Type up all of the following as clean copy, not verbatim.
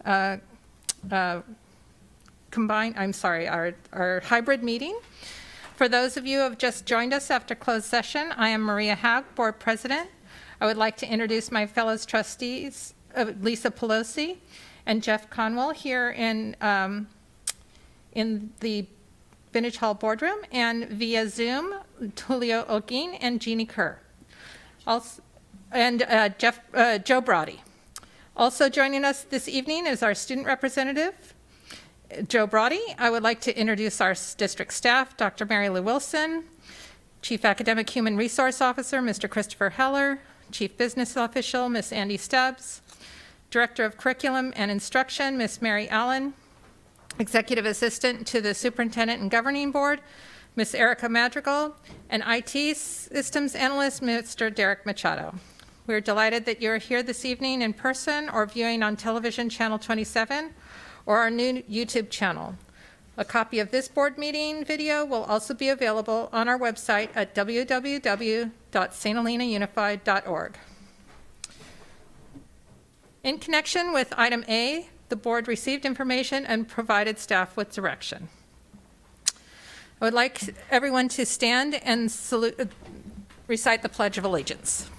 our hybrid meeting. For those of you who have just joined us after closed session, I am Maria Haag, Board President. I would like to introduce my fellow trustees, Lisa Pelosi and Jeff Conwell, here in the Vintage Hall boardroom, and via Zoom, Tulio Ogin and Jeannie Kerr. Also, and Joe Brody. Also joining us this evening is our student representative, Joe Brody. I would like to introduce our district staff, Dr. Mary Lou Wilson, Chief Academic Human Resource Officer, Mr. Christopher Heller, Chief Business Official, Ms. Andy Stubbs, Director of Curriculum and Instruction, Ms. Mary Allen, Executive Assistant to the Superintendent and Governing Board, Ms. Erica Madrigal, and IT Systems Analyst, Mr. Derek Machado. We're delighted that you're here this evening in person or viewing on television channel 27 or our new YouTube channel. A copy of this board meeting video will also be available on our website at www.stalinaunified.org. In connection with item A, the board received information and provided staff with direction. I would like everyone to stand and recite the Pledge of Allegiance.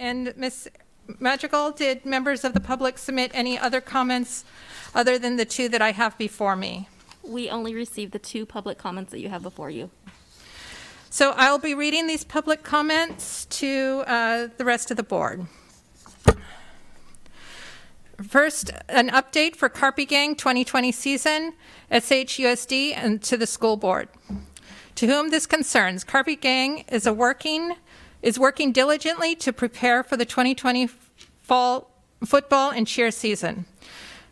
And Ms. Madrigal, did members of the public submit any other comments other than the two that I have before me? We only received the two public comments that you have before you. So I'll be reading these public comments to the rest of the board. First, an update for Carpy Gang 2020 season, SHUSD, and to the school board. To whom this concerns, Carpy Gang is working diligently to prepare for the 2020 fall football and cheer season.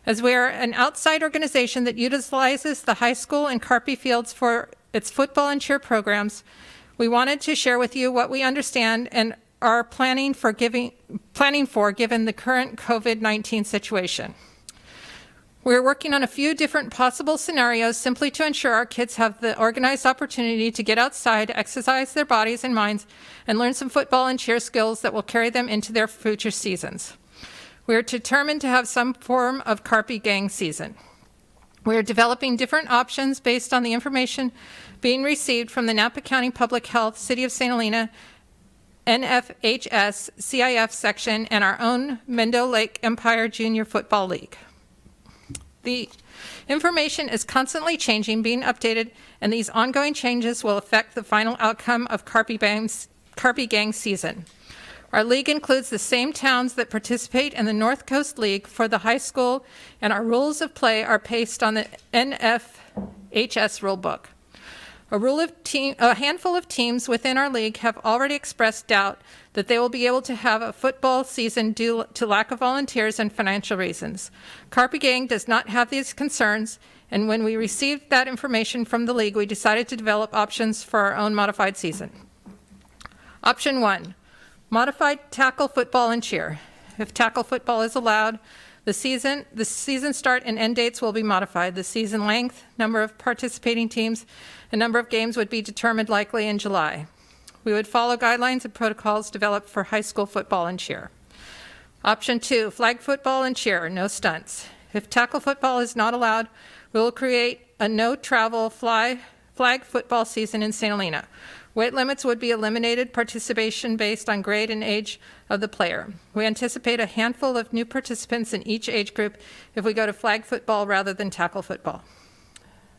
As we are an outside organization that utilizes the high school and Carpy fields for its football and cheer programs, we wanted to share with you what we understand and are planning for given the current COVID-19 situation. We're working on a few different possible scenarios simply to ensure our kids have the organized opportunity to get outside, exercise their bodies and minds, and learn some football and cheer skills that will carry them into their future seasons. We are determined to have some form of Carpy Gang season. We are developing different options based on the information being received from the Napa County Public Health, City of St. Helena, NFHS, CIF section, and our own Mendo Lake Empire Junior Football League. The information is constantly changing, being updated, and these ongoing changes will affect the final outcome of Carpy Gang season. Our league includes the same towns that participate in the North Coast League for the high school, and our rules of play are based on the NFHS rulebook. A handful of teams within our league have already expressed doubt that they will be able to have a football season due to lack of volunteers and financial reasons. Carpy Gang does not have these concerns, and when we received that information from the league, we decided to develop options for our own modified season. Option 1, modified tackle football and cheer. If tackle football is allowed, the season start and end dates will be modified. The season length, number of participating teams, and number of games would be determined likely in July. We would follow guidelines and protocols developed for high school football and cheer. Option 2, flag football and cheer, no stunts. If tackle football is not allowed, we will create a no-travel flag football season in St. Helena. Weight limits would be eliminated, participation based on grade and age of the player. We anticipate a handful of new participants in each age group if we go to flag football rather than tackle football.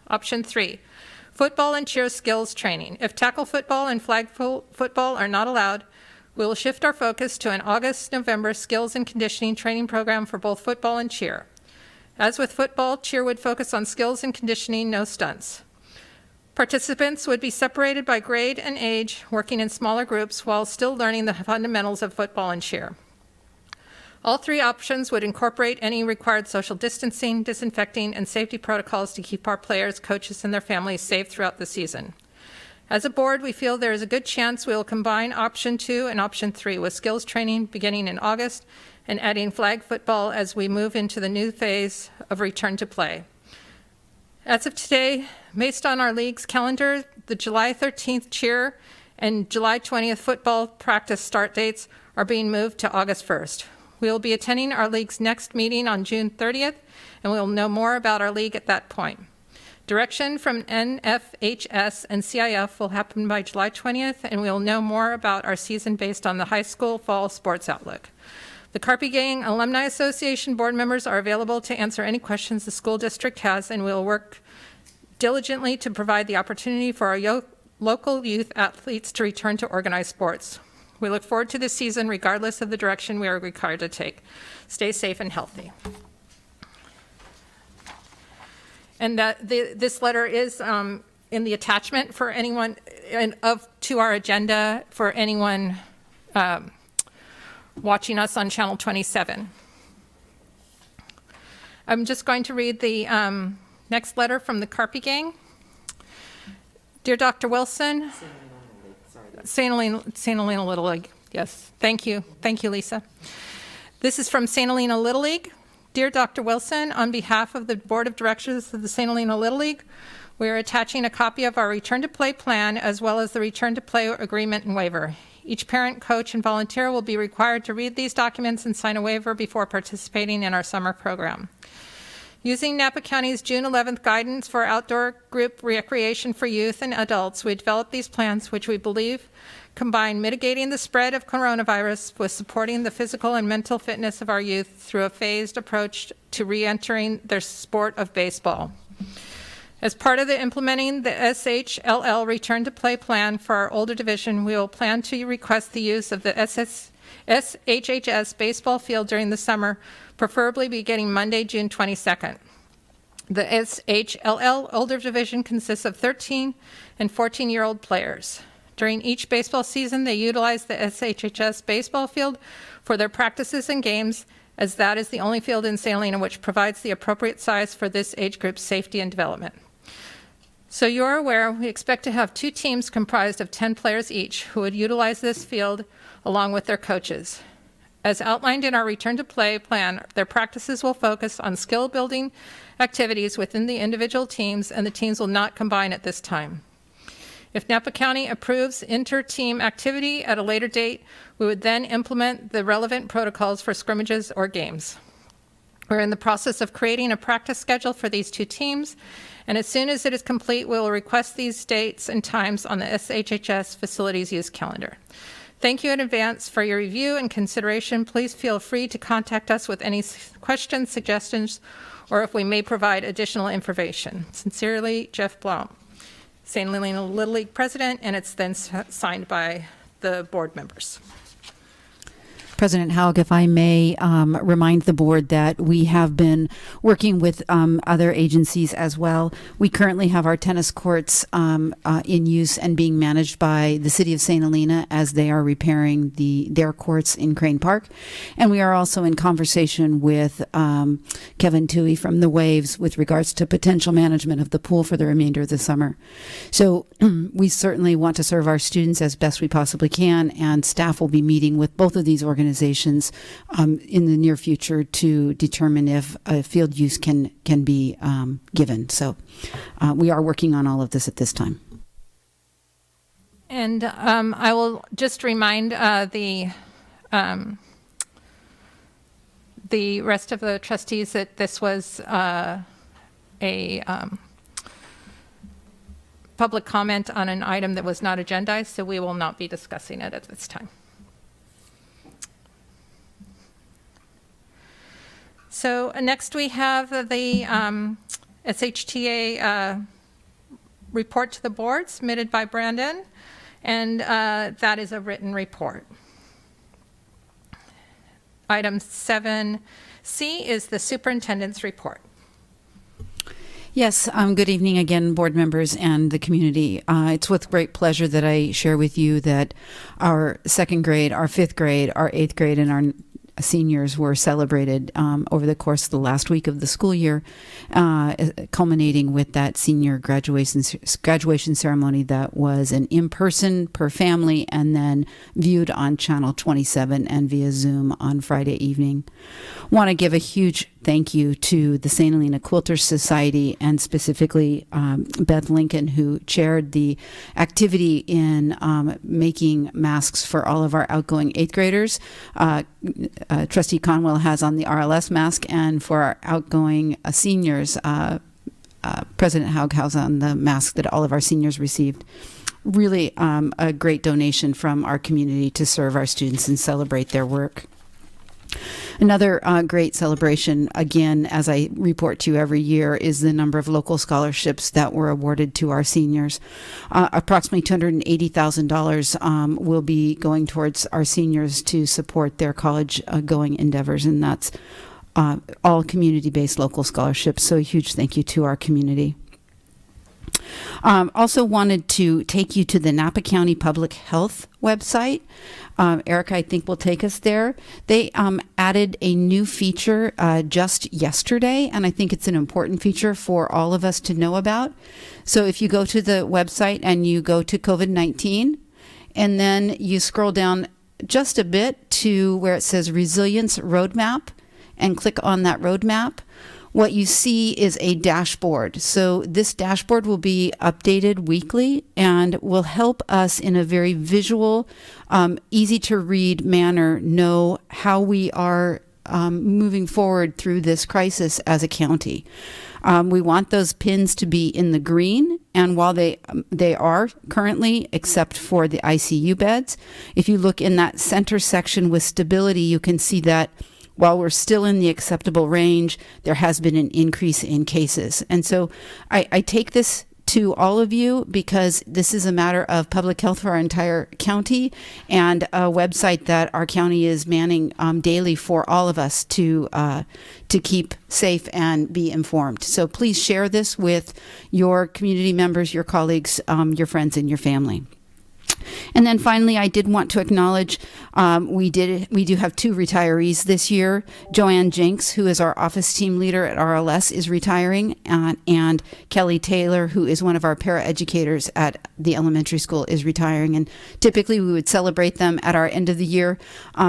Option 3, football and cheer skills training. If tackle football and flag football are not allowed, we will shift our focus to an August-November skills and conditioning training program for both football and cheer. As with football, cheer would focus on skills and conditioning, no stunts. Participants would be separated by grade and age, working in smaller groups while still learning the fundamentals of football and cheer. All three options would incorporate any required social distancing, disinfecting, and safety protocols to keep our players, coaches, and their families safe throughout the season. As a board, we feel there is a good chance we will combine option 2 and option 3 with skills training beginning in August and adding flag football as we move into the new phase of return to play. As of today, based on our league's calendar, the July 13th cheer and July 20th football practice start dates are being moved to August 1st. We will be attending our league's next meeting on June 30th, and we will know more about our league at that point. Direction from NFHS and CIF will happen by July 20th, and we will know more about our season based on the high school fall sports outlook. The Carpi Gang Alumni Association board members are available to answer any questions the school district has, and we will work diligently to provide the opportunity for our local youth athletes to return to organized sports. We look forward to this season regardless of the direction we are required to take. Stay safe and healthy. And this letter is in the attachment for anyone to our agenda for anyone watching us on Channel 27. I'm just going to read the next letter from the Carpi Gang. Dear Dr. Wilson, St. Helena Little League. Yes, thank you. Thank you, Lisa. This is from St. Helena Little League. Dear Dr. Wilson, on behalf of the Board of Directors of the St. Helena Little League, we are attaching a copy of our return to play plan as well as the return to play agreement and waiver. Each parent, coach, and volunteer will be required to read these documents and sign a waiver before participating in our summer program. Using Napa County's June 11th guidance for outdoor group recreation for youth and adults, we developed these plans, which we believe combine mitigating the spread of coronavirus with supporting the physical and mental fitness of our youth through a phased approach to re-entering their sport of baseball. As part of implementing the SHLL return to play plan for our older division, we will plan to request the use of the SHHS baseball field during the summer, preferably beginning Monday, June 22nd. The SHLL older division consists of 13 and 14-year-old players. During each baseball season, they utilize the SHHS baseball field for their practices and games, as that is the only field in St. Helena which provides the appropriate size for this age group's safety and development. So you're aware, we expect to have 2 teams comprised of 10 players each who would utilize this field along with their coaches. As outlined in our return to play plan, their practices will focus on skill building activities within the individual teams, and the teams will not combine at this time. If Napa County approves inter-team activity at a later date, we would then implement the relevant protocols for scrimmages or games. We're in the process of creating a practice schedule for these 2 teams, and as soon as it is complete, we will request these dates and times on the SHHS facilities use calendar. Thank you in advance for your review and consideration. Please feel free to contact us with any questions, suggestions, or if we may provide additional information. Sincerely, Jeff Blum, St. Helena Little League President, and it's then signed by the board members. President Haug, if I may remind the board that we have been working with other agencies as well. We currently have our tennis courts in use and being managed by the City of St. Helena as they are repairing their courts in Crane Park. And we are also in conversation with Kevin Toohey from the Waves with regards to potential management of the pool for the remainder of the summer. So we certainly want to serve our students as best we possibly can, and staff will be meeting with both of these organizations in the near future to determine if field use can be given. So we are working on all of this at this time. And I will just remind the rest of the trustees that this was a public comment on an item that was not agendized, so we will not be discussing it at this time. So next we have the SHTA report to the board submitted by Brandon, and that is a written report. Item 7C is the superintendent's report. Yes, good evening again, board members and the community. It's with great pleasure that I share with you that our second grade, our fifth grade, our eighth grade, and our seniors were celebrated over the course of the last week of the school year, culminating with that senior graduation ceremony that was an in-person per family and then viewed on Channel 27 and via Zoom on Friday evening. Want to give a huge thank you to the St. Helena Quilters Society and specifically Beth Lincoln, who chaired the activity in making masks for all of our outgoing eighth graders. Trustee Conwell has on the RLS mask, and for our outgoing seniors, President Haug has on the mask that all of our seniors received. Really a great donation from our community to serve our students and celebrate their work. Another great celebration, again, as I report to you every year, is the number of local scholarships that were awarded to our seniors. Approximately $280,000 will be going towards our seniors to support their college-going endeavors, and that's all community-based local scholarships. So a huge thank you to our community. Also wanted to take you to the Napa County Public Health website. Erica, I think, will take us there. They added a new feature just yesterday, and I think it's an important feature for all of us to know about. So if you go to the website and you go to COVID-19, and then you scroll down just a bit to where it says Resilience Roadmap, and click on that roadmap, what you see is a dashboard. So this dashboard will be updated weekly and will help us in a very visual, easy to read manner know how we are moving forward through this crisis as a county. We want those pins to be in the green, and while they are currently, except for the ICU beds, if you look in that center section with stability, you can see that while we're still in the acceptable range, there has been an increase in cases. And so I take this to all of you because this is a matter of public health for our entire county and a website that our county is manning daily for all of us to keep safe and be informed. So please share this with your community members, your colleagues, your friends, and your family. And then finally, I did want to acknowledge we do have two retirees this year. Joanne Jenks, who is our office team leader at RLS, is retiring, and Kelly Taylor, who is one of our paraeducators at the elementary school, is retiring. And typically, we would celebrate them at our end of the year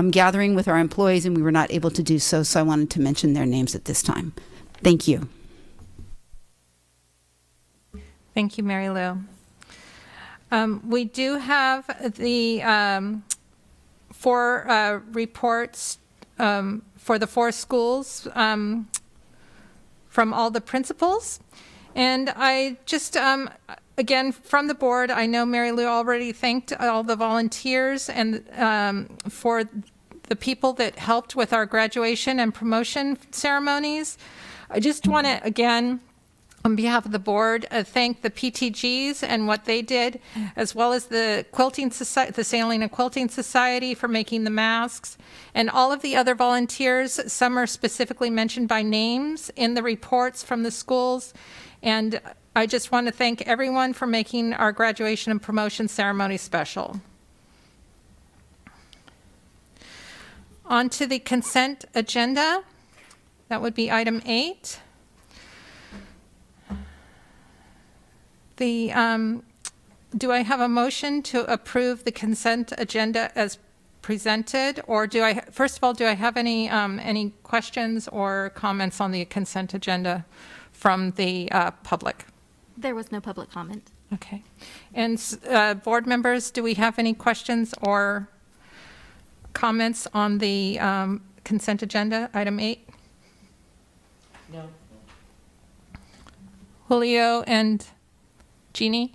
gathering with our employees, and we were not able to do so. So I wanted to mention their names at this time. Thank you. Thank you, Mary Lou. We do have the 4 reports for the 4 schools from all the principals. And I just, again, from the board, I know Mary Lou already thanked all the volunteers and for the people that helped with our graduation and promotion ceremonies. I just want to, again, on behalf of the board, thank the PTGs and what they did, as well as the Quilting Society, the St. Helena Quilting Society for making the masks, and all of the other volunteers. Some are specifically mentioned by names in the reports from the schools. And I just want to thank everyone for making our graduation and promotion ceremony special. On to the consent agenda. That would be item 8. Do I have a motion to approve the consent agenda as presented, or first of all, do I have any questions or comments on the consent agenda from the public? There was no public comment. Okay. And board members, do we have any questions or comments on the consent agenda, item 8? No. Julio and Jeannie?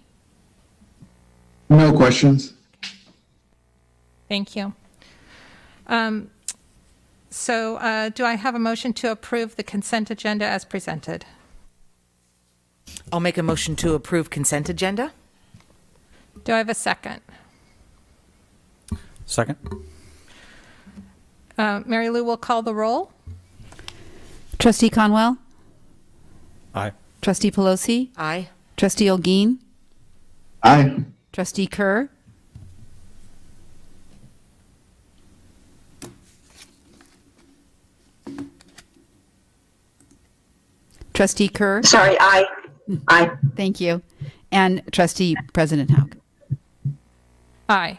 No questions. Thank you. So do I have a motion to approve the consent agenda as presented? I'll make a motion to approve consent agenda. Do I have a second? Second. Mary Lou will call the roll. Trustee Conwell? Aye. Trustee Pelosi, Aye. Trustee Olguin, Aye. Trustee Kerr, Trustee Kerr. Sorry, aye. Aye. Thank you. And Trustee President Haug. Aye.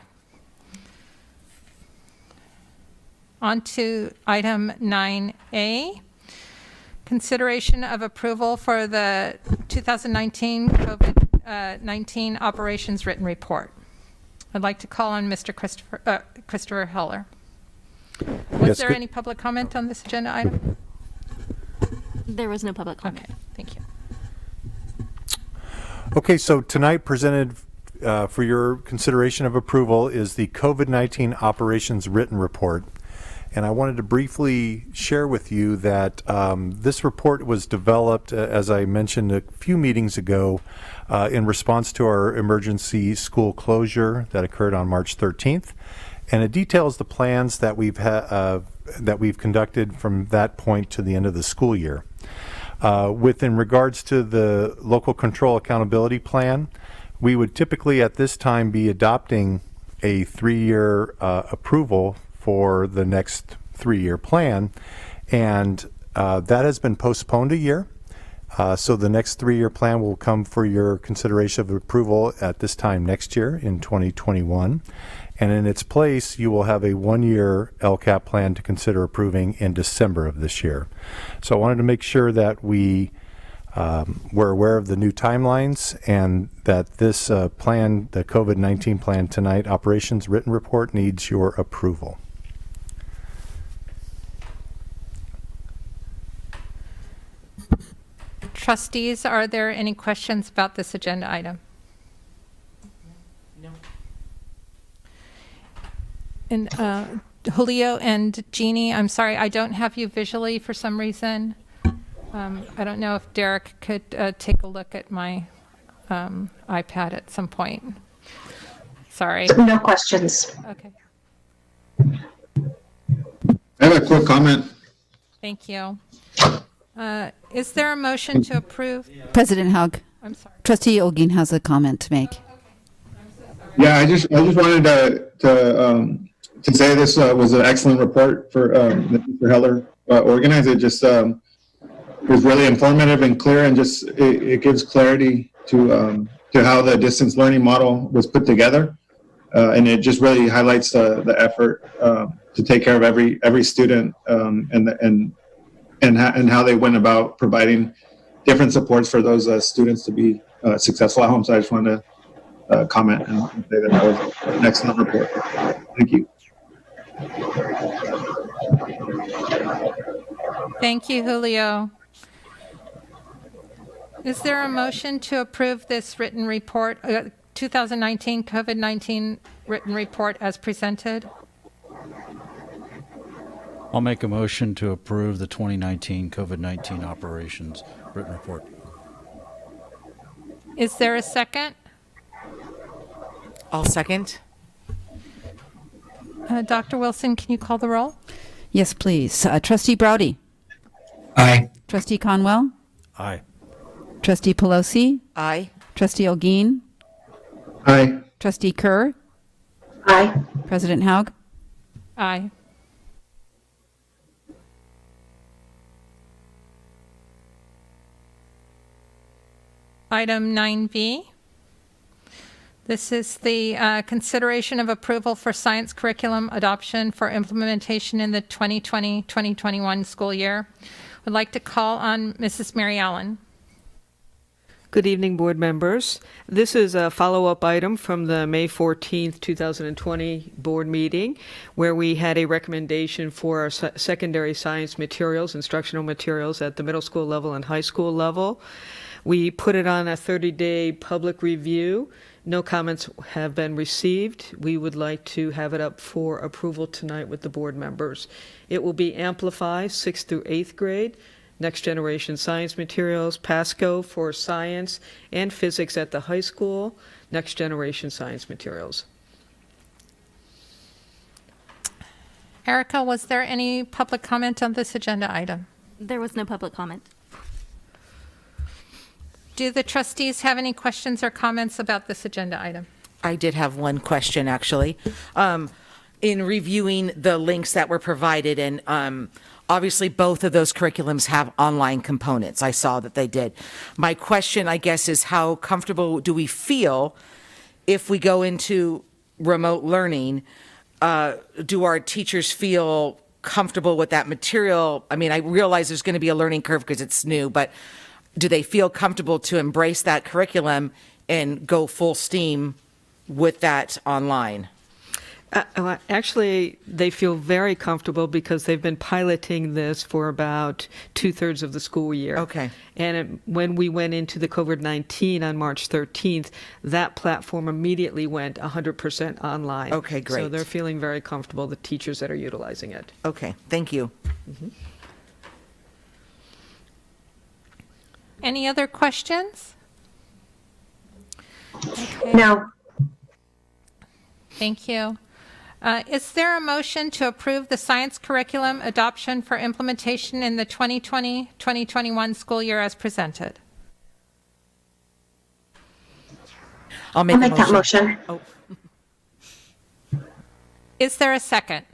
On to item 9A, consideration of approval for the 2019 COVID-19 operations written report. I'd like to call on Mr. Christopher Heller. Was Yes, there good- any public comment on this agenda item? There was no public comment. Okay, thank you. Okay, so tonight presented for your consideration of approval is the COVID-19 operations written report. And I wanted to briefly share with you that this report was developed, as I mentioned a few meetings ago, in response to our emergency school closure that occurred on March 13th. And it details the plans that we've conducted from that point to the end of the school year. In regards to the local control accountability plan, we would typically at this time be adopting a 3-year approval for the next 3-year plan, and that has been postponed a year. So the next 3-year plan will come for your consideration of approval at this time next year in 2021. And in its place, you will have a 1-year LCAP plan to consider approving in December of this year. So I wanted to make sure that we were aware of the new timelines and that this plan, the COVID-19 plan tonight, operations written report, needs your approval. Trustees, are there any questions about this agenda item? No. And Julio and Jeannie, I'm sorry, I don't have you visually for some reason. I don't know if Derek could take a look at my iPad at some point. Sorry. No questions. Okay, I have a quick comment. thank you. Is there a motion to approve? President Haug, I'm sorry. Trustee Olguin has a comment to make. Yeah, I just wanted to say this was an excellent report for Mr. Heller organized. It just was really informative and clear, and just it gives clarity to how the distance learning model was put together, and it just really highlights the effort to take care of every student and how they went about providing different supports for those students to be successful at home. So I just wanted to comment and say that was an excellent report. Thank you. Thank you, Julio. Is there a motion to approve this written report, 2019 COVID-19 written report as presented? I'll make a motion to approve the 2019 COVID-19 operations written report. Is there a second? I'll second. Dr. Wilson, can you call the roll? Yes, please. Trustee Browdy, Aye. Trustee Conwell, Aye. Trustee Pelosi, Aye. Trustee Olguin, Aye. Trustee Kerr, Aye. President Haug. Aye. Item 9B. This is the consideration of approval for science curriculum adoption for implementation in the 2020-2021 school year. Would like to call on Mrs. Mary Allen. Good evening, board members. This is a follow-up item from the May 14th, 2020 board meeting, where we had a recommendation for our secondary science materials, instructional materials at the middle school level and high school level. We put it on a 30-day public review. No comments have been received. We would like to have it up for approval tonight with the board members. It will be Amplify 6th through 8th grade, Next Generation Science Materials, PASCO for science and physics at the high school, Next Generation Science Materials. Erica, was there any public comment on this agenda item? There was no public comment. Do the trustees have any questions or comments about this agenda item? I did have one question, actually. In reviewing the links that were provided, and obviously both of those curriculums have online components. I saw that they did. My question, I guess, is how comfortable do we feel if we go into remote learning? Do our teachers feel comfortable with that material? I mean, I realize there's going to be a learning curve because it's new, but do they feel comfortable to embrace that curriculum and go full steam with that online? Actually, they feel very comfortable because they've been piloting this for about 2/3 of the school year. Okay. And when we went into the COVID-19 on March 13th, that platform immediately went 100% online. Okay, great. So they're feeling very comfortable, the teachers that are utilizing it. Okay, thank you. Any other questions? Okay, No. thank you. Is there a motion to approve the science curriculum adoption for implementation in the 2020-2021 school year as presented? I'll make, I'll make that motion. Oh, Is there a second?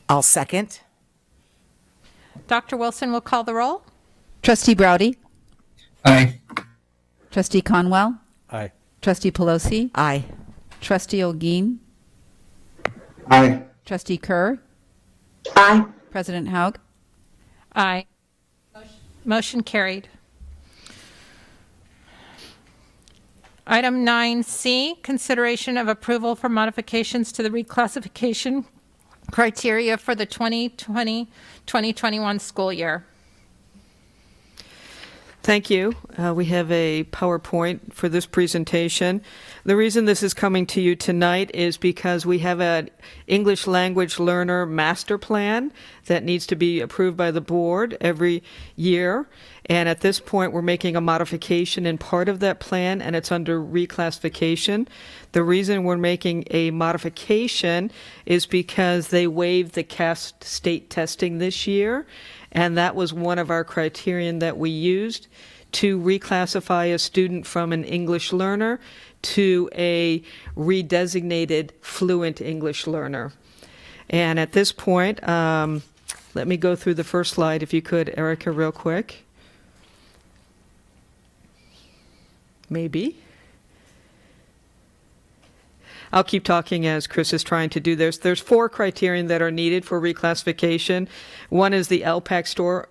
I'll second. Dr. Wilson will call the roll. Trustee Browdy, Aye. Trustee Conwell, Aye. Trustee Pelosi, Aye. Trustee Olguin, Aye. Trustee Kerr, Aye. President Haug. Aye. Motion carried. Item 9C, consideration of approval for modifications to the reclassification criteria for the 2020-2021 school year. Thank you. We have a PowerPoint for this presentation. The reason this is coming to you tonight is because we have an English language learner master plan that needs to be approved by the board every year. And at this point, we're making a modification in part of that plan, and it's under reclassification. The reason we're making a modification is because they waived the CAST state testing this year, and that was one of our criterion that we used to reclassify a student from an English learner to a redesignated fluent English learner. And at this point, let me go through the first slide, if you could, Erica, real quick. Maybe. I'll keep talking as Chris is trying to do this. There's 4 criterion that are needed for reclassification. One is the LPAC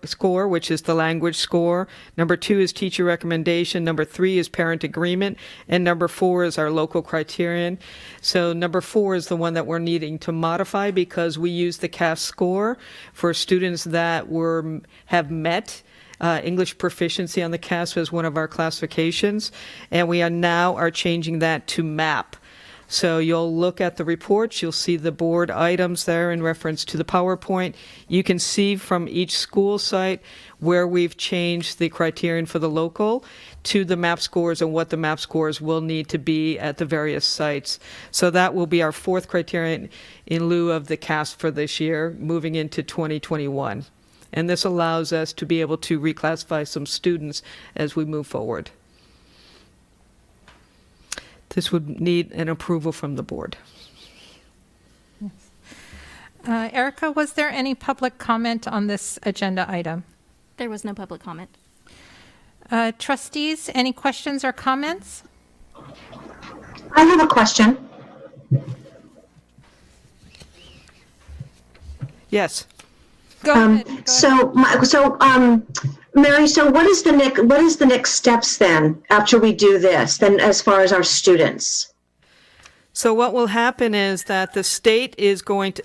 score, which is the language score. Number 2 is teacher recommendation. Number 3 is parent agreement. And number 4 is our local criterion. So number 4 is the one that we're needing to modify because we use the CAS score for students that have met English proficiency on the CAS as one of our classifications. And we are changing that to MAP. So you'll look at the reports, you'll see the board items there in reference to the PowerPoint. You can see from each school site where we've changed the criterion for the local to the MAP scores and what the MAP scores will need to be at the various sites. So that will be our 4th criterion in lieu of the CAS for this year, moving into 2021. And this allows us to be able to reclassify some students as we move forward. This would need an approval from the board. Erica, was there any public comment on this agenda item? There was no public comment. Trustees, any questions or comments? I have a question. Yes. Go ahead. Go ahead. Mary, so what is the next steps then after we do this, then as far as our students? So what will happen is that the state is going to,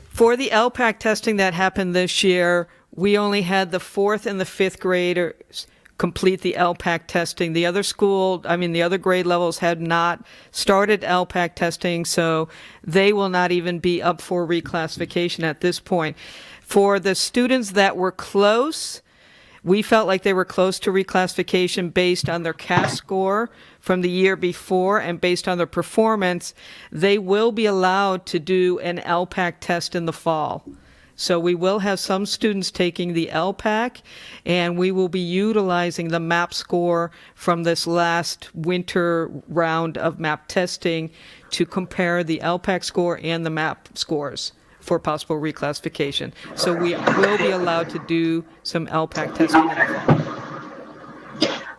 for the LPAC testing that happened this year, we only had the 4th and the 5th graders complete the LPAC testing. The other grade levels had not started LPAC testing, so they will not even be up for reclassification at this point. For the students that were close, we felt like they were close to reclassification based on their CAS score from the year before and based on their performance. They will be allowed to do an LPAC test in the fall. So we will have some students taking the LPAC, and we will be utilizing the MAP score from this last winter round of MAP testing to compare the LPAC score and the MAP scores for possible reclassification. So we will be allowed to do some LPAC testing in the fall.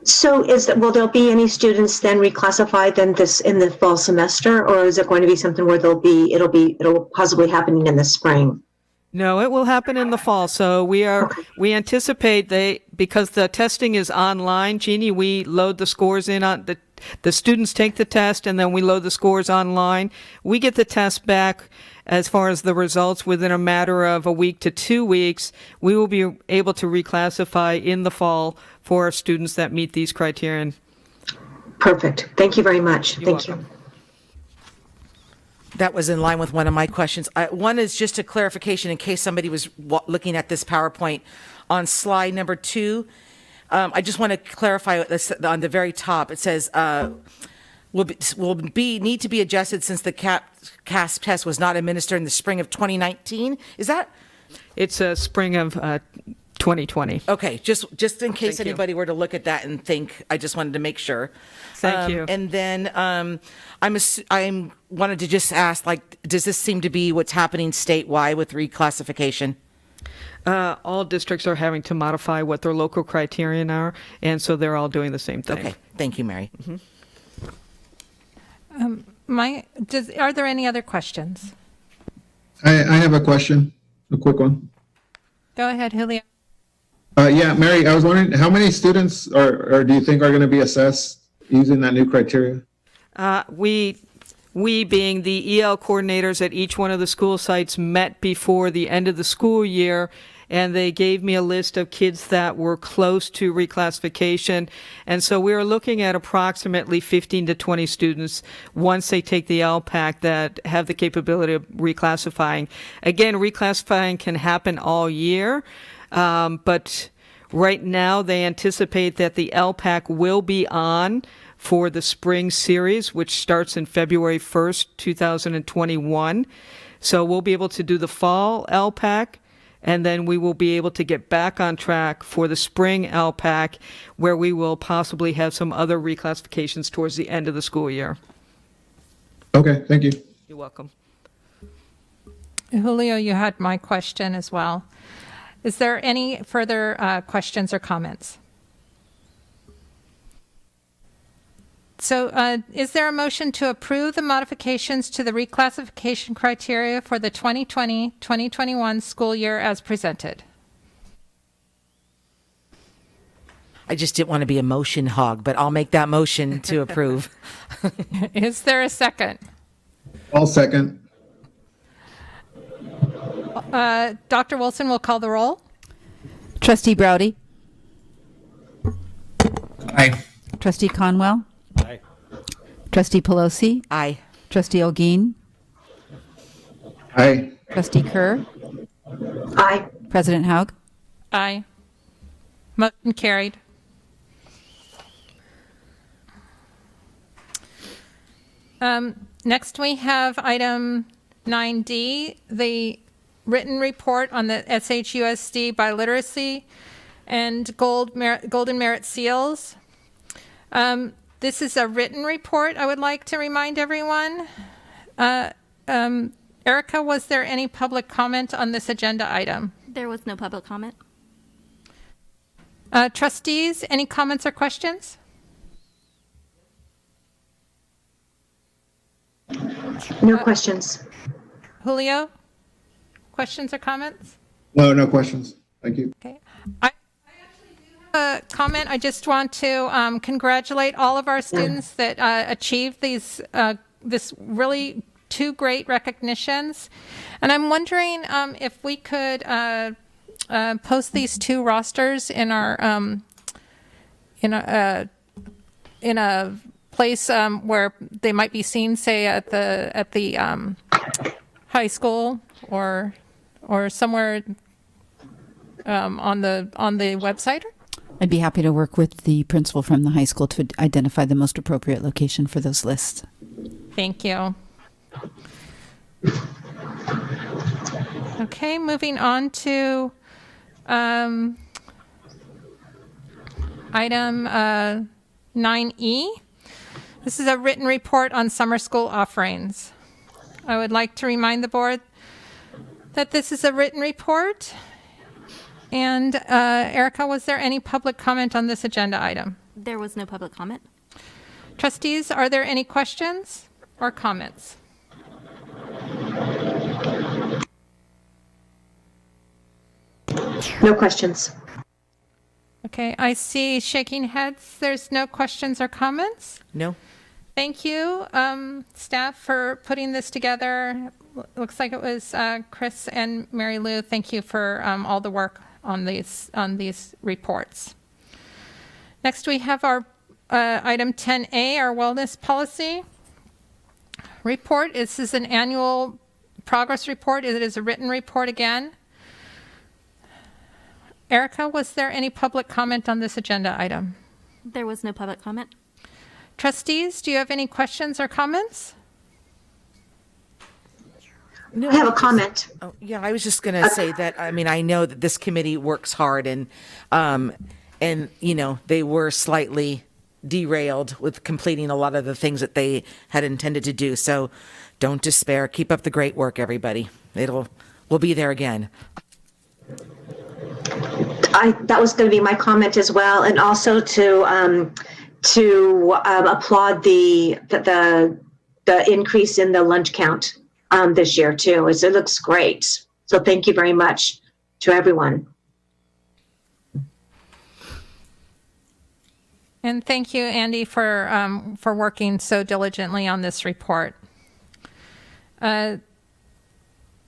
So will there be any students then reclassified then this in the fall semester, or is it going to be something where it'll possibly happening in the spring? No, it will happen in the fall. So we anticipate because the testing is online, Jeannie, we load the scores in on the students take the test and then we load the scores online. We get the test back as far as the results within a matter of a week to 2 weeks. We will be able to reclassify in the fall for our students that meet these criteria. Perfect. Thank you very much. Thank you. That was in line with one of my questions. One is just a clarification in case somebody was looking at this PowerPoint on slide number 2. I just want to clarify this on the very top. It says need to be adjusted since the CAS test was not administered in the spring of 2019. Is that? It's a spring of 2020. Okay, just in case Thank you. anybody were to look at that and think, I just wanted to make sure. Thank you. And then I'm wanted to just ask, like, does this seem to be what's happening statewide with reclassification? All districts are having to modify what their local criterion are, and so they're all doing the same thing. Okay, thank you, Mary. Are there any other questions? I have a question, a quick one. Go ahead, Julio. Yeah, Mary, I was wondering how many students or do you think are going to be assessed using that new criteria? We being the EL coordinators at each one of the school sites met before the end of the school year, and they gave me a list of kids that were close to reclassification. And so we are looking at approximately 15 to 20 students once they take the LPAC that have the capability of reclassifying. Again, reclassifying can happen all year, but right now they anticipate that the LPAC will be on for the spring series, which starts in February 1st, 2021. So we'll be able to do the fall LPAC, and then we will be able to get back on track for the spring LPAC, where we will possibly have some other reclassifications towards the end of the school year. Okay, thank you. You're welcome. Julio, you had my question as well. Is there any further questions or comments? So is there a motion to approve the modifications to the reclassification criteria for the 2020-2021 school year as presented? I just didn't want to be a motion hog, but I'll make that motion to approve. Is there a second? I'll second. Dr. Wilson will call the roll. Trustee Browdy? Aye. Trustee Conwell? Aye. Trustee Pelosi? Aye. Trustee Olguin? Aye. Trustee Kerr? Aye. President Haug? Aye. Motion carried. Next, we have item 9D, the written report on the SHUSD biliteracy and Golden Merit Seals. This is a written report, I would like to remind everyone. Erica, was there any public comment on this agenda item? There was no public comment. Trustees, any comments or questions? No questions. Julio, questions or comments? No questions. Thank you. Okay. I actually do have a comment. I just want to congratulate all of our students that achieved these this really two great recognitions. And I'm wondering if we could post these two rosters in our in a place where they might be seen, say at the high school or somewhere on the website. I'd be happy to work with the principal from the high school to identify the most appropriate location for those lists. Thank you. Okay, moving on to item 9E. This is a written report on summer school offerings. I would like to remind the board that this is a written report. And Erica, was there any public comment on this agenda item? There was no public comment. Trustees, are there any questions or comments? No questions. Okay, I see shaking heads. There's no questions or comments. No? Thank you, staff, for putting this together. Looks like it was Chris and Mary Lou. Thank you for all the work on these reports. Next, we have our item 10A, our wellness policy report. This is an annual progress report. It is a written report again. Erica, was there any public comment on this agenda item? There was no public comment. Trustees, do you have any questions or comments? No, I have a comment. Oh, yeah, I was just going to say that, I mean, I know that this committee works hard and, you know, they were slightly derailed with completing a lot of the things that they had intended to do. So don't despair. Keep up the great work, everybody. We'll be there again. That was going to be my comment as well, and also to applaud the increase in the lunch count this year too. It looks great. So thank you very much to everyone. And thank you, Andy, for working so diligently on this report.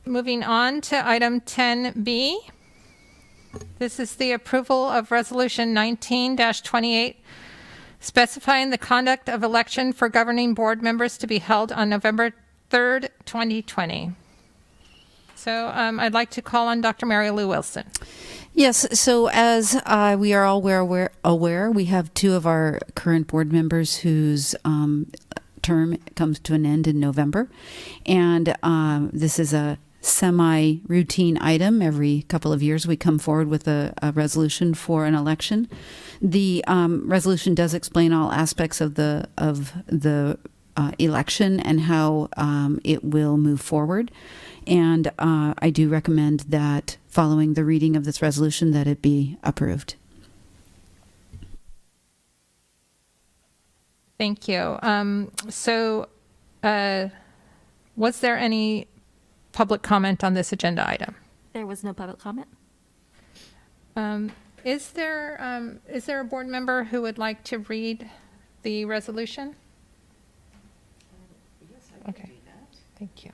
Moving on to item 10B. This is the approval of Resolution 19-28, specifying the conduct of election for governing board members to be held on November 3rd, 2020. So I'd like to call on Dr. Mary Lou Wilson. Yes, so as we are all aware, we have two of our current board members whose term comes to an end in November. And this is a semi-routine item. Every couple of years we come forward with a resolution for an election. The resolution does explain all aspects of the election and how it will move forward. And I do recommend that following the reading of this resolution that it be approved. Thank you. Was there any public comment on this agenda item? There was no public comment. Is there a board member who would like to read the resolution? Okay. Thank you.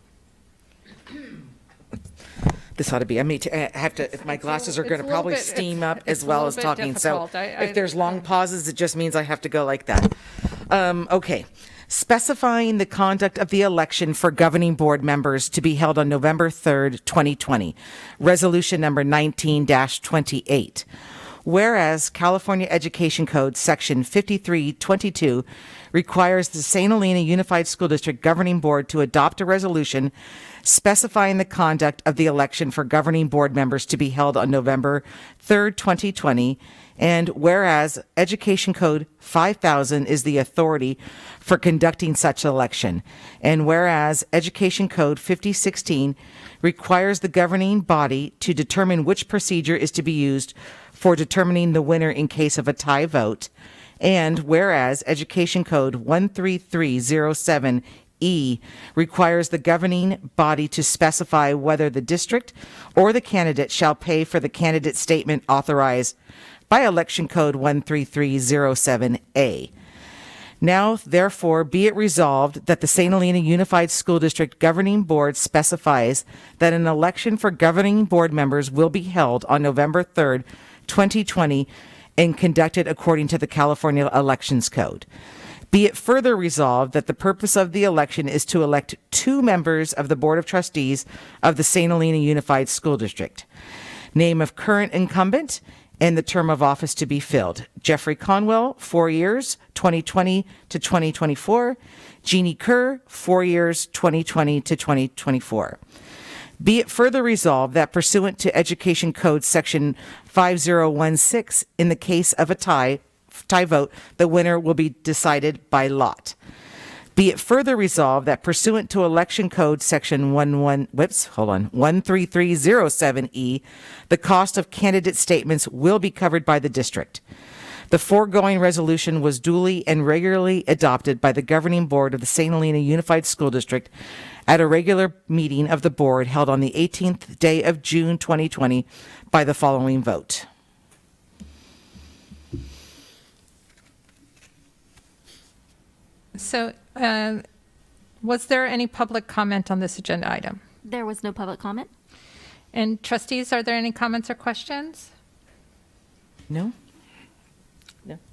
This ought to be, I mean, I have to, if my glasses are going to probably steam up as well as talking. So if there's long pauses, it just means I have to go like that. Okay. Specifying the conduct of the election for governing board members to be held on November 3rd, 2020. Resolution number 19-28. Whereas California Education Code Section 5322 requires the St. Helena Unified School District Governing Board to adopt a resolution specifying the conduct of the election for governing board members to be held on November 3rd, 2020. And whereas Education Code 5000 is the authority for conducting such election. And whereas Education Code 5016 requires the governing body to determine which procedure is to be used for determining the winner in case of a tie vote. And whereas Education Code 13307E requires the governing body to specify whether the district or the candidate shall pay for the candidate statement authorized by Election Code 13307A. Now, therefore, be it resolved that the St. Helena Unified School District Governing Board specifies that an election for governing board members will be held on November 3rd, 2020, and conducted according to the California Elections Code. Be it further resolved that the purpose of the election is to elect 2 members of the Board of Trustees of the St. Helena Unified School District. Name of current incumbent and the term of office to be filled. Jeffrey Conwell, 4 years, 2020 to 2024. Jeannie Kerr, 4 years, 2020 to 2024. Be it further resolved that pursuant to Education Code Section 5016, in the case of a tie vote, the winner will be decided by lot. Be it further resolved that pursuant to Election Code Section 13307E, the cost of candidate statements will be covered by the district. The foregoing resolution was duly and regularly adopted by the governing board of the St. Helena Unified School District at a regular meeting of the board held on the 18th day of June 2020 by the following vote. So, was there any public comment on this agenda item? There was no public comment. And trustees, are there any comments or questions? No?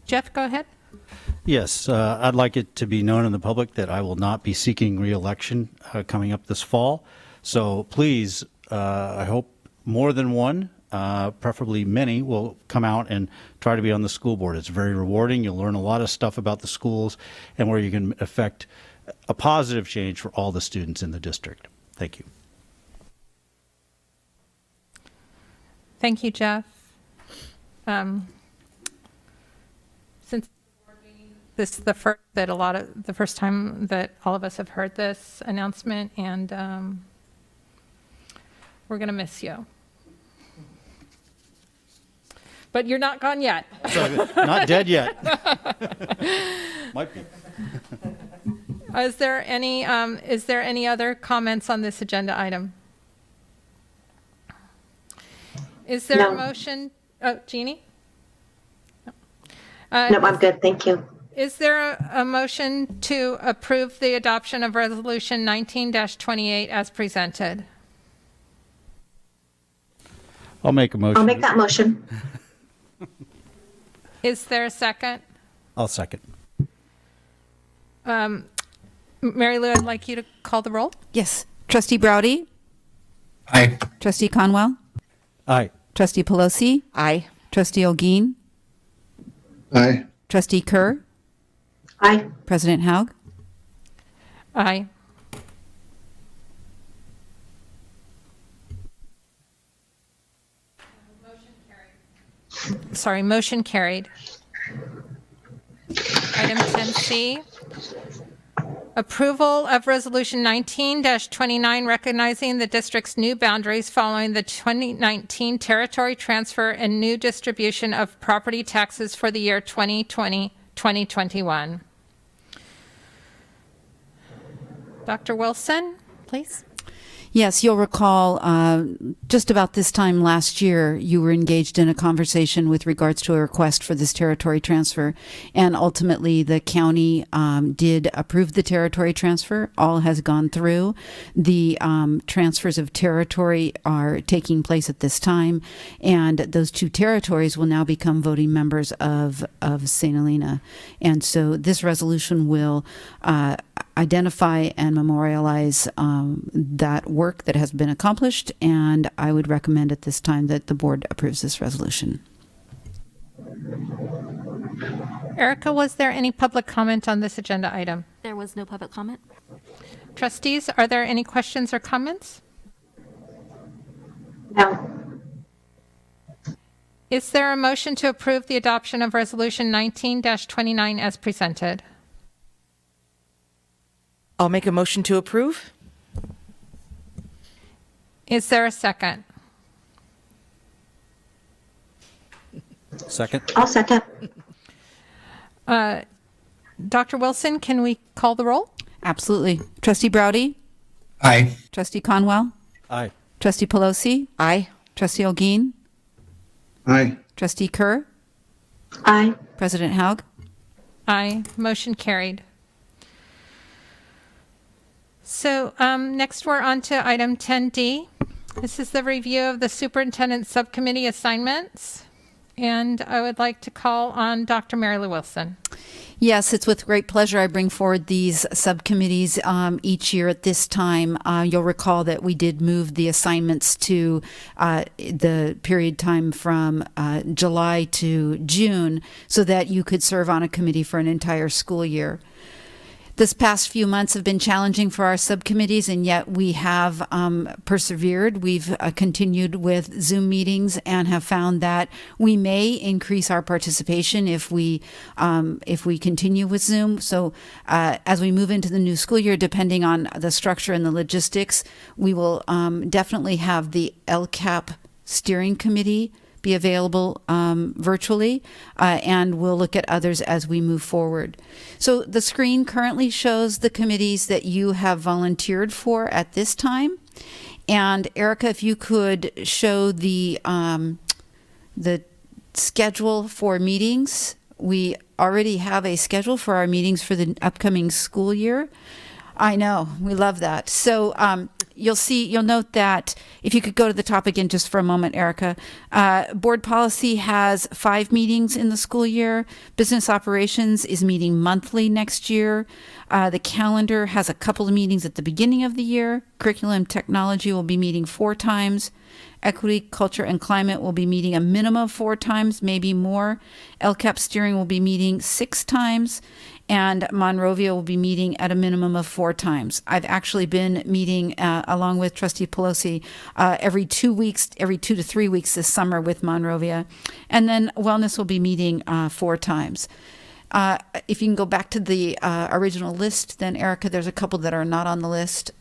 Jeff, go ahead. Yes, I'd like it to be known in the public that I will not be seeking re-election coming up this fall. So please, I hope more than one, preferably many, will come out and try to be on the school board. It's very rewarding. You'll learn a lot of stuff about the schools and where you can affect a positive change for all the students in the district. Thank you. Thank you, Jeff. Since this is the first time that all of us have heard this announcement, and we're going to miss you. But you're not gone yet. Not dead yet. Might be. Is there any other comments on this agenda item? Is there No. a motion? Oh, Jeannie? No, I'm good. Thank you. Is there a motion to approve the adoption of Resolution 19-28 as presented? I'll make a motion. I'll make that motion. Is there a second? I'll second. Mary Lou, I'd like you to call the roll. Yes. Trustee Browdy? Aye. Trustee Conwell? Aye. Trustee Pelosi? Aye. Trustee Olguin? Aye. Trustee Kerr? Aye. President Haug? Aye. Sorry, motion carried. Item 10C, approval of Resolution 19-29 recognizing the district's new boundaries following the 2019 territory transfer and new distribution of property taxes for the year 2020-2021. Dr. Wilson, please. Yes, you'll recall just about this time last year, you were engaged in a conversation with regards to a request for this territory transfer. And ultimately, the county did approve the territory transfer. All has gone through. The transfers of territory are taking place at this time. And those two territories will now become voting members of St. Helena. And so this resolution will identify and memorialize that work that has been accomplished, and I would recommend at this time that the board approves this resolution. Erica, was there any public comment on this agenda item? There was no public comment. Trustees, are there any questions or comments? No. Is there a motion to approve the adoption of Resolution 19-29 as presented? I'll make a motion to approve. Is there a second? Second. I'll second. Dr. Wilson, can we call the roll? Absolutely. Trustee Browdy? Aye. Trustee Conwell? Aye. Trustee Pelosi? Aye. Trustee Olguin? Aye. Trustee Kerr? Aye. President Haug? Aye. Motion carried. So next we're on to item 10D. This is the review of the superintendent's subcommittee assignments. And I would like to call on Dr. Mary Lou Wilson. Yes, it's with great pleasure I bring forward these subcommittees each year at this time. You'll recall that we did move the assignments to the period time from July to June so that you could serve on a committee for an entire school year. This past few months have been challenging for our subcommittees, and yet we have persevered. We've continued with Zoom meetings and have found that we may increase our participation if we continue with Zoom. So as we move into the new school year, depending on the structure and the logistics, we will definitely have the LCAP steering committee be available virtually, and we'll look at others as we move forward. So the screen currently shows the committees that you have volunteered for at this time. And Erica, if you could show the schedule for meetings. We already have a schedule for our meetings for the upcoming school year. I know, we love that. So you'll note that if you could go to the top again just for a moment, Erica. Board policy has 5 meetings in the school year. Business operations is meeting monthly next year. The calendar has a couple of meetings at the beginning of the year. Curriculum technology will be meeting 4 times. Equity, culture, and climate will be meeting a minimum of 4 times, maybe more. LCAP steering will be meeting 6 times. And Monrovia will be meeting at a minimum of 4 times. I've actually been meeting along with Trustee Pelosi every 2 weeks, every 2 to 3 weeks this summer with Monrovia. And then Wellness will be meeting 4 times. If you can go back to the original list, then Erica, there's a couple that are not on the list.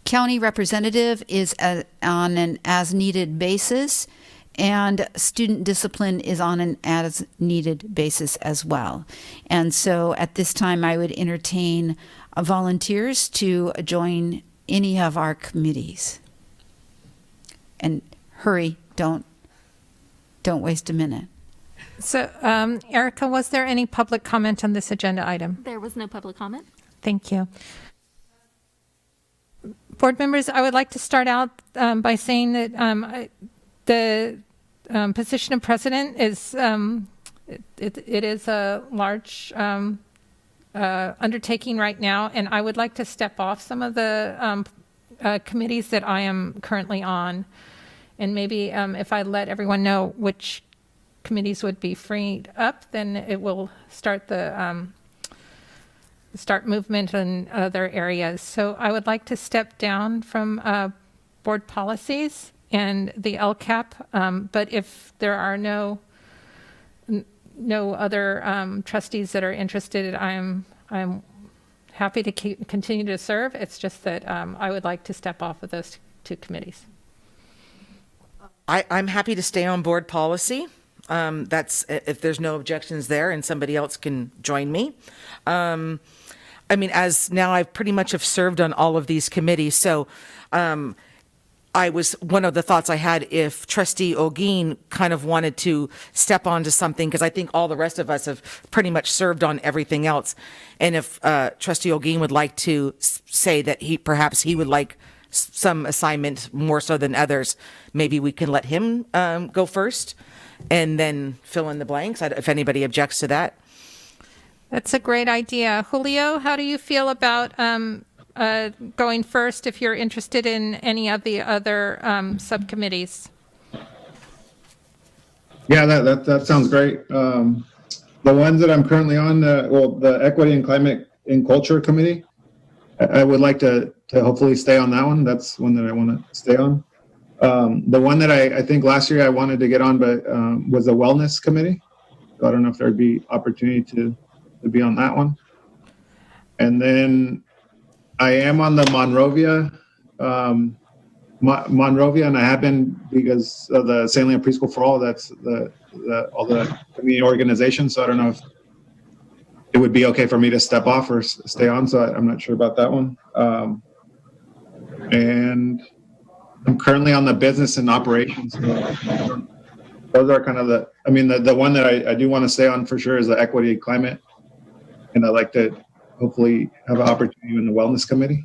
County representative is on an as-needed basis. And student discipline is on an as-needed basis as well. And so at this time, I would entertain volunteers to join any of our committees. And hurry, don't waste a minute. So, Erica, was there any public comment on this agenda item? There was no public comment. Thank you. Board members, I would like to start out by saying that the position of president is it is a large undertaking right now, and I would like to step off some of the committees that I am currently on, and maybe if I let everyone know which committees would be freed up, then it will start the start movement in other areas. So I would like to step down from board policies and the LCAP, but if there are no other trustees that are interested, I'm happy to continue to serve. It's just that I would like to step off of those 2 committees. I'm happy to stay on board policy. That's if there's no objections there and somebody else can join me. I mean, as now I've pretty much have served on all of these committees. So one of the thoughts I had, if Trustee Ogeen kind of wanted to step onto something, because I think all the rest of us have pretty much served on everything else. And if Trustee Ogeen would like to say that perhaps he would like some assignment more so than others, maybe we can let him go first and then fill in the blanks, if anybody objects to that. That's a great idea. Julio, how do you feel about going first if you're interested in any of the other subcommittees? Yeah, that sounds great. The ones that I'm currently on, the Equity and Climate and Culture Committee, I would like to hopefully stay on that one. That's one that I want to stay on. The one that I think last year I wanted to get on, but was the Wellness Committee. So I don't know if there'd be opportunity to be on that one. And then I am on the Monrovia, and I have been because of the Salient Preschool for All. That's all the community organizations. So I don't know if it would be okay for me to step off or stay on. So I'm not sure about that one. And I'm currently on the business and operations. So those are kind of the one that I do want to stay on for sure is the equity and climate. And I'd like to hopefully have an opportunity in the wellness committee.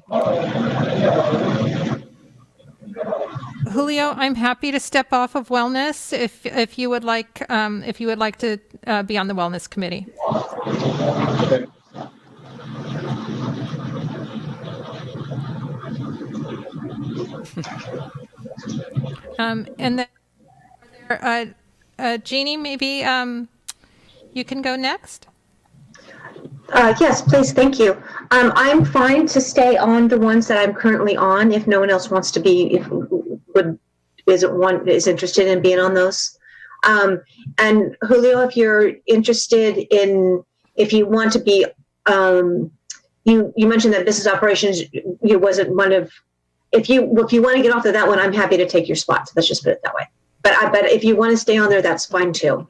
Julio, I'm happy to step off of wellness if you would like to be on the wellness committee. Okay. And then, Jeannie, maybe you can go next. Yes, please, thank you. I'm fine to stay on the ones that I'm currently on if no one else wants to be, is interested in being on those. And Julio, if you're interested in, if you want to be, you mentioned that business operations, you wasn't one of, if you want to get off of that one, I'm happy to take your spot. So let's just put it that way. But if you want to stay on there, that's fine too.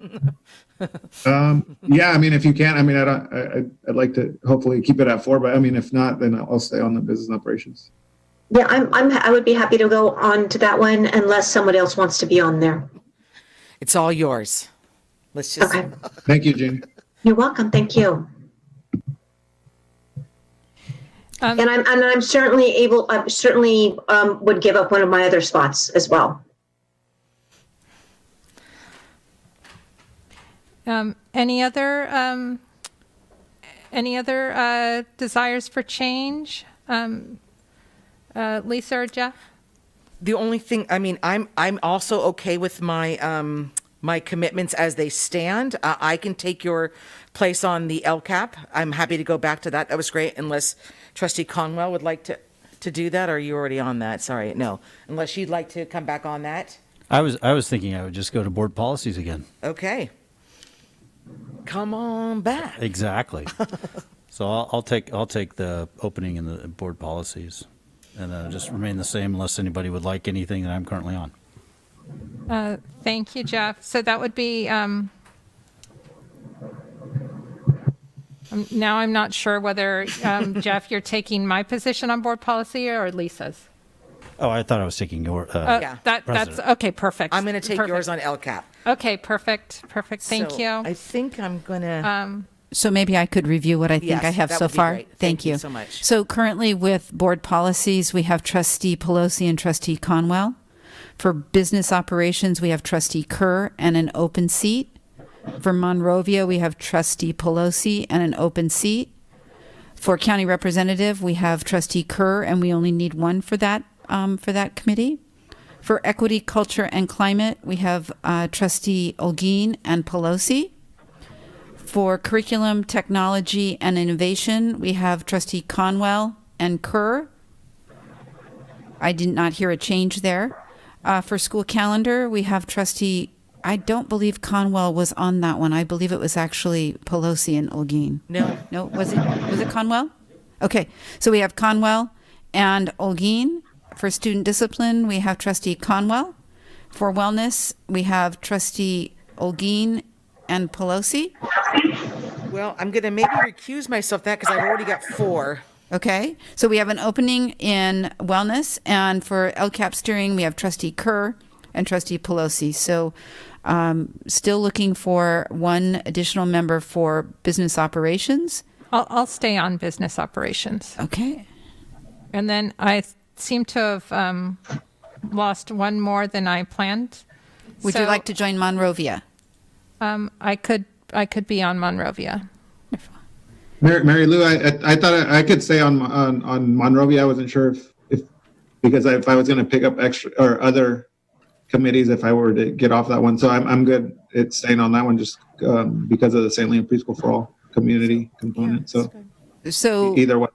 Yeah, I mean, if you can, I mean, I'd like to hopefully keep it at 4, but I mean, if not, then I'll stay on the business operations. Yeah, I would be happy to go on to that one unless someone else wants to be on there. It's all yours. Let's just. Okay. Thank you, Jeannie. You're welcome. Thank you. And I'm certainly able. I certainly would give up one of my other spots as well. Any other desires for change? Lisa or Jeff? The only thing, I mean, I'm also okay with my my commitments as they stand. I can take your place on the LCAP. I'm happy to go back to that. That was great. Unless Trustee Conwell would like to do that, or are you already on that? Sorry, no. Unless you'd like to come back on that. I was thinking I would just go to board policies again. Okay. Come on back. Exactly. So I'll take the opening in the board policies, and then just remain the same unless anybody would like anything that I'm currently on. Thank you, Jeff. So that would be, now I'm not sure whether, Jeff, you're taking my position on board policy or Lisa's. Oh, I thought I was taking your. Yeah. That's, okay, perfect. I'm going to take Perfect. yours on LCAP. Okay, perfect. Thank So you. I think I'm going to. So maybe I could review what I think Yes, I have that so would be far. great. Thank you so much. So currently with board policies, we have Trustee Pelosi and Trustee Conwell. For business operations, we have Trustee Kerr and an open seat. For Monrovia, we have Trustee Pelosi and an open seat. For county representative, we have Trustee Kerr, and we only need one for that committee. For equity, culture, and climate, we have Trustee Olguin and Pelosi. For curriculum, technology, and innovation, we have Trustee Conwell and Kerr. I did not hear a change there. For school calendar, we have Trustee, I don't believe Conwell was on that one. I believe it was actually Pelosi and Olguin. No, was it Conwell? Okay, so we have Conwell and Olguin. For student discipline, we have Trustee Conwell. For wellness, we have Trustee Olguin and Pelosi. Well, I'm going to maybe recuse myself that because I've already got 4. Okay, so we have an opening in wellness, and for LCAP steering, we have Trustee Kerr and Trustee Pelosi. So still looking for one additional member for business operations. I'll stay on business operations. Okay. And then I seem to have lost one more than I planned. Would you like to join Monrovia? I could be on Monrovia. Mary Lou, I thought I could stay on Monrovia. I wasn't sure if because if I was going to pick up extra or other committees if I were to get off that one. So I'm good at staying on that one just because of the St. Leon Preschool for All community component. So either way.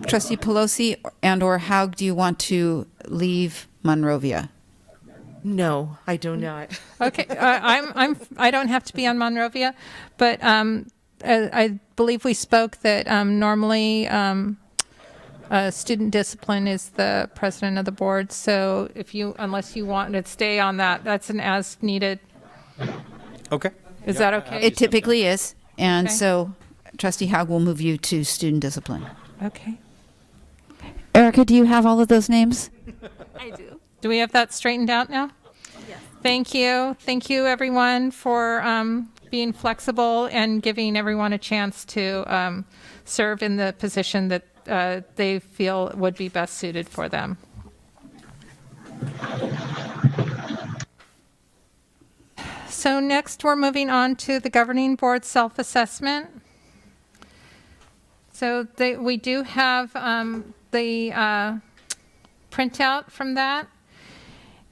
Trustee Pelosi and/or Haug, do you want to leave Monrovia? No, I do not. Okay, I don't have to be on Monrovia, but I believe we spoke that normally student discipline is the president of the board. So unless you want to stay on that, that's an as needed. Okay. Is that okay? It typically is, and Okay. so Trustee Haug will move you to student discipline. Okay. Erica, do you have all of those names? I do. Do we have that straightened out now? Yes. Thank you. Thank you, everyone, for being flexible and giving everyone a chance to serve in the position that they feel would be best suited for them. So next, we're moving on to the governing board self-assessment. So we do have the printout from that.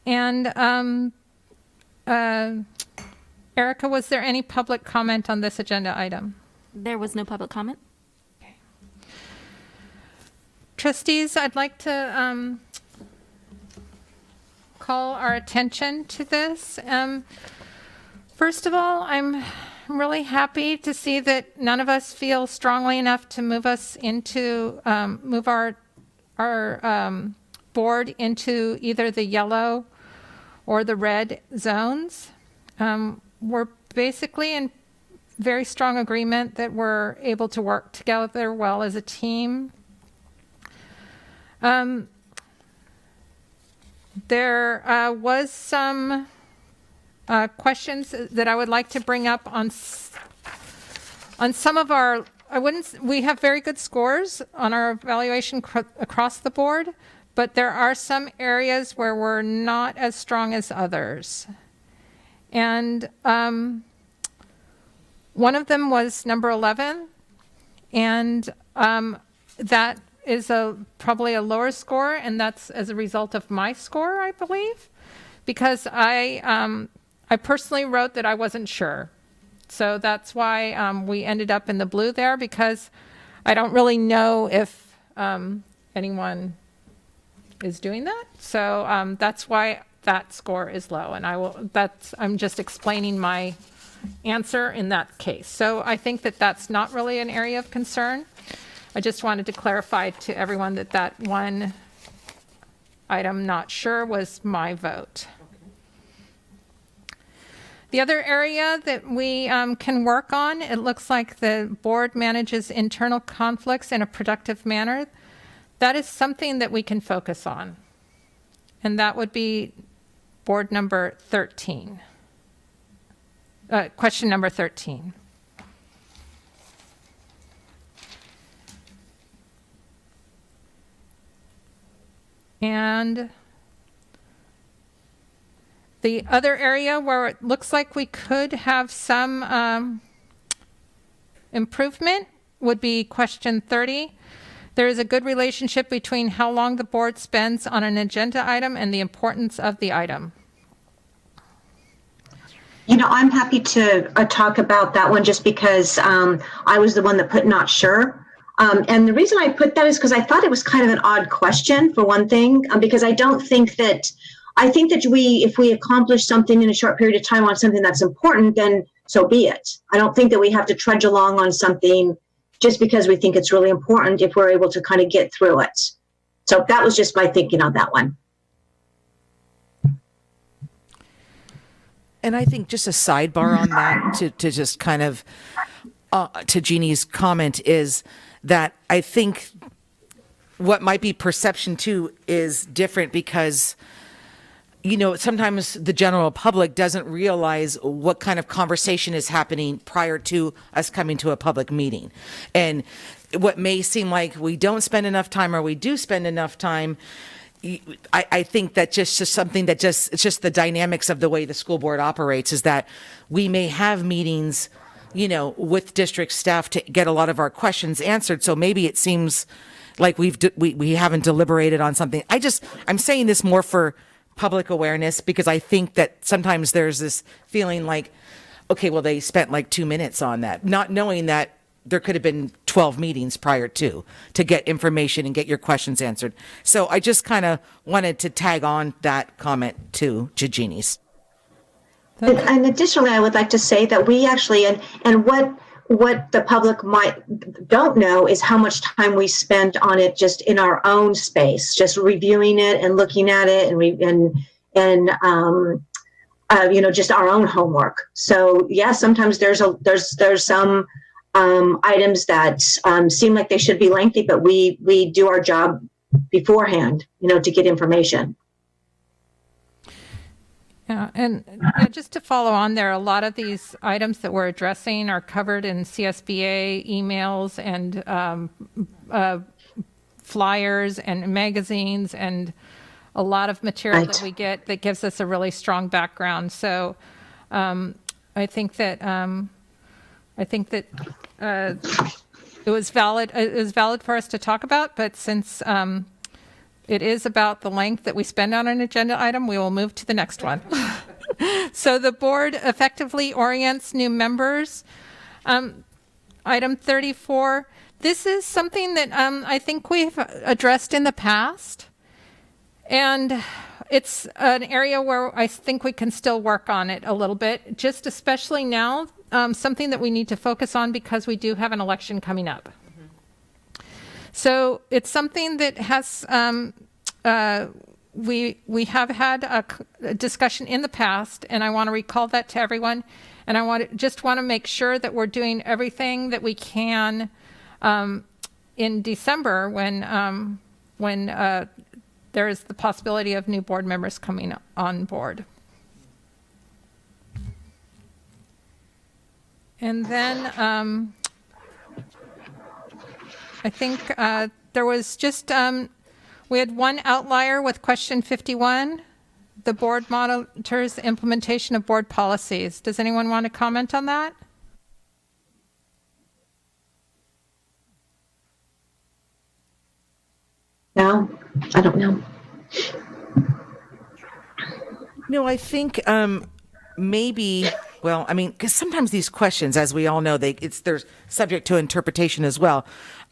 And Erica, was there any public comment on this agenda item? There was no public comment. Trustees, I'd like to call our attention to this. First of all, I'm really happy to see that none of us feel strongly enough to move us into, move our board into either the yellow or the red zones. We're basically in very strong agreement that we're able to work together well as a team. There was some questions that I would like to bring up on some of our, we have very good scores on our evaluation across the board, but there are some areas where we're not as strong as others. And one of them was number 11, and that is probably a lower score, and that's as a result of my score, I believe, because I personally wrote that I wasn't sure. So that's why we ended up in the blue there, because I don't really know if anyone is doing that. So that's why that score is low, and I'm just explaining my answer in that case. So I think that that's not really an area of concern. I just wanted to clarify to everyone that that one item, not sure, was my vote. The other area that we can work on, it looks like the board manages internal conflicts in a productive manner. That is something that we can focus on. And that would be board number 13. Question number 13. And the other area where it looks like we could have some improvement would be question 30. There is a good relationship between how long the board spends on an agenda item and the importance of the item. You know, I'm happy to talk about that one just because I was the one that put not sure. And the reason I put that is because I thought it was kind of an odd question, for one thing, because I think that if we accomplish something in a short period of time on something that's important, then so be it. I don't think that we have to trudge along on something just because we think it's really important if we're able to kind of get through it. So that was just my thinking on that one. And I think just a sidebar on that to just kind of to Jeannie's comment is that I think what might be perception too is different because, you know, sometimes the general public doesn't realize what kind of conversation is happening prior to us coming to a public meeting. And what may seem like we don't spend enough time or we do spend enough time, I think that just something that it's just the dynamics of the way the school board operates is that we may have meetings, you know, with district staff to get a lot of our questions answered. So maybe it seems like we haven't deliberated on something. I'm saying this more for public awareness because I think that sometimes there's this feeling like, okay, well, they spent like 2 minutes on that, not knowing that there could have been 12 meetings prior to get information and get your questions answered. So I just kind of wanted to tag on that comment to Jeannie's. And additionally, I would like to say that we actually, and what the public don't know is how much time we spend on it just in our own space, just reviewing it and looking at it and you know, just our own homework. So yeah, sometimes there's some items that seem like they should be lengthy, but we do our job beforehand, you know, to get information. Yeah, and just to follow on there, a lot of these items that we're addressing are covered in CSBA emails and flyers and magazines and a lot of material that we get that gives us a really strong background. So I think that it was valid. It was valid for us to talk about, but since it is about the length that we spend on an agenda item, we will move to the next one. So the board effectively orients new members. Item 34, this is something that I think we've addressed in the past. And it's an area where I think we can still work on it a little bit, just especially now, something that we need to focus on because we do have an election coming up. So it's something that has, we have had a discussion in the past, and I want to recall that to everyone. And I just want to make sure that we're doing everything that we can in December when there is the possibility of new board members coming on board. And then I think there was just, we had one outlier with question 51. The board monitors the implementation of board policies. Does anyone want to comment on that? No, I don't know. No, I think maybe. Well, I mean, because sometimes these questions, as we all know, they're subject to interpretation as well.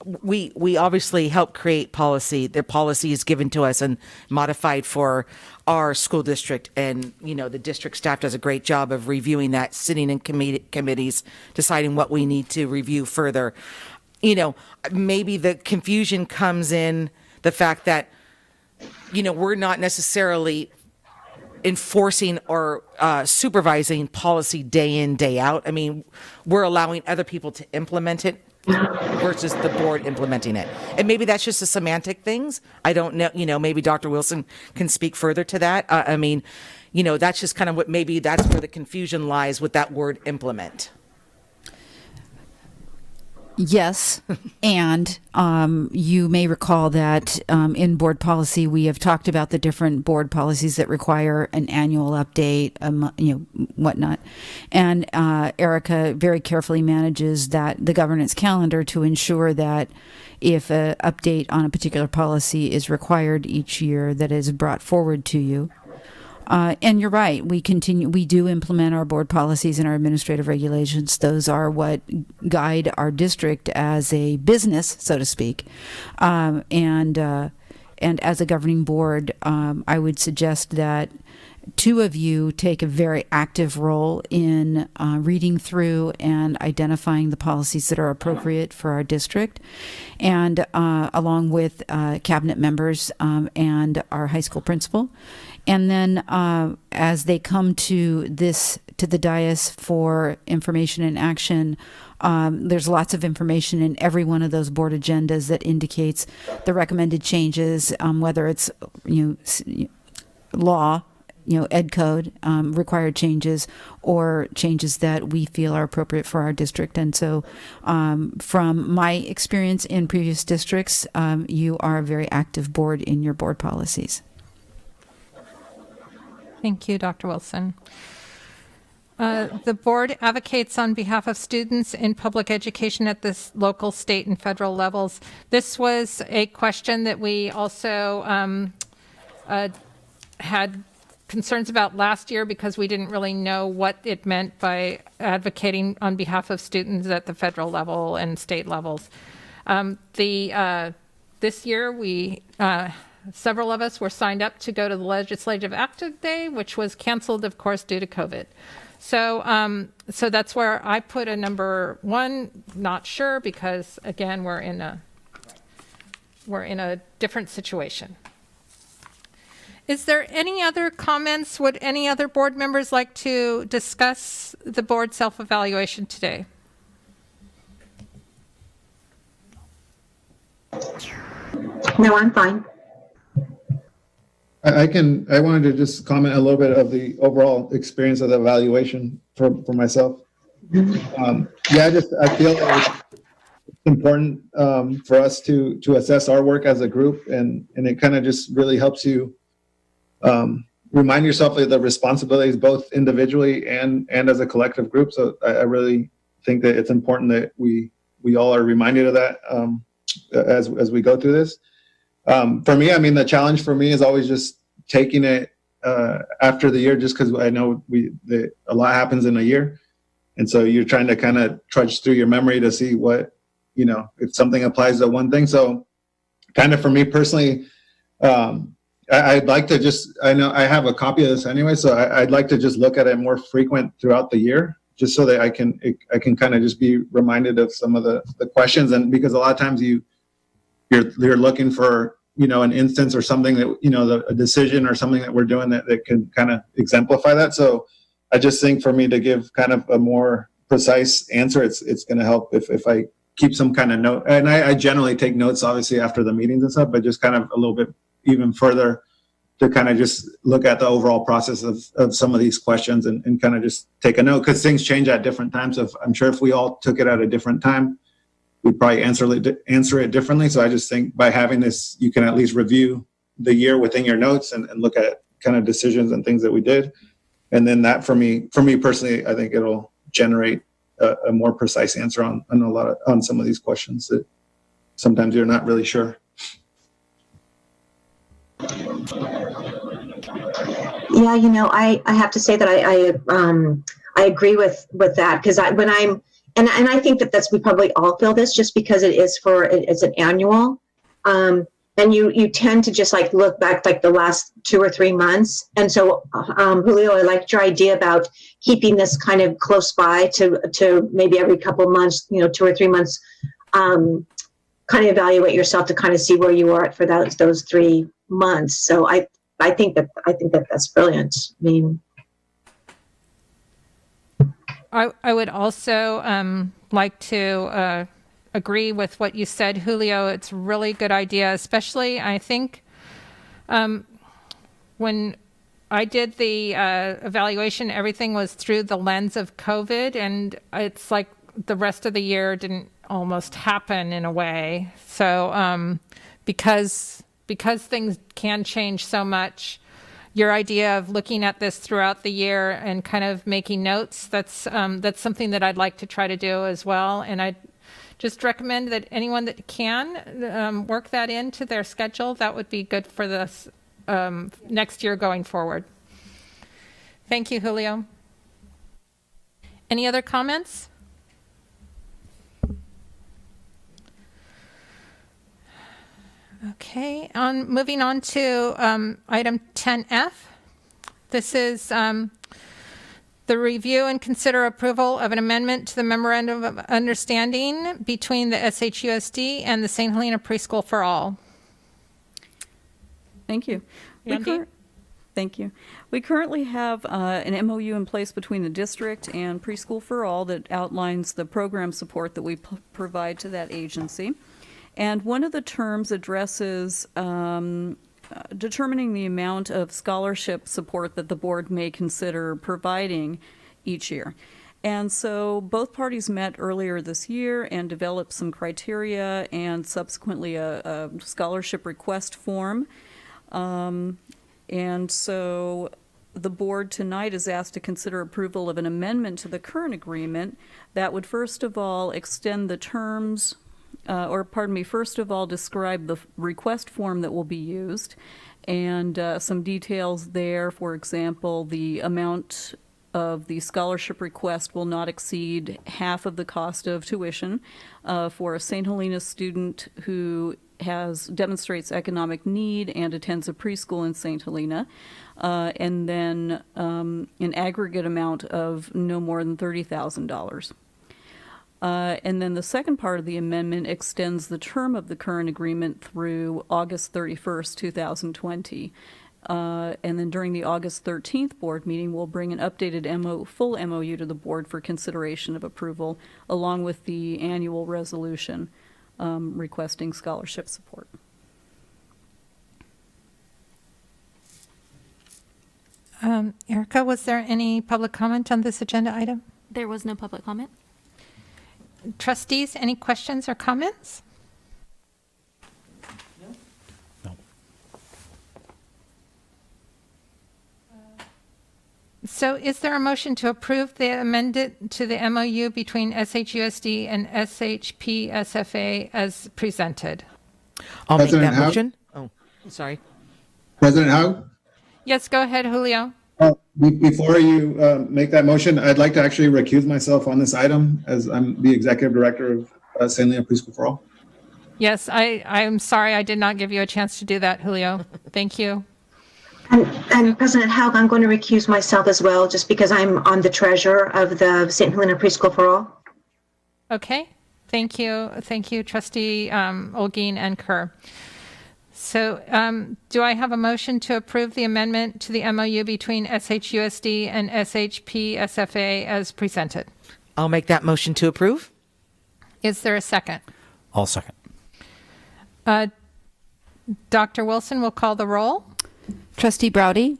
We obviously help create policy. The policy is given to us and modified for our school district, and the district staff does a great job of reviewing that, sitting in committees, deciding what we need to review further. Maybe the confusion comes in the fact that we're not necessarily enforcing or supervising policy day in, day out. I mean, we're allowing other people to implement it versus the board implementing it. And maybe that's just a semantic things. I don't know. Maybe Dr. Wilson can speak further to that. I mean, that's just kind of maybe that's where the confusion lies with that word implement. Yes, and you may recall that in board policy, we have talked about the different board policies that require an annual update, whatnot. And Erica very carefully manages the governance calendar to ensure that if an update on a particular policy is required each year, that is brought forward to you. And you're right. We do implement our board policies and our administrative regulations. Those are what guide our district as a business, so to speak. And as a governing board, I would suggest that two of you take a very active role in reading through and identifying the policies that are appropriate for our district, and along with cabinet members and our high school principal. And then as they come to the dais for information and action, there's lots of information in every one of those board agendas that indicates the recommended changes, whether it's law, ed code, required changes, or changes that we feel are appropriate for our district. And so from my experience in previous districts, you are a very active board in your board policies. Thank you, Dr. Wilson. The board advocates on behalf of students in public education at the local, state, and federal levels. This was a question that we also had concerns about last year because we didn't really know what it meant by advocating on behalf of students at the federal level and state levels. This year, we several of us were signed up to go to the Legislative Active Day, which was canceled, of course, due to COVID. So so that's where I put a number 1, not sure, because again, we're in a different situation. Is there any other comments? Would any other board members like to discuss the board self-evaluation today? No, I'm fine. I wanted to just comment a little bit of the overall experience of the evaluation for myself. I feel it's important for us to assess our work as a group, and it kind of just really helps you remind yourself of the responsibilities both individually and as a collective group. So I really think that it's important that we all are reminded of that as we go through this. For me, I mean, the challenge for me is always just taking it after the year, just because I know a lot happens in a year, And so you're trying to kind of trudge through your memory to see what, if something applies to one thing. So kind of for me personally, I'd like to I know I have a copy of this anyway, so I'd like to just look at it more frequent throughout the year, just so that I can kind of just be reminded of some of the questions. And because a lot of times you're looking for, an instance or something that, a decision or something that we're doing that can kind of exemplify that. So I just think for me to give kind of a more precise answer, it's going to help if I keep some kind of note. And I generally take notes, obviously, after the meetings and stuff, but just kind of a little bit even further to kind of just look at the overall process of some of these questions and kind of just take a note, because things change at different times. So I'm sure if we all took it at a different time, we'd probably answer it differently. So I just think by having this, you can at least review the year within your notes and look at kind of decisions and things that we did. And then that for me personally, I think it'll generate a more precise answer on some of these questions that sometimes you're not really sure. Yeah, I have to say that I agree with that, because I think that we probably all feel this, just because it's an annual, and you tend to just like look back like the last 2 or 3 months. And so Julio, I liked your idea about keeping this kind of close by to maybe every couple of months, 2 or 3 months, kind of evaluate yourself to kind of see where you are for those 3 months. So I think that's brilliant. I mean, I would also like to agree with what you said, Julio. It's a really good idea, especially I think when I did the evaluation, everything was through the lens of COVID, and it's like the rest of the year didn't almost happen in a way. So because things can change so much, your idea of looking at this throughout the year and kind of making notes, that's something that I'd like to try to do as well. And I just recommend that anyone that can work that into their schedule. That would be good for this next year going forward. Thank you, Julio. Any other comments? Okay, moving on to item 10F. This is the review and consider approval of an amendment to the Memorandum of Understanding between the SHUSD and the St. Helena Preschool for All. Thank you. Andy? Thank you. We currently have an MOU in place between the district and Preschool for All that outlines the program support that we provide to that agency. And one of the terms addresses determining the amount of scholarship support that the board may consider providing each year. And so both parties met earlier this year and developed some criteria and subsequently a scholarship request form. And so the board tonight is asked to consider approval of an amendment to the current agreement that would first of all extend the terms, first of all describe the request form that will be used and some details there. For example, the amount of the scholarship request will not exceed half of the cost of tuition for a St. Helena student who demonstrates economic need and attends a preschool in St. Helena, and then an aggregate amount of no more than $30,000. And then the second part of the amendment extends the term of the current agreement through August 31st, 2020. And then during the August 13th board meeting, we'll bring an updated full MOU to the board for consideration of approval, along with the annual resolution requesting scholarship support. Erica, was there any public comment on this agenda item? There was no public comment. Trustees, any questions or comments? No. So is there a motion to approve the amendment to the MOU between SHUSD and SHPSFA as presented? I'll make President that Howe? motion. Oh, sorry. President Howe? Yes, go ahead, Julio. Before you make that motion, I'd like to actually recuse myself on this item as I'm the executive director of San Leon Preschool for All. Yes, I'm sorry I did not give you a chance to do that, Julio. Thank you. And President Haug, I'm going to recuse myself as well, just because I'm on the treasurer of the St. Helena Preschool for All. Okay. Thank you. Thank you, Trustee Olguin and Kerr. So do I have a motion to approve the amendment to the MOU between SHUSD and SHPSFA as presented? I'll make that motion to approve. Is there a second? I'll second. Dr. Wilson will call the roll. Trustee Browdy,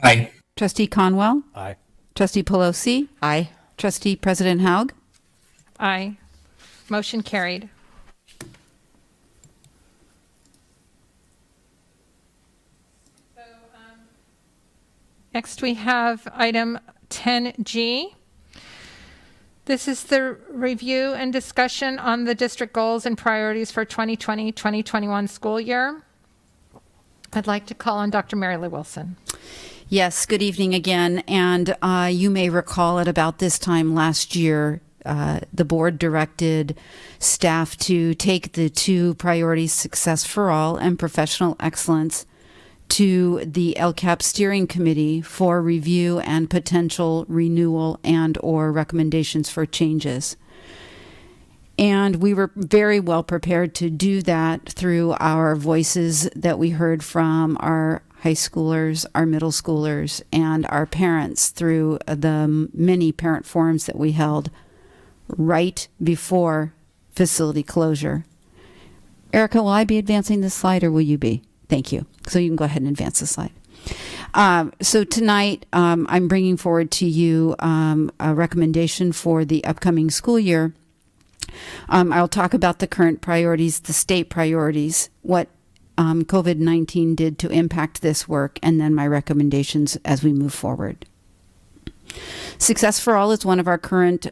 Aye. Trustee Conwell, Aye. Trustee Pelosi, Aye. Trustee President Haug. Aye. Motion carried. Next, we have item 10G. This is the review and discussion on the district goals and priorities for 2020-2021 school year. I'd like to call on Dr. Mary Lou Wilson. Yes, good evening again. And you may recall at about this time last year, the board directed staff to take the two priorities, Success for All and Professional Excellence, to the LCAP Steering Committee for review and potential renewal and or recommendations for changes. And we were very well prepared to do that through our voices that we heard from our high schoolers, our middle schoolers, and our parents through the many parent forums that we held right before facility closure. Erica, will I be advancing this slide or will you be? Thank you. So you can go ahead and advance the slide. So tonight, I'm bringing forward to you a recommendation for the upcoming school year. I'll talk about the current priorities, the state priorities, what COVID-19 did to impact this work, and then my recommendations as we move forward. Success for All is one of our current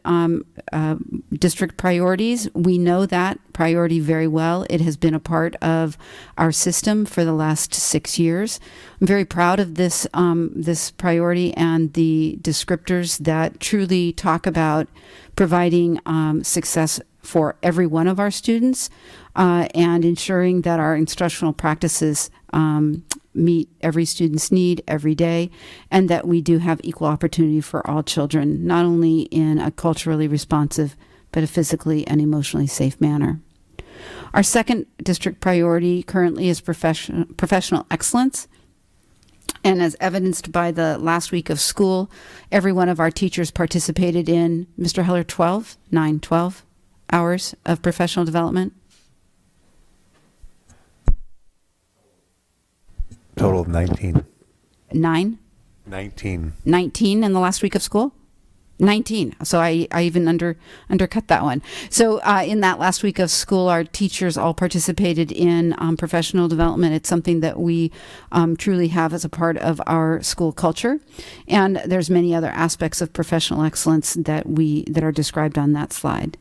district priorities. We know that priority very well. It has been a part of our system for the last 6 years. I'm very proud of this this priority and the descriptors that truly talk about providing success for every one of our students and ensuring that our instructional practices meet every student's need every day, and that we do have equal opportunity for all children, not only in a culturally responsive, but a physically and emotionally safe manner. Our second district priority currently is professional excellence. And as evidenced by the last week of school, every one of our teachers participated in, Mr. Heller, 12 hours of professional development. Total of 19. 19 in the last week of school? 19. So I even undercut that one. So in that last week of school, our teachers all participated in professional development. It's something that we truly have as a part of our school culture. And there's many other aspects of professional excellence that are described on that slide.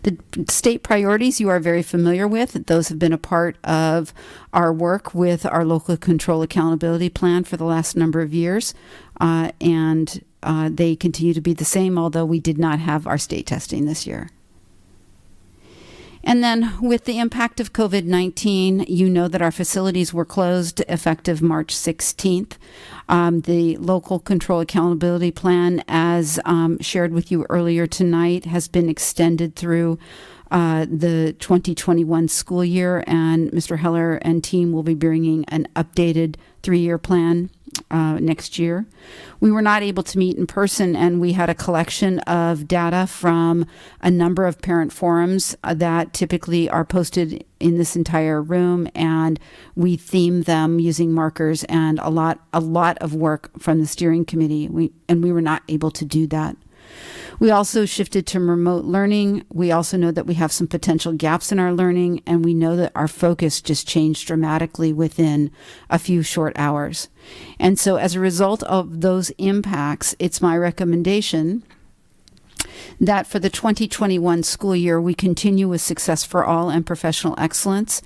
The state priorities you are very familiar with. Those have been a part of our work with our local control accountability plan for the last number of years. And they continue to be the same, although we did not have our state testing this year. And then with the impact of COVID-19, you know that our facilities were closed effective March 16th. The local control accountability plan, as shared with you earlier tonight, has been extended through the 2021 school year, and Mr. Heller and team will be bringing an updated 3-year plan next year. We were not able to meet in person, and we had a collection of data from a number of parent forums that typically are posted in this entire room, and we themed them using markers and a lot of work from the steering committee. We were not able to do that. We also shifted to remote learning. We also know that we have some potential gaps in our learning, and we know that our focus just changed dramatically within a few short hours. And so as a result of those impacts, it's my recommendation that for the 2021 school year, we continue with Success for All and Professional Excellence.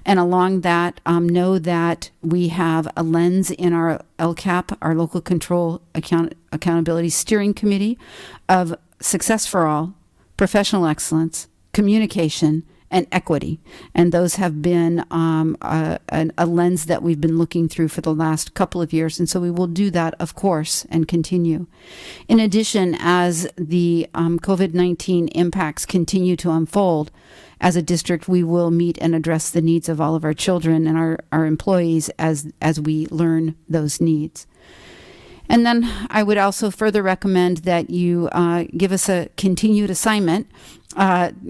And along that, know that we have a lens in our LCAP, our Local Control Accountability Steering Committee, of Success for All, Professional Excellence, Communication, and equity. And those have been a lens that we've been looking through for the last couple of years. And so we will do that, of course, and continue. In addition, as the COVID-19 impacts continue to unfold, as a district, we will meet and address the needs of all of our children and our employees as we learn those needs. And then I would also further recommend that you give us a continued assignment,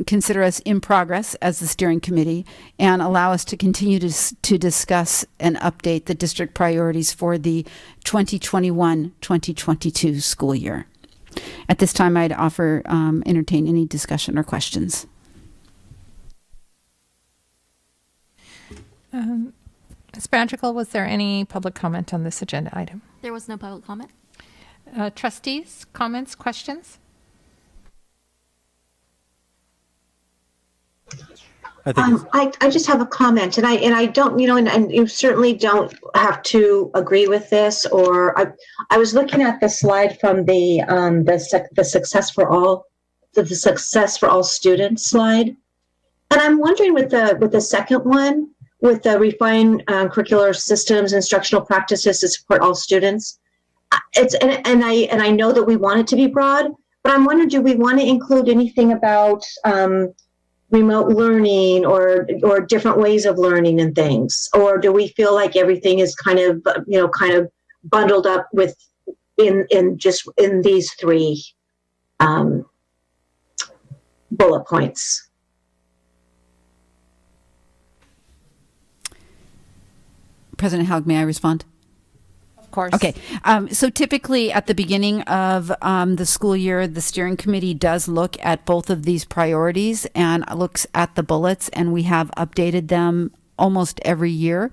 consider us in progress as the steering committee, and allow us to continue to discuss and update the district priorities for the 2021-2022 school year. At this time, I'd entertain any discussion or questions. Ms. Badrigal, was there any public comment on this agenda item? There was no public comment. Trustees, comments, questions? I think I just have a comment, and I don't, and you certainly don't have to agree with this. Or I was looking at the slide from the Success for All, the Success for All students slide, and I'm wondering with the second one, with the refined curricular systems, instructional practices to support all students. And I know that we want it to be broad, but I'm wondering, do we want to include anything about remote learning or different ways of learning and things, or do we feel like everything is kind of bundled up in these three bullet points? President Haug, may I respond? Of course. Okay. So typically at the beginning of the school year, the steering committee does look at both of these priorities and looks at the bullets, and we have updated them almost every year.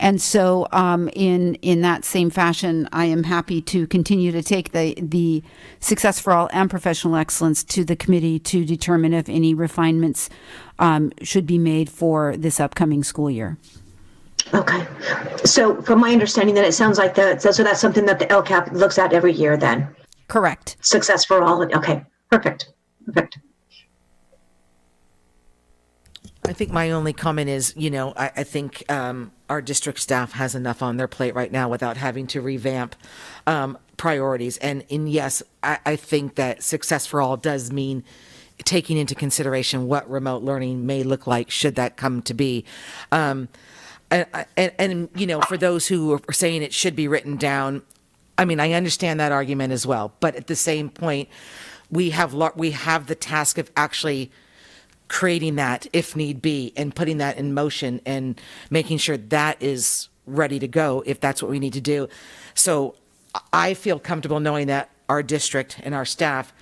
And so in that same fashion, I am happy to continue to take the Success for All and Professional Excellence to the committee to determine if any refinements should be made for this upcoming school year. Okay. So from my understanding, then it sounds like so that's something that the LCAP looks at every year then? Correct. Success for All. Okay. Perfect. I think my only comment is, I think our district staff has enough on their plate right now without having to revamp priorities. And yes, I think that Success for All does mean taking into consideration what remote learning may look like should that come to be. And for those who are saying it should be written down, I mean, I understand that argument as well. But at the same point, we have the task of actually creating that if need be and putting that in motion and making sure that is ready to go if that's what we need to do. So I feel comfortable knowing that our district and our staff,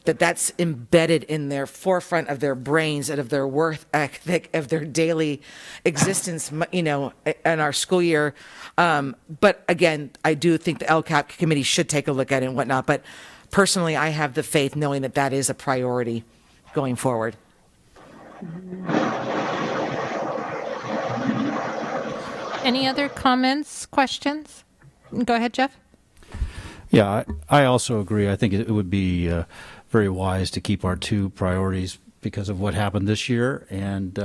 that's embedded in their forefront of their brains and of their work ethic, of their daily existence, in our school year. But again, I do think the LCAP committee should take a look at it and whatnot. But personally, I have the faith knowing that is a priority going forward. Any other comments, questions? Go ahead, Jeff. Yeah, I also agree. I think it would be very wise to keep our two priorities because of what happened this year. And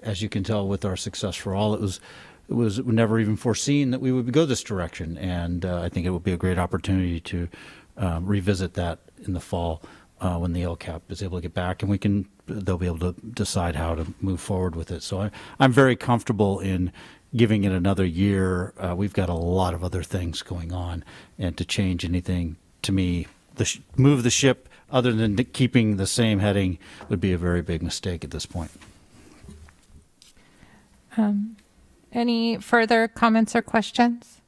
as you can tell with our Success for All, it was never even foreseen that we would go this direction. And I think it would be a great opportunity to revisit that in the fall when the LCAP is able to get back, and they'll be able to decide how to move forward with it. So I'm very comfortable in giving it another year. We've got a lot of other things going on, and to change anything, to me, move the ship other than keeping the same heading would be a very big mistake at this point. Any further comments or questions?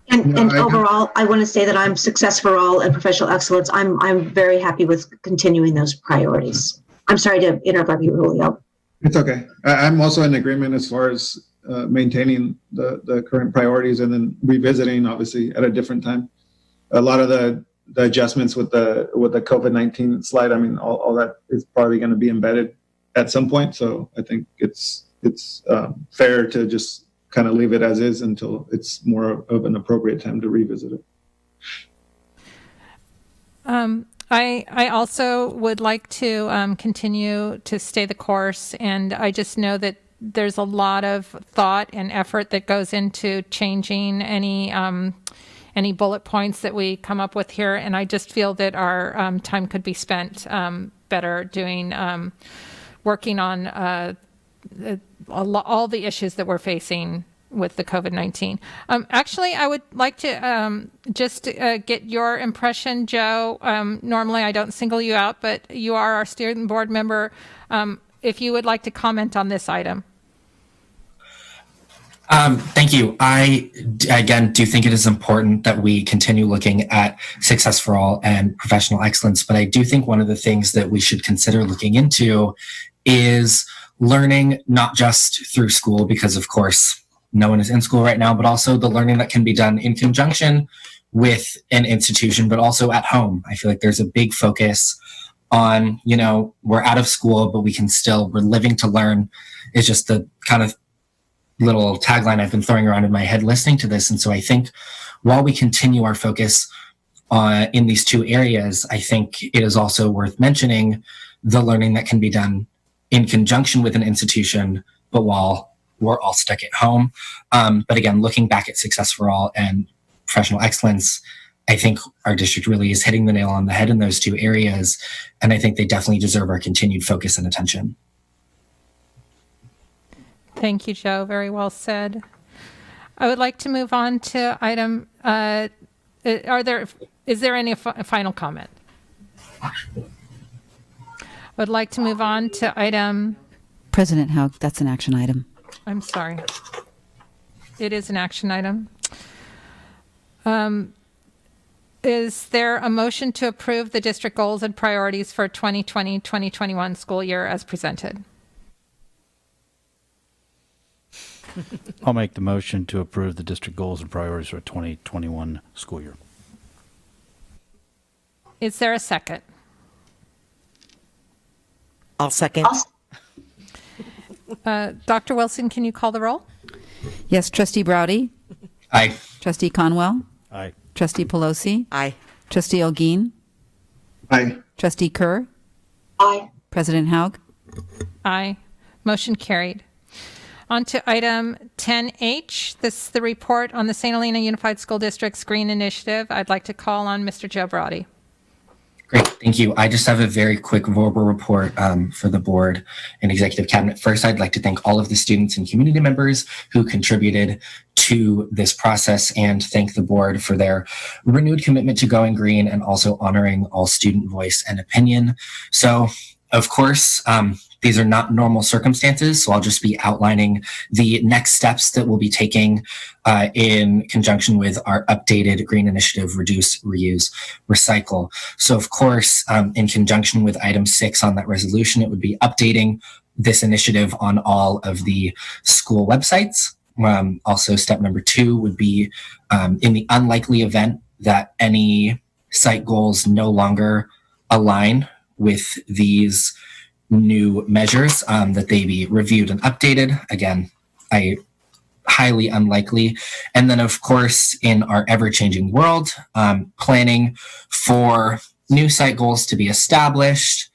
And overall, I want to say that I'm Success for All and Professional Excellence. I'm very happy with continuing those priorities. I'm sorry to interrupt you, Julio. It's okay. I'm also in agreement as far as maintaining the current priorities and then revisiting, obviously, at a different time. A lot of the the adjustments with the COVID-19 slide. I mean, all that is probably going to be embedded at some point. So I think it's fair to just kind of leave it as is until it's more of an appropriate time to revisit it. I also would like to continue to stay the course, and I just know that there's a lot of thought and effort that goes into changing any bullet points that we come up with here, and I just feel that our time could be spent better doing working on all the issues that we're facing with the COVID-19. Actually, I would like to just get your impression, Joe. Normally, I don't single you out, but you are our student board member. If you would like to comment on this item. Thank you. I, again, do think it is important that we continue looking at success for all and professional excellence, but I do think one of the things that we should consider looking into is learning not just through school, because of course, no one is in school right now, but also the learning that can be done in conjunction with an institution, but also at home. I feel like there's a big focus on, we're out of school, but we're living to learn is just the kind of little tagline I've been throwing around in my head listening to this. And so I think while we continue our focus in these two areas, I think it is also worth mentioning the learning that can be done in conjunction with an institution, but while we're all stuck at home. But again, looking back at Success for All and professional excellence, I think our district really is hitting the nail on the head in those two areas. And I think they definitely deserve our continued focus and attention. Thank you, Joe. Very well said. I would like to move on to item, is there any final comment? I would like to move on to item. President Haug, that's an action item. I'm sorry. It is an action item. Is there a motion to approve the district goals and priorities for 2020-2021 school year as presented? I'll make the motion to approve the district goals and priorities for 2021 school year. Is there a second? I'll second. Dr. Wilson, can you call the roll? Yes, Trustee Browdy. Aye. Trustee Conwell. Aye. Trustee Pelosi. Aye. Trustee Olguin. Aye. Trustee Kerr. Aye. President Haug. Aye. Motion carried. On to item 10H. This is the report on the St. Helena Unified School District's Green Initiative. I'd like to call on Mr. Joe Brody. Great, thank you. I just have a very quick verbal report for the board and executive cabinet. First, I'd like to thank all of the students and community members who contributed to this process and thank the board for their renewed commitment to going green and also honoring all student voice and opinion. So, of course, these are not normal circumstances, so I'll just be outlining the next steps that we'll be taking in conjunction with our updated Green Initiative, Reduce, Reuse, Recycle. So of course, in conjunction with item 6 on that resolution, it would be updating this initiative on all of the school websites. Also, step number 2 would be in the unlikely event that any site goals no longer align with these new measures, that they be reviewed and updated. Again, highly unlikely. And then, of course, in our ever-changing world, planning for new site goals to be established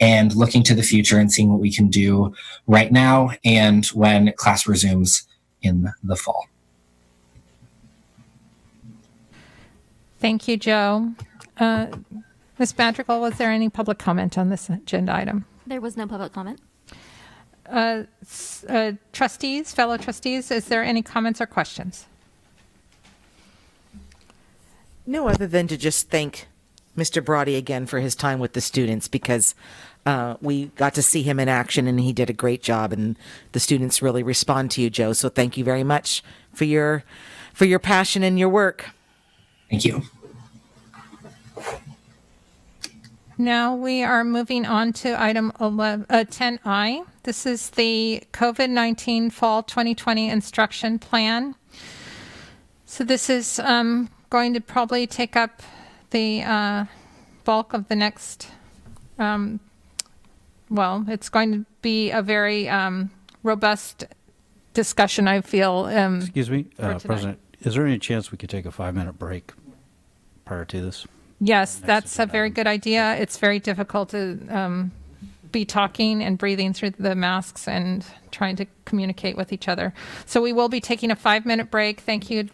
and looking to the future and seeing what we can do right now and when class resumes in the fall. Thank you, Joe. Ms. Madrigal, was there any public comment on this agenda item? There was no public comment. Trustees, fellow trustees, is there any comments or questions? No, other than to just thank Mr. Brody again for his time with the students, because we got to see him in action and he did a great job, and the students really respond to you, Joe. So thank you very much for your passion and your work. Thank you. Now we are moving on to item 10I. This is the COVID-19 Fall 2020 Instruction Plan. So this is going to probably take up the bulk of the next, well, it's going to be a very robust discussion, I feel. Excuse me, tonight. President, is there any chance we could take a 5-minute break prior to this? Yes, that's a very good idea. It's very difficult to be talking and breathing through the masks and trying to communicate with each other. So we will be taking a 5-minute break. Thank you,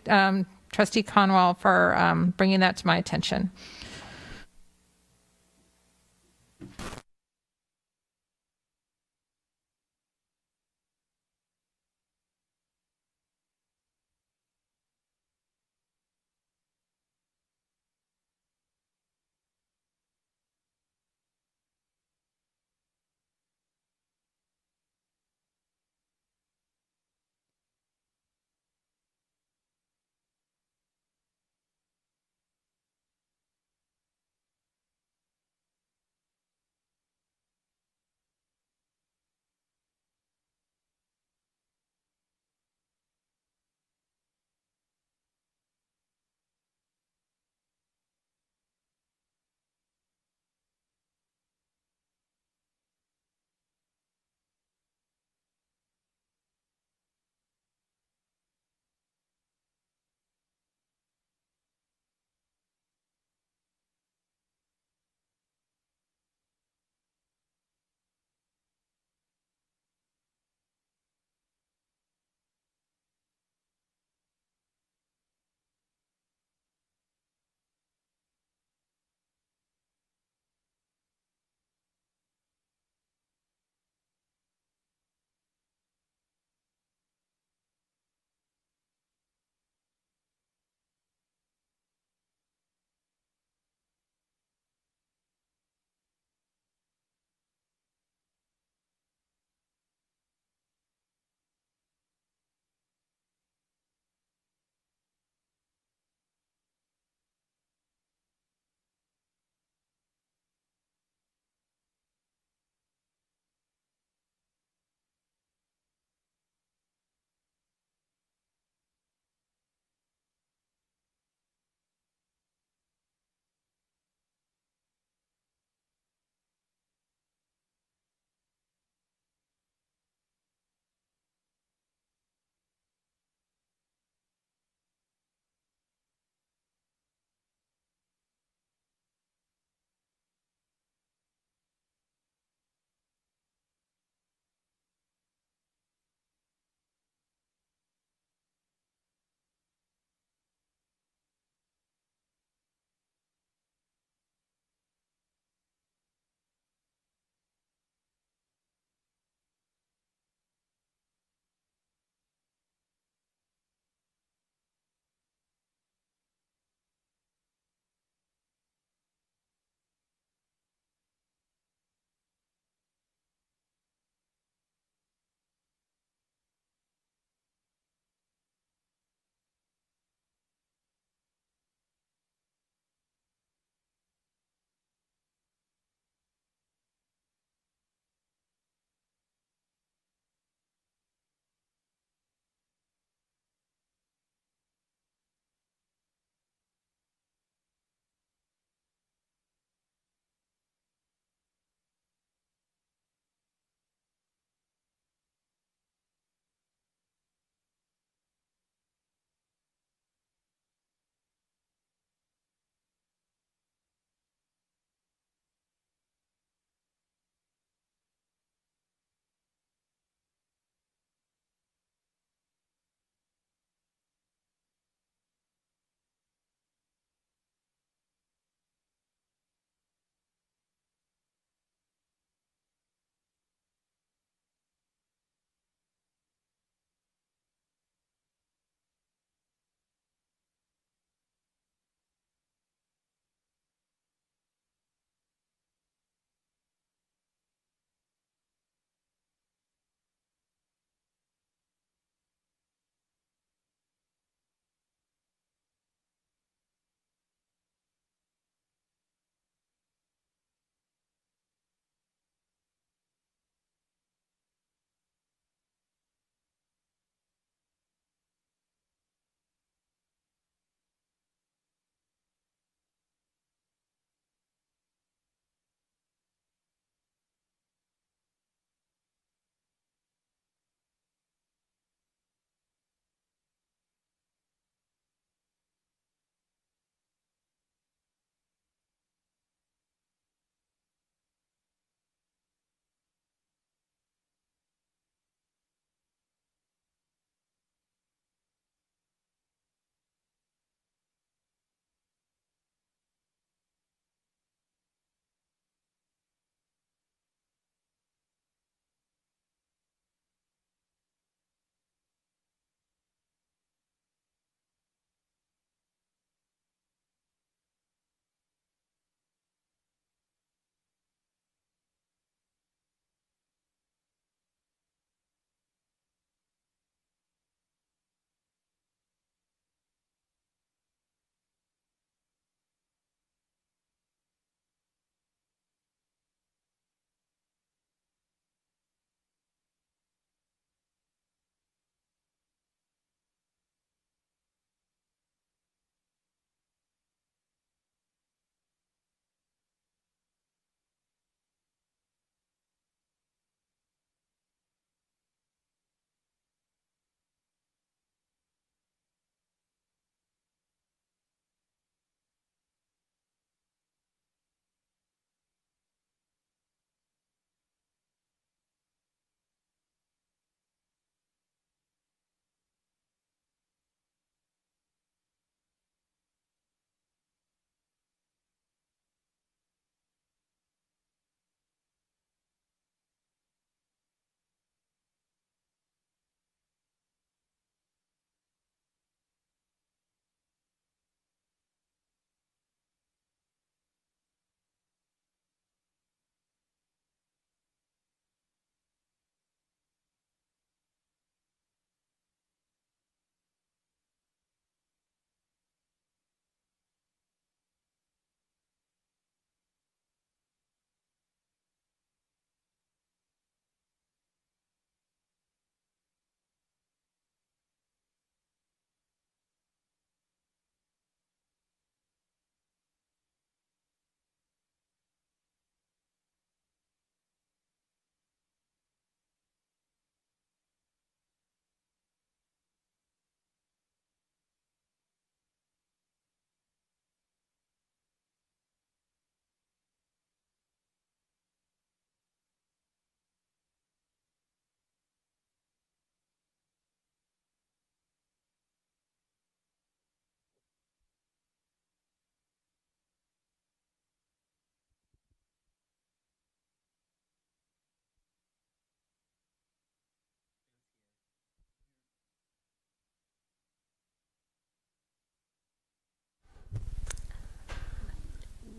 Trustee Conwell, for bringing that to my attention.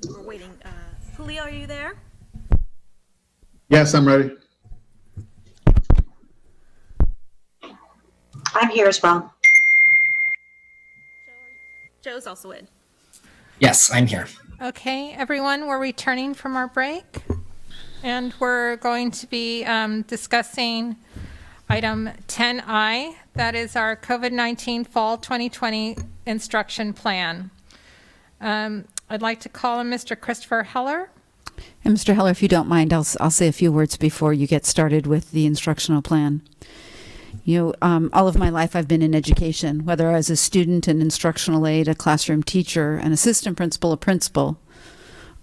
We're waiting. Julio, are you there? Yes, I'm ready. I'm here as well. Joe's also in. Yes, I'm here. Okay, everyone, we're returning from our break, and we're going to be discussing item 10I, that is our COVID-19 Fall 2020 Instruction Plan. I'd like to call on Mr. Christopher Heller. And Mr. Heller, if you don't mind, I'll say a few words before you get started with the instructional plan. You know, all of my life I've been in education, whether as a student, an instructional aide, a classroom teacher, an assistant principal, a principal,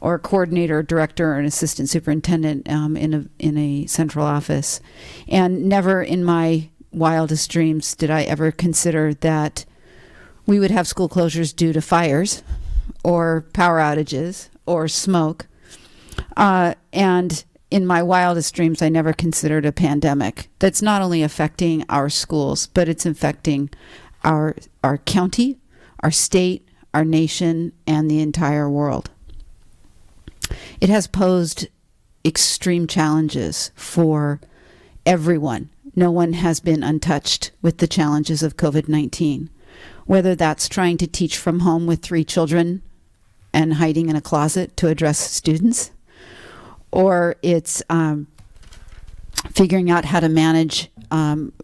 or a coordinator, director, or an assistant superintendent in a central office. And never in my wildest dreams did I ever consider that we would have school closures due to fires or power outages or smoke. And in my wildest dreams, I never considered a pandemic that's not only affecting our schools, but it's affecting our county, our state, our nation, and the entire world. It has posed extreme challenges for everyone. No one has been untouched with the challenges of COVID-19, whether that's trying to teach from home with 3 children and hiding in a closet to address students, or it's figuring out how to manage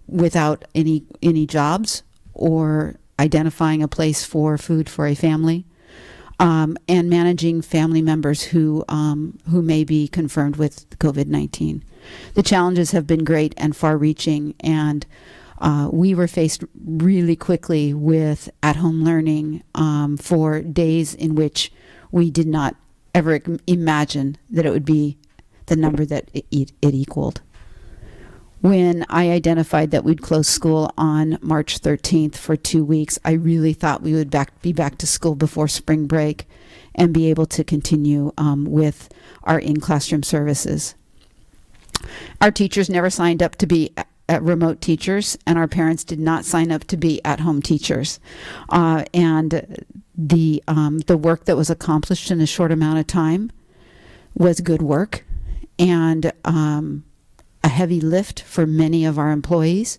without any jobs, or identifying a place for food for a family, and managing family members who may be confirmed with COVID-19. The challenges have been great and far-reaching, and we were faced really quickly with at-home learning for days in which we did not ever imagine that it would be the number that it equaled. When I identified that we'd close school on March 13th for 2 weeks, I really thought we would be back to school before spring break and be able to continue with our in-classroom services. Our teachers never signed up to be remote teachers, and our parents did not sign up to be at-home teachers. And the work that was accomplished in a short amount of time was good work, and a heavy lift for many of our employees.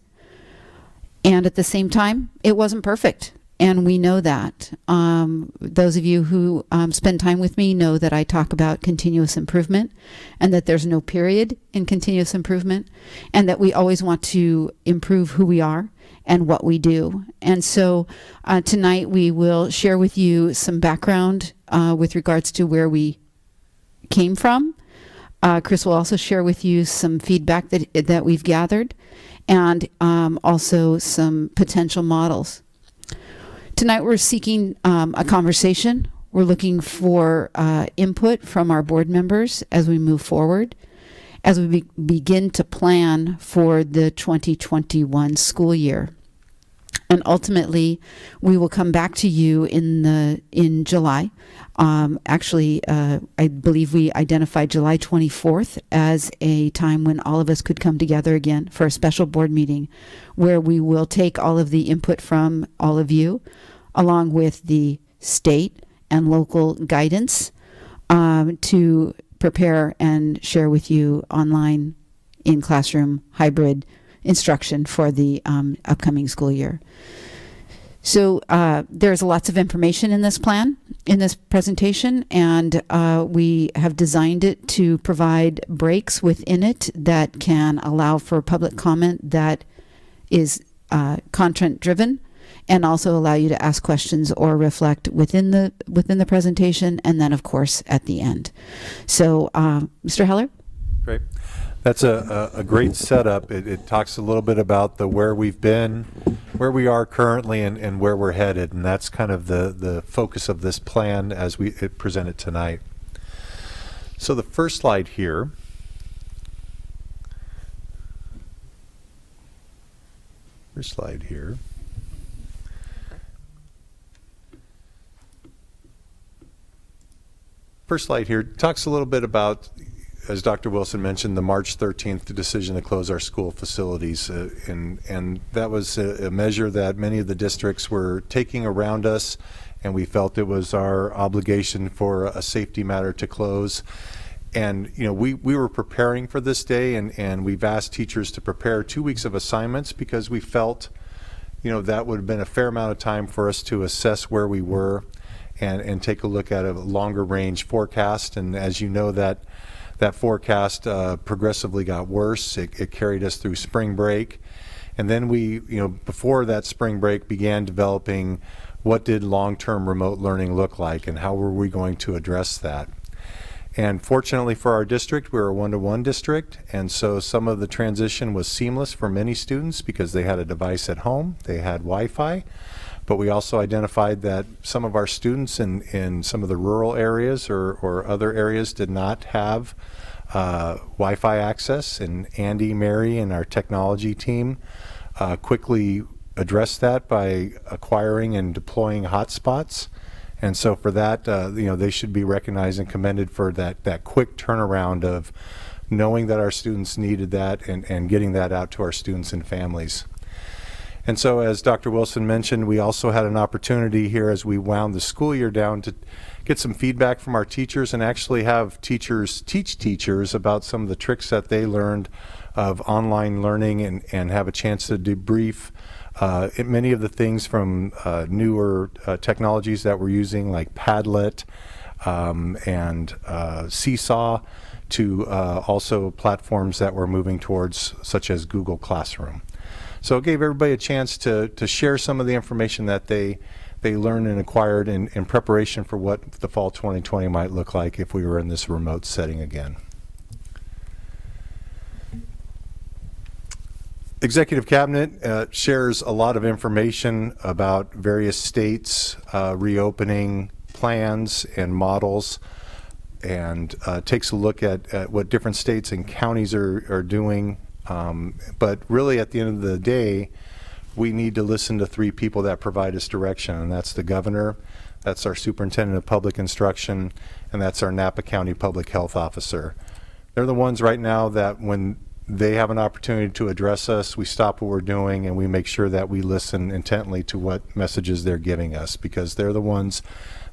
And at the same time, it wasn't perfect. And we know that. Those of you who spend time with me know that I talk about continuous improvement, and that there's no period in continuous improvement, and that we always want to improve who we are and what we do. And so tonight we will share with you some background with regards to where we came from. Chris will also share with you some feedback that we've gathered, and also some potential models. Tonight we're seeking a conversation. We're looking for input from our board members as we move forward, as we begin to plan for the 2021 school year. And ultimately, we will come back to you in July. I believe we identified July 24th as a time when all of us could come together again for a special board meeting, where we will take all of the input from all of you, along with the state and local guidance, to prepare and share with you online, in-classroom, hybrid instruction for the upcoming school year. So there's lots of information in this plan, in this presentation, and we have designed it to provide breaks within it that can allow for public comment that is content-driven, and also allow you to ask questions or reflect within the presentation, and then, of course, at the end. So, Mr. Heller? Great. That's a great setup. It talks a little bit about where we've been, where we are currently, and where we're headed, and that's kind of the focus of this plan as we present it tonight. So the first slide here. First slide here. First slide here talks a little bit about, as Dr. Wilson mentioned, the March 13th decision to close our school facilities. And that was a measure that many of the districts were taking around us, and we felt it was our obligation for a safety matter to close. And, you know, we were preparing for this day, and we've asked teachers to prepare 2 weeks of assignments because we felt, you know, that would have been a fair amount of time for us to assess where we were and take a look at a longer range forecast. And as you know, that forecast progressively got worse. It carried us through spring break. And then we, you know, before that spring break, began developing what did long-term remote learning look like and how were we going to address that. And fortunately for our district, we're a one-to-one district, and so some of the transition was seamless for many students because they had a device at home, they had Wi-Fi, but we also identified that some of our students in some of the rural areas or other areas did not have Wi-Fi access, and Andy, Mary, and our technology team quickly addressed that by acquiring and deploying hotspots. And so for that, you know, they should be recognized and commended for that quick turnaround of knowing that our students needed that and getting that out to our students and families. And so as Dr. Wilson mentioned, we also had an opportunity here as we wound the school year down to get some feedback from our teachers and actually have teachers teach teachers about some of the tricks that they learned of online learning and have a chance to debrief many of the things from newer technologies that we're using like Padlet and Seesaw to also platforms that we're moving towards such as Google Classroom. So it gave everybody a chance to share some of the information that they learned and acquired in preparation for what the fall 2020 might look like if we were in this remote setting again. Executive Cabinet shares a lot of information about various states reopening plans and models, and takes a look at what different states and counties are doing. But really at the end of the day, we need to listen to three people that provide us direction, and that's the governor, that's our superintendent of public instruction, and that's our Napa County public health officer. They're the ones right now that when they have an opportunity to address us, we stop what we're doing and we make sure that we listen intently to what messages they're giving us, because they're the ones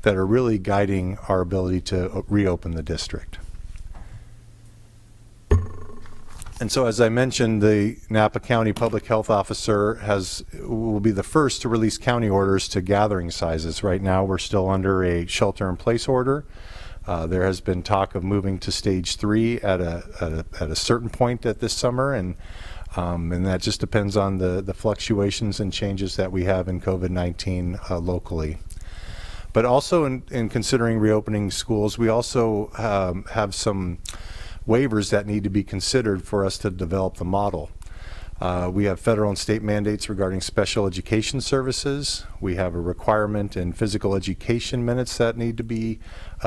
that are really guiding our ability to reopen the district. And so as I mentioned, the Napa County Public Health Officer will be the first to release county orders to gathering sizes. Right now we're still under a shelter-in-place order. There has been talk of moving to stage 3 at a certain point at this summer, and that just depends on the fluctuations and changes that we have in COVID-19 locally. But also in considering reopening schools, we also have some waivers that need to be considered for us to develop the model. We have federal and state mandates regarding special education services. We have a requirement in physical education minutes that need to be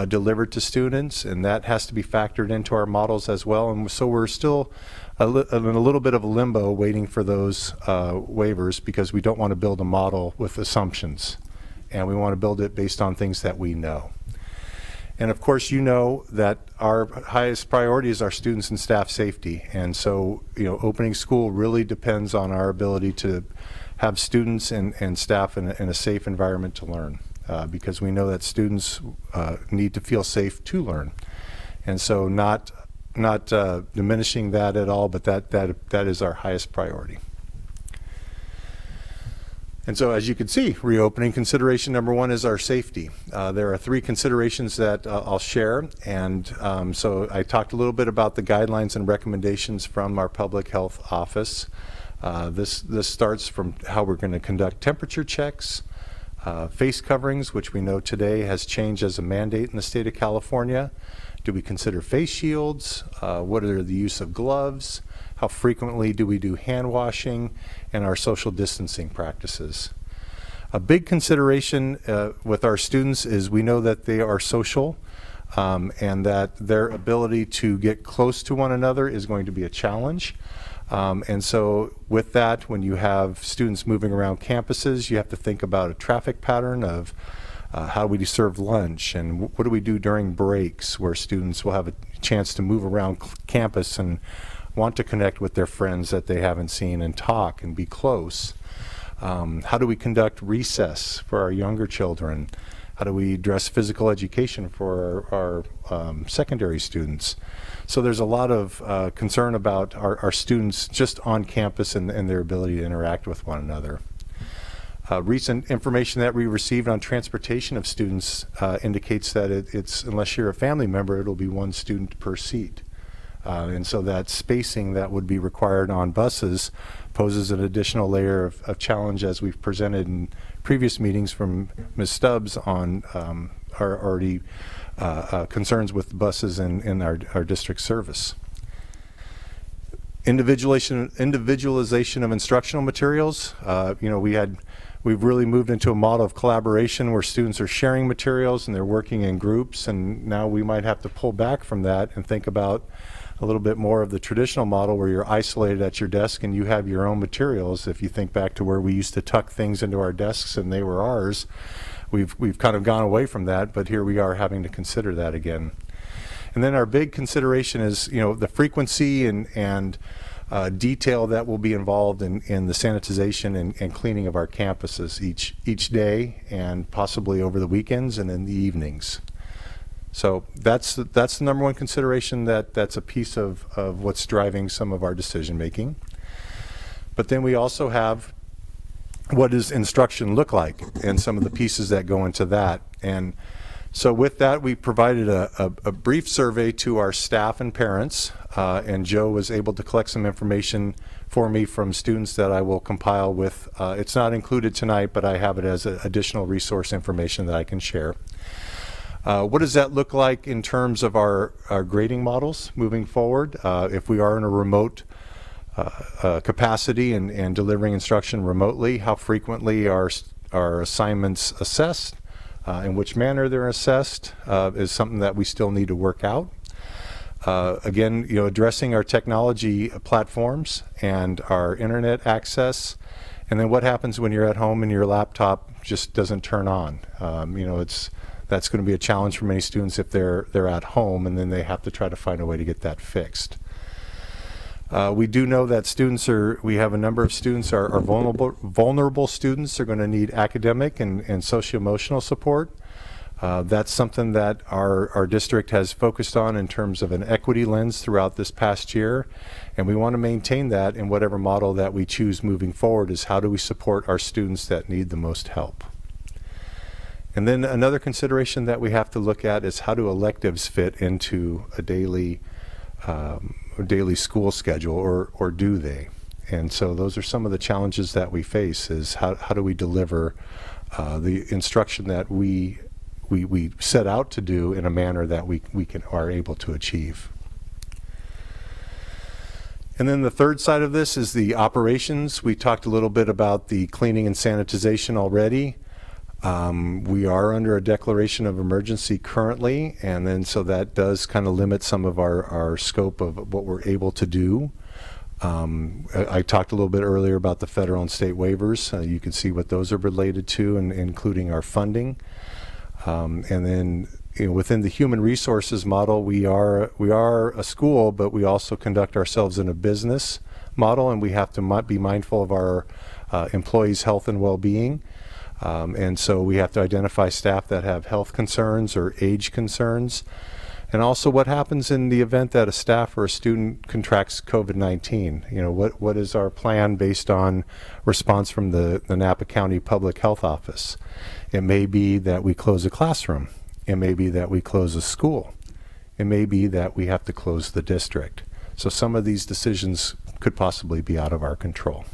delivered to students, and that has to be factored into our models as well. And so we're still in a little bit of a limbo waiting for those waivers, because we don't want to build a model with assumptions, and we want to build it based on things that we know. And of course, you know that our highest priority is our students and staff safety. And so, you know, opening school really depends on our ability to have students and staff in a safe environment to learn, because we know that students need to feel safe to learn. And so not diminishing that at all, but that is our highest priority. And so as you can see, reopening consideration number 1 is our safety. There are 3 considerations that I'll share. And so I talked a little bit about the guidelines and recommendations from our public health office. This starts from how we're going to conduct temperature checks, face coverings, which we know today has changed as a mandate in the state of California. Do we consider face shields? What are the use of gloves? How frequently do we do hand washing, and our social distancing practices? A big consideration with our students is we know that they are social, and that their ability to get close to one another is going to be a challenge. And so with that, when you have students moving around campuses, you have to think about a traffic pattern of how do we serve lunch, and what do we do during breaks where students will have a chance to move around campus and want to connect with their friends that they haven't seen and talk and be close. How do we conduct recess for our younger children? How do we address physical education for our secondary students? So there's a lot of concern about our students just on campus and their ability to interact with one another. Recent information that we received on transportation of students indicates that it's, unless you're a family member, it'll be one student per seat. And so that spacing that would be required on buses poses an additional layer of challenge, as we've presented in previous meetings from Ms. Stubbs on our already concerns with buses in our district service. Individualization of instructional materials. We've really moved into a model of collaboration where students are sharing materials and they're working in groups, and now we might have to pull back from that and think about a little bit more of the traditional model where you're isolated at your desk and you have your own materials. If you think back to where we used to tuck things into our desks and they were ours, we've kind of gone away from that, but here we are having to consider that again. And then our big consideration is, the frequency and detail that will be involved in the sanitization and cleaning of our campuses each day, and possibly over the weekends and in the evenings. So that's the number one consideration, that's a piece of what's driving some of our decision making. But then we also have, what does instruction look like, and some of the pieces that go into that. And so with that, we provided a brief survey to our staff and parents, and Joe was able to collect some information for me from students that I will compile with. It's not included tonight, but I have it as additional resource information that I can share. What does that look like in terms of our grading models moving forward? If we are in a remote capacity and delivering instruction remotely, how frequently are assignments assessed? In which manner they're assessed is something that we still need to work out. Again, addressing our technology platforms and our internet access, and then what happens when you're at home and your laptop just doesn't turn on. That's going to be a challenge for many students if they're at home, and then they have to try to find a way to get that fixed. We do know that we have a number of students are vulnerable students are going to need academic and socio-emotional support. That's something that our district has focused on in terms of an equity lens throughout this past year, and we want to maintain that in whatever model that we choose moving forward. Is how do we support our students that need the most help? And then another consideration that we have to look at is how do electives fit into a daily school schedule, or do they? And so those are some of the challenges that we face, is how do we deliver the instruction that we set out to do in a manner that we are able to achieve. And then the third side of this is the operations. We talked a little bit about the cleaning and sanitization already. We are under a declaration of emergency currently, and then so that does kind of limit some of our scope of what we're able to do. I talked a little bit earlier about the federal and state waivers. You can see what those are related to, and including our funding. And then within the human resources model, we are a school, but we also conduct ourselves in a business model, and we have to be mindful of our employees' health and well-being. And so we have to identify staff that have health concerns or age concerns. And also what happens in the event that a staff or a student contracts COVID-19? What is our plan based on response from the Napa County Public Health Office? It may be that we close a classroom. It may be that we close a school. It may be that we have to close the district. So some of these decisions could possibly be out of our control.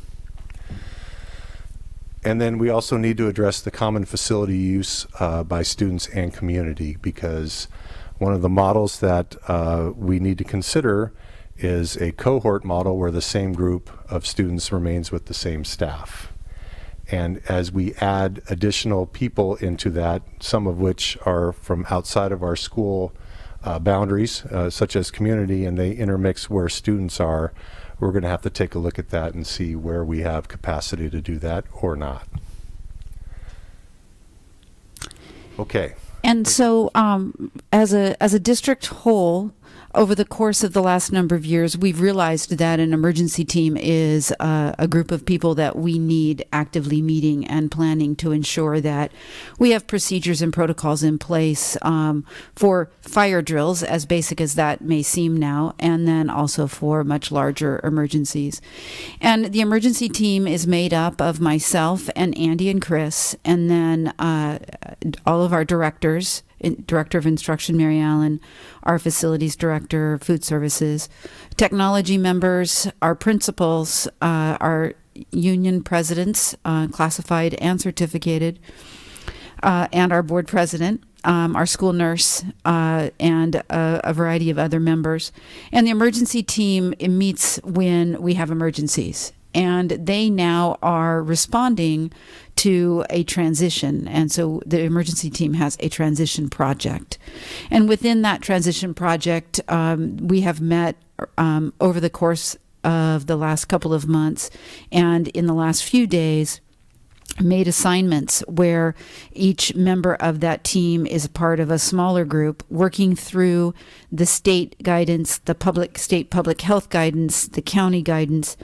And then we also need to address the common facility use by students and community, because one of the models that we need to consider is a cohort model where the same group of students remains with the same staff. And as we add additional people into that, some of which are from outside of our school boundaries, such as community, and they intermix where students are, we're going to have to take a look at that and see where we have capacity to do that or not. Okay. And so, as a district whole, over the course of the last number of years, we've realized that an emergency team is a group of people that we need actively meeting and planning to ensure that we have procedures and protocols in place for fire drills, as basic as that may seem now, and then also for much larger emergencies. And the emergency team is made up of myself and Andy and Chris, and then all of our directors, Director of Instruction, Mary Allen, our Facilities Director, Food Services, technology members, our principals, our union presidents, classified and certificated, and our board president, our school nurse, and a variety of other members. And the emergency team meets when we have emergencies. And they now are responding to a transition. And so the emergency team has a transition project. And within that transition project, we have met over the course of the last couple of months and in the last few days, made assignments where each member of that team is a part of a smaller group working through the state guidance, the state public health guidance, the county guidance.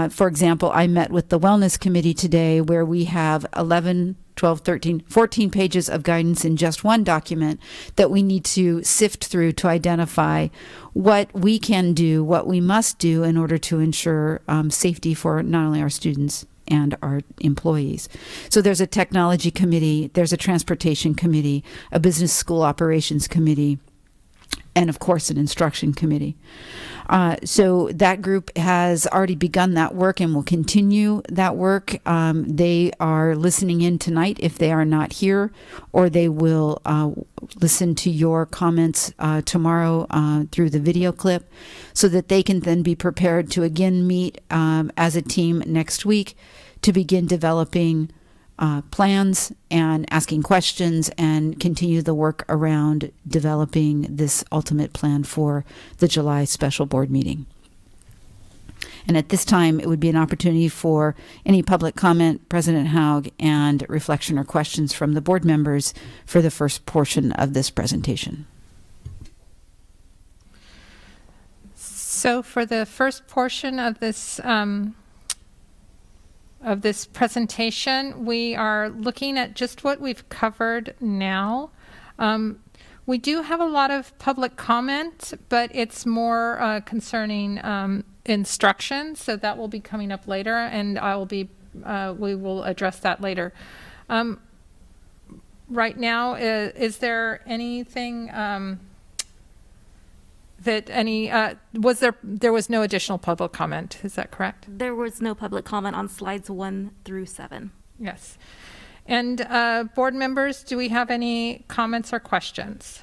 For example, I met with the wellness committee today where we have 11, 12, 13, 14 pages of guidance in just one document that we need to sift through to identify what we can do, what we must do in order to ensure safety for not only our students and our employees. So there's a technology committee, there's a transportation committee, a business school operations committee, and of course an instruction committee. So that group has already begun that work and will continue that work. They are listening in tonight if they are not here, or they will listen to your comments tomorrow through the video clip so that they can then be prepared to again meet as a team next week to begin developing plans and asking questions and continue the work around developing this ultimate plan for the July special board meeting. And at this time, it would be an opportunity for any public comment, President Haug, and reflection or questions from the board members for the first portion of this presentation. So for the first portion of this presentation, we are looking at just what we've covered now. We do have a lot of public comment, but it's more concerning instruction, so that will be coming up later, and we will address that later. Right now, is there anything there was no additional public comment, is that correct? There was no public comment on slides 1 through 7. Yes. And board members, do we have any comments or questions?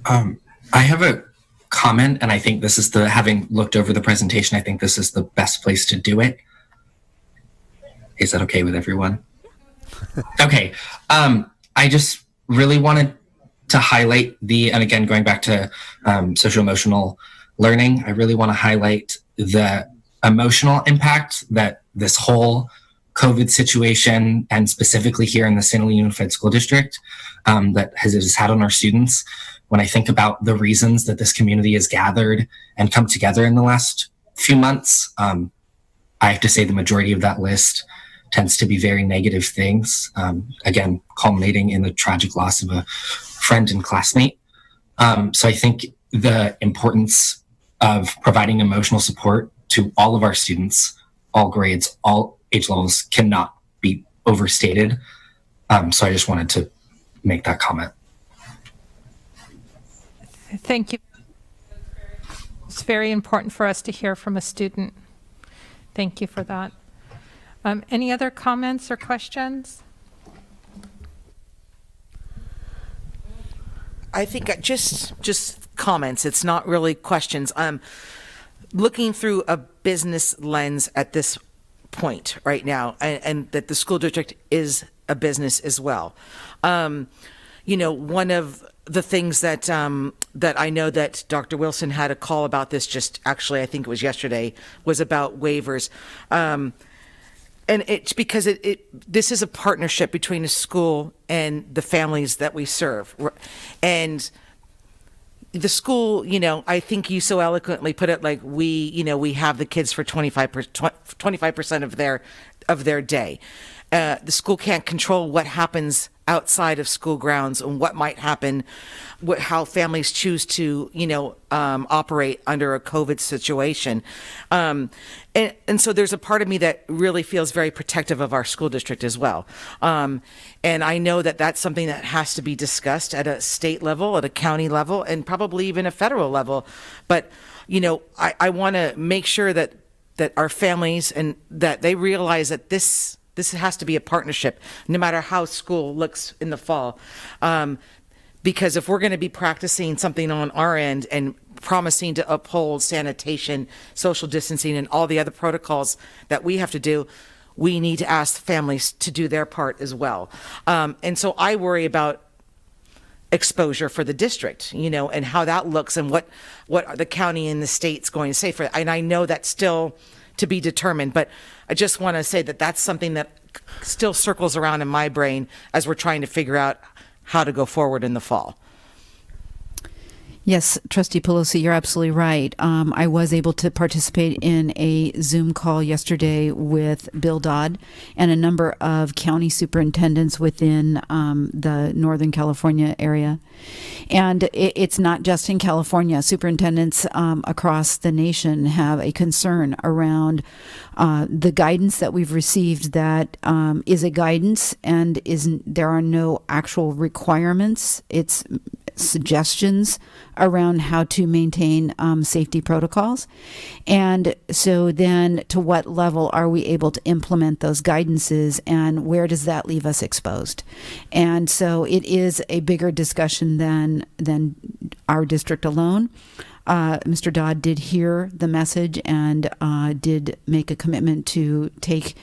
I have a comment, and I think this is having looked over the presentation, I think this is the best place to do it. Is that okay with everyone? Okay. I just really wanted to highlight and again, going back to social emotional learning, I really want to highlight the emotional impact that this whole COVID situation, and specifically here in the San Luis Unified School District, that has had on our students. When I think about the reasons that this community has gathered and come together in the last few months, I have to say the majority of that list tends to be very negative things, again, culminating in the tragic loss of a friend and classmate. So I think the importance of providing emotional support to all of our students, all grades, all age levels, cannot be overstated. So I just wanted to make that comment. Thank you. It's very important for us to hear from a student. Thank you for that. Any other comments or questions? I think just comments. It's not really questions. Looking through a business lens at this point right now, and that the school district is a business as well. One of the things that I know that Dr. Wilson had a call about this, just actually, I think it was yesterday, was about waivers. And it's because this is a partnership between a school and the families that we serve. And the school, I think you so eloquently put it, like we have the kids for 25% of their day. The school can't control what happens outside of school grounds and what might happen, how families choose to, operate under a COVID situation. And so there's a part of me that really feels very protective of our school district as well. And I know that that's something that has to be discussed at a state level, at a county level, and probably even a federal level. But, I want to make sure that our families and that they realize that this has to be a partnership, no matter how school looks in the fall. Because if we're going to be practicing something on our end and promising to uphold sanitation, social distancing, and all the other protocols that we have to do, we need to ask families to do their part as well. And so I worry about exposure for the district, and how that looks and what the county and the state's going to say for it. And I know that's still to be determined, but I just want to say that that's something that still circles around in my brain as we're trying to figure out how to go forward in the fall. Yes, Trustee Pelosi, you're absolutely right. I was able to participate in a Zoom call yesterday with Bill Dodd and a number of county superintendents within the Northern California area. And it's not just in California. Superintendents across the nation have a concern around the guidance that we've received that is a guidance and there are no actual requirements. It's suggestions around how to maintain safety protocols. And so then to what level are we able to implement those guidances, and where does that leave us exposed? And so it is a bigger discussion than our district alone. Mr. Dodd did hear the message and did make a commitment to take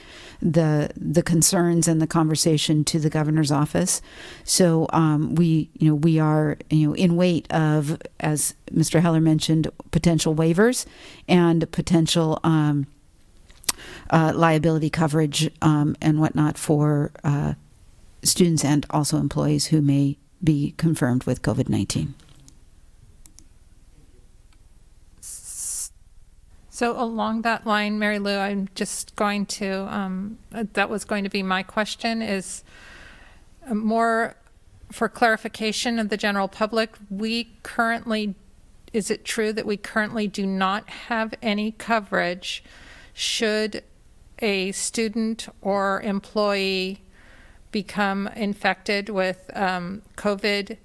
the concerns and the conversation to the governor's office. So we are in wait of, as Mr. Heller mentioned, potential waivers and potential liability coverage and whatnot for students and also employees who may be confirmed with COVID-19. So along that line, Mary Lou, I'm just going to, that was going to be my question, is more for clarification of the general public. Is it true that we currently do not have any coverage should a student or employee become infected with COVID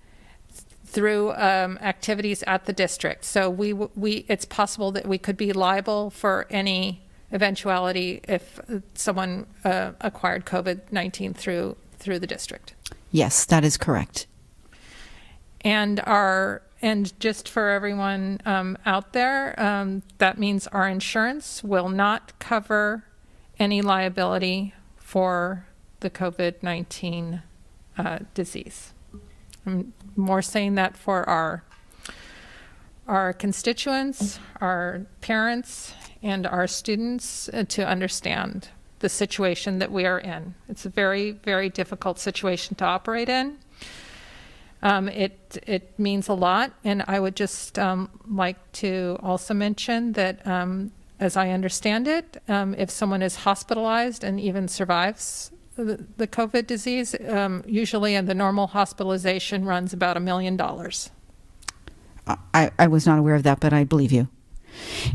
through activities at the district? So it's possible that we could be liable for any eventuality if someone acquired COVID-19 through the district. Yes, that is correct. And just for everyone out there, that means our insurance will not cover any liability for the COVID-19 disease. I'm more saying that for our constituents, our parents, and our students to understand the situation that we are in. It's a very, very difficult situation to operate in. It means a lot, and I would just like to also mention that, as I understand it, if someone is hospitalized and even survives the COVID disease, usually the normal hospitalization runs about $1 million. I was not aware of that, but I believe you.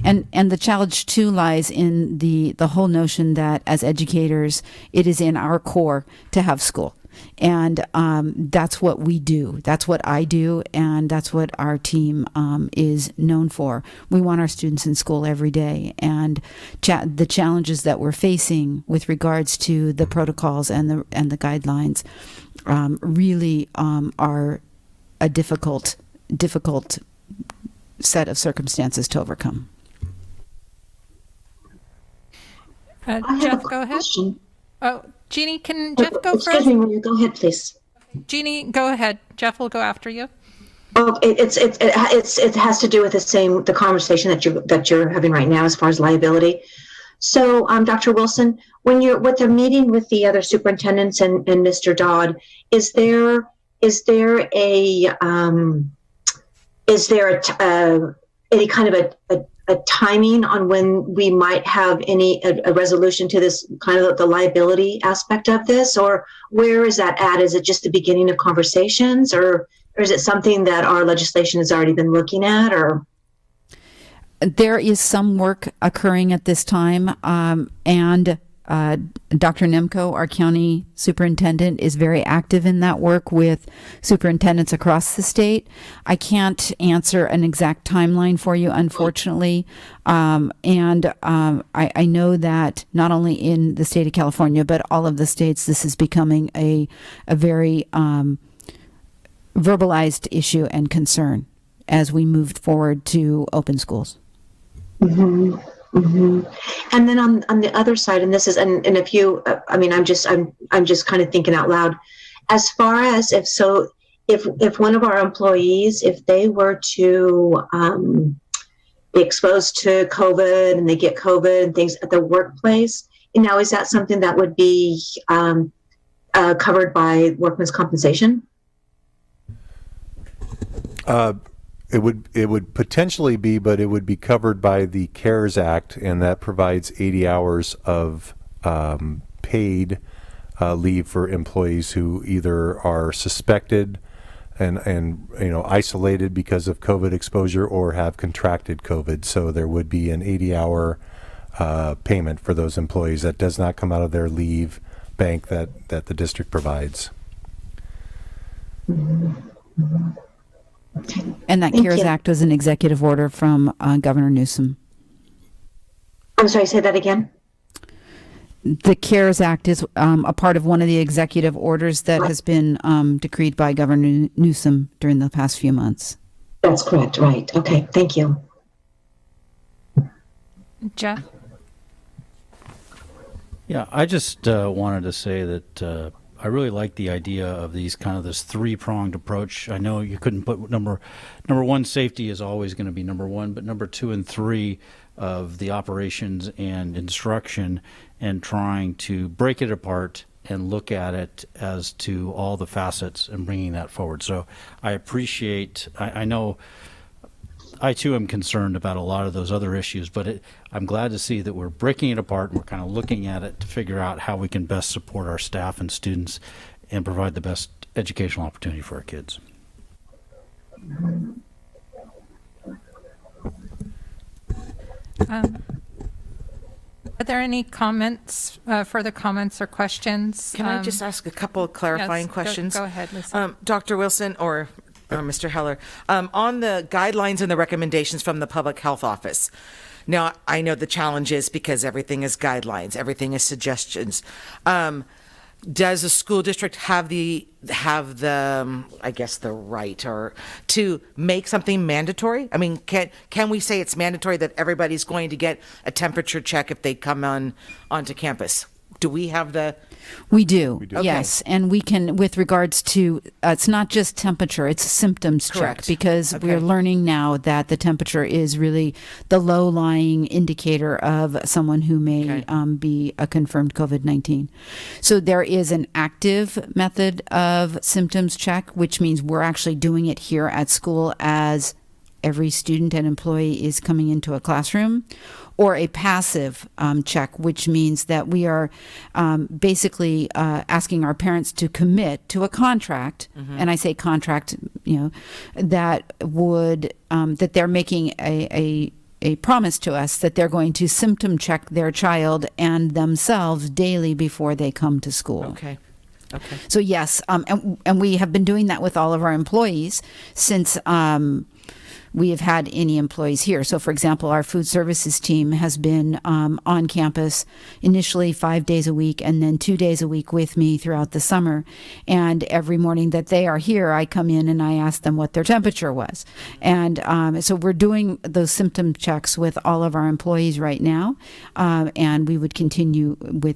And the challenge too lies in the whole notion that as educators, it is in our core to have school. And that's what we do. That's what I do, and that's what our team is known for. We want our students in school every day, and the challenges that we're facing with regards to the protocols and the guidelines really are a difficult set of circumstances to overcome. Jeff, go ahead. Question. Oh, Jeannie, can Jeff go Excuse first? me, Maria, go ahead, please. Jeannie, go ahead. Jeff will go after you. Oh, it has to do with the conversation that you're having right now as far as liability. So, Dr. Wilson, when you're with the meeting with the other superintendents and Mr. Dodd, is there any kind of a timing on when we might have a resolution to this kind of the liability aspect of this, or where is that at? Is it just the beginning of conversations, or is it something that our legislation has already been looking at, or? There is some work occurring at this time, and Dr. Nemko, our county superintendent, is very active in that work with superintendents across the state. I can't answer an exact timeline for you, unfortunately. I know that not only in the state of California, but all of the states, this is becoming a very verbalized issue and concern as we move forward to open schools. Mm-hmm. Mm-hmm. And then on the other side, and this is, and if you, I'm just kind of thinking out loud, as far as if one of our employees, if they were to be exposed to COVID and they get COVID and things at the workplace, is that something that would be covered by workman's compensation? It would potentially be, but it would be covered by the CARES Act, and that provides 80 hours of paid leave for employees who either are suspected and isolated because of COVID exposure or have contracted COVID. So there would be an 80-hour payment for those employees that does not come out of their leave bank that the district provides. Mm-hmm. Mm-hmm. And that CARES Act was an executive order from Governor Newsom. I'm sorry, say that again. The CARES Act is a part of one of the executive orders that has been decreed by Governor Newsom during the past few months. That's correct, right. Okay, thank you. Jeff? Yeah, I just wanted to say that I really like the idea of this three-pronged approach. I know you couldn't put number one, safety is always going to be number one, but number 2 and 3 of the operations and instruction, and trying to break it apart and look at it as to all the facets and bringing that forward. So I appreciate, I know I too am concerned about a lot of those other issues, but I'm glad to see that we're breaking it apart and we're kind of looking at it to figure out how we can best support our staff and students and provide the best educational opportunity for our kids. Are there any comments, further comments or questions? Can I just ask a couple of clarifying questions? Go ahead, Ms. Dr. Wilson or Mr. Heller, on the guidelines and the recommendations from the Public Health Office. Now, I know the challenge is because everything is guidelines, everything is suggestions. Does a school district have the right or to make something mandatory? I mean, can we say it's mandatory that everybody's going to get a temperature check if they come onto campus? Do we have the? We do. Okay. Yes. And we can, with regards to, it's not just temperature, it's symptoms Correct. check, because Okay. we're learning now that the temperature is really the low-lying indicator of someone who may be a confirmed COVID-19. So there is an active method of symptoms check, which means we're actually doing it here at school as every student and employee is coming into a classroom, or a passive check, which means that we are basically asking our parents to commit to a contract, and I say contract, that would that they're making a promise to us that they're going to symptom check their child and themselves daily before they come to school. Okay. So yes, and we have been doing that with all of our employees since we have had any employees here. So for example, our food services team has been on campus initially 5 days a week and then 2 days a week with me throughout the summer. And every morning that they are here, I come in and I ask them what their temperature was. And so we're doing those symptom checks with all of our employees right now. And we would continue we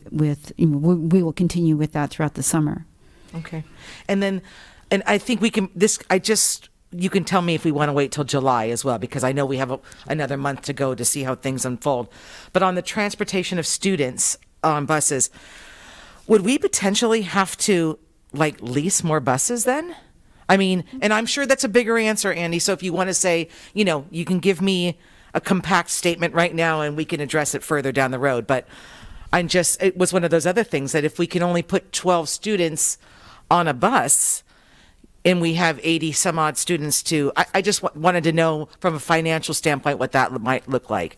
will continue with that throughout the summer. Okay. And I think we can, you can tell me if we want to wait till July as well, because I know we have another month to go to see how things unfold. But on the transportation of students on buses, would we potentially have to like lease more buses then? I mean, and I'm sure that's a bigger answer, Andy. So if you want to say, you can give me a compact statement right now and we can address it further down the road. But it was one of those other things that if we can only put 12 students on a bus and we have 80 some odd students I just wanted to know from a financial standpoint what that might look like.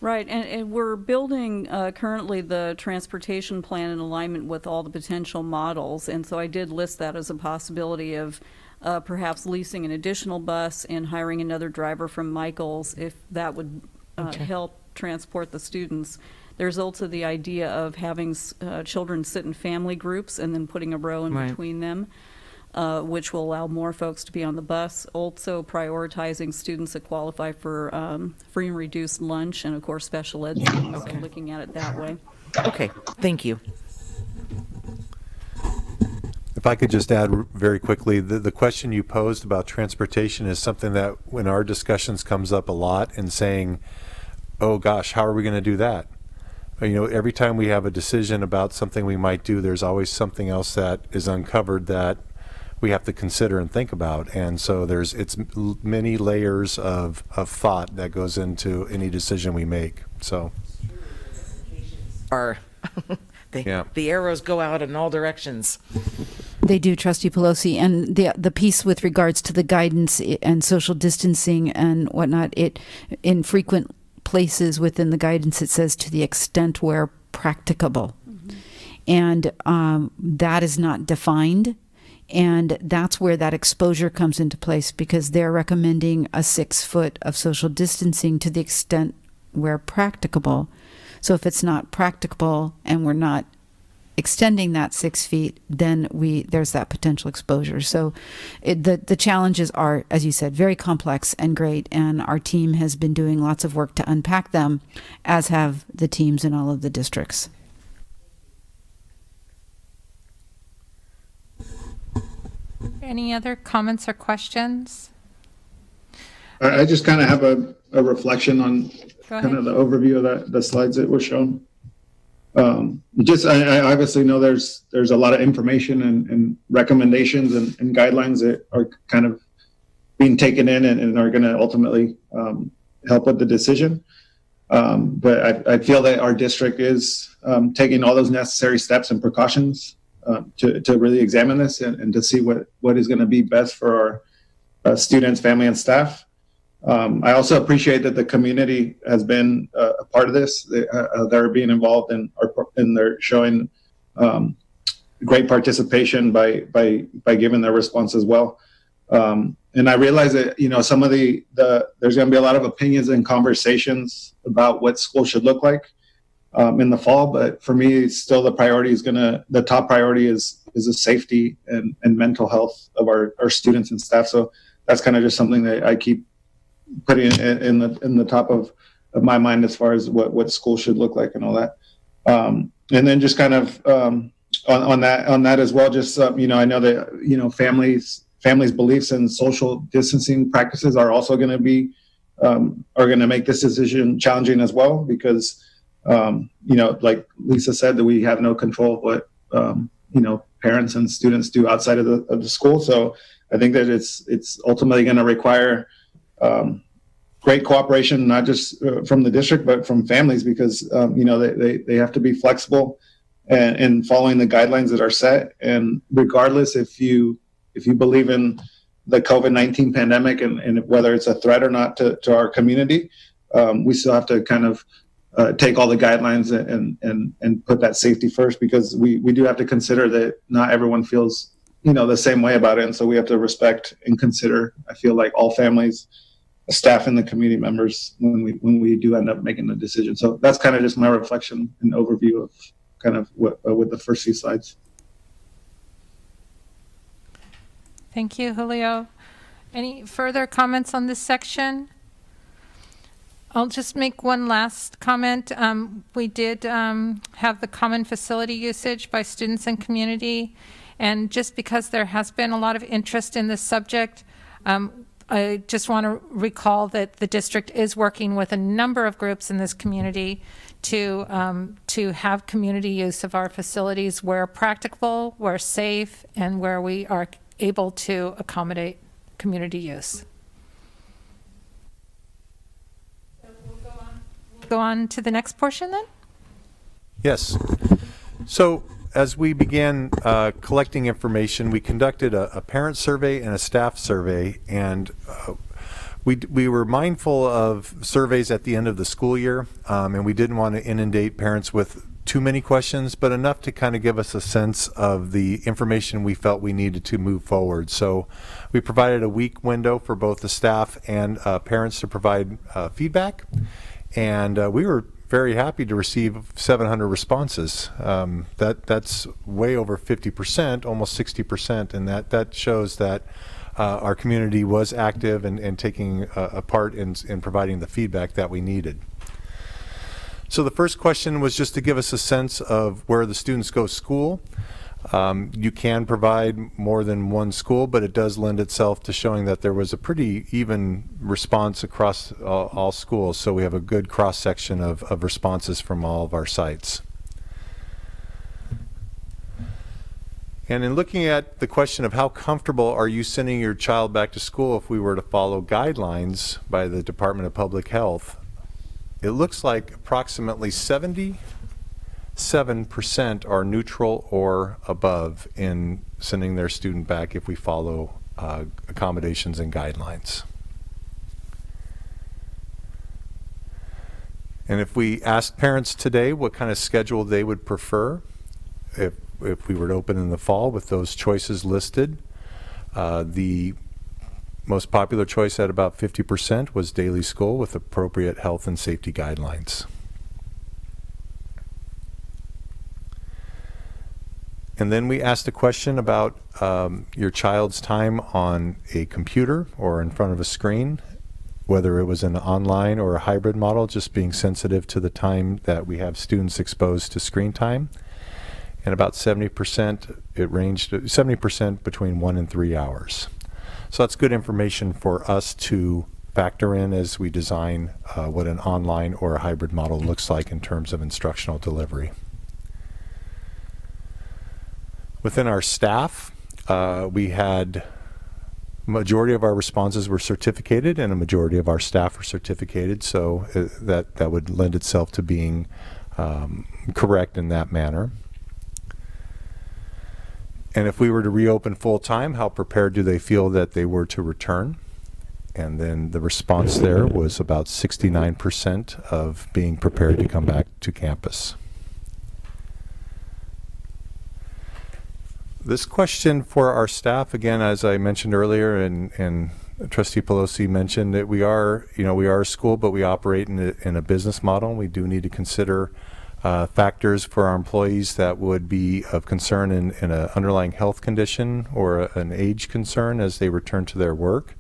Right, and we're building currently the transportation plan in alignment with all the potential models, and so I did list that as a possibility of perhaps leasing an additional bus and hiring another driver from Michael's if that would help transport the students. There's also the idea of having children sit in family groups and then putting a row in between them. Which will allow more folks to be on the bus. Also prioritizing students that qualify for free and reduced lunch, and of course special ed students, so looking at it that way. Okay, thank you. If I could just add very quickly, the question you posed about transportation is something that in our discussions comes up a lot, and saying, oh gosh, how are we going to do that? Every time we have a decision about something we might do, there's always something else that is uncovered that we have to consider and think about. And so it's many layers of thought that goes into any decision we make. So the arrows go out in all directions. They do, Trustee Pelosi. And the piece with regards to the guidance and social distancing and whatnot, in frequent places within the guidance, it says to the extent where practicable. And that is not defined. And that's where that exposure comes into place, because they're recommending a 6 foot of social distancing to the extent where practicable. So if it's not practicable and we're not extending that 6 feet, then there's that potential exposure. So the challenges are, as you said, very complex and great. And our team has been doing lots of work to unpack them, as have the teams in all of the districts. Any other comments or questions? I just kind of have a reflection on kind of the overview of the slides that were shown. I obviously know there's a lot of information and recommendations and guidelines that are kind of being taken in and are going to ultimately help with the decision. But I feel that our district is taking all those necessary steps and precautions to really examine this and to see what is going to be best for our students, family, and staff. I also appreciate that the community has been a part of this. They're being involved and they're showing great participation by giving their response as well. And I realize that some of there's going to be a lot of opinions and conversations about what school should look like in the fall, but for me, still the top priority is the safety and mental health of our students and staff. So that's kind of just something that I keep putting in the top of my mind as far as what school should look like and all that. And then just kind of on that as well, just I know that families' beliefs and social distancing practices are also going to be are going to make this decision challenging as well, because like Lisa said, that we have no control of what parents and students do outside of the school. So I think that it's ultimately going to require great cooperation, not just from the district, but from families, because they have to be flexible and following the guidelines that are set. And regardless if you believe in the COVID-19 pandemic and whether it's a threat or not to our community, we still have to kind of take all the guidelines and put that safety first, because we do have to consider that not everyone feels the same way about it. And so we have to respect and consider, I feel like, all families, staff, and the community members when we do end up making the decision. So that's kind of just my reflection and overview of kind of what with the first few slides. Thank you, Julio. Any further comments on this section? I'll just make one last comment. We did have the common facility usage by students and community, and just because there has been a lot of interest in this subject, I just want to recall that the district is working with a number of groups in this community to have community use of our facilities where practicable, where safe, and where we are able to accommodate community use. So we'll go on to the next portion then? Yes. So as we began collecting information, we conducted a parent survey and a staff survey, and we were mindful of surveys at the end of the school year, and we didn't want to inundate parents with too many questions, but enough to kind of give us a sense of the information we felt we needed to move forward. So we provided a week window for both the staff and parents to provide feedback, and we were very happy to receive 700 responses. That's way over 50%, almost 60%, and that shows that our community was active and taking a part in providing the feedback that we needed. So the first question was just to give us a sense of where the students go to school. You can provide more than one school, but it does lend itself to showing that there was a pretty even response across all schools. So we have a good cross-section of responses from all of our sites. And in looking at the question of how comfortable are you sending your child back to school if we were to follow guidelines by the Department of Public Health, it looks like approximately 77% are neutral or above in sending their student back if we follow accommodations and guidelines. And if we asked parents today what kind of schedule they would prefer, if we were to open in the fall with those choices listed, the most popular choice at about 50% was daily school with appropriate health and safety guidelines. And then we asked a question about your child's time on a computer or in front of a screen, whether it was an online or a hybrid model, just being sensitive to the time that we have students exposed to screen time. And about 70%, it ranged 70% between 1 and 3 hours. So that's good information for us to factor in as we design what an online or a hybrid model looks like in terms of instructional delivery. Within our staff, we had majority of our responses were certificated and a majority of our staff were certificated, so that would lend itself to being correct in that manner. And if we were to reopen full-time, how prepared do they feel that they were to return? And then the response there was about 69% of being prepared to come back to campus. This question for our staff, again, as I mentioned earlier, and Trustee Pelosi mentioned that we are a school, but we operate in a business model. We do need to consider factors for our employees that would be of concern in an underlying health condition or an age concern as they return to their work.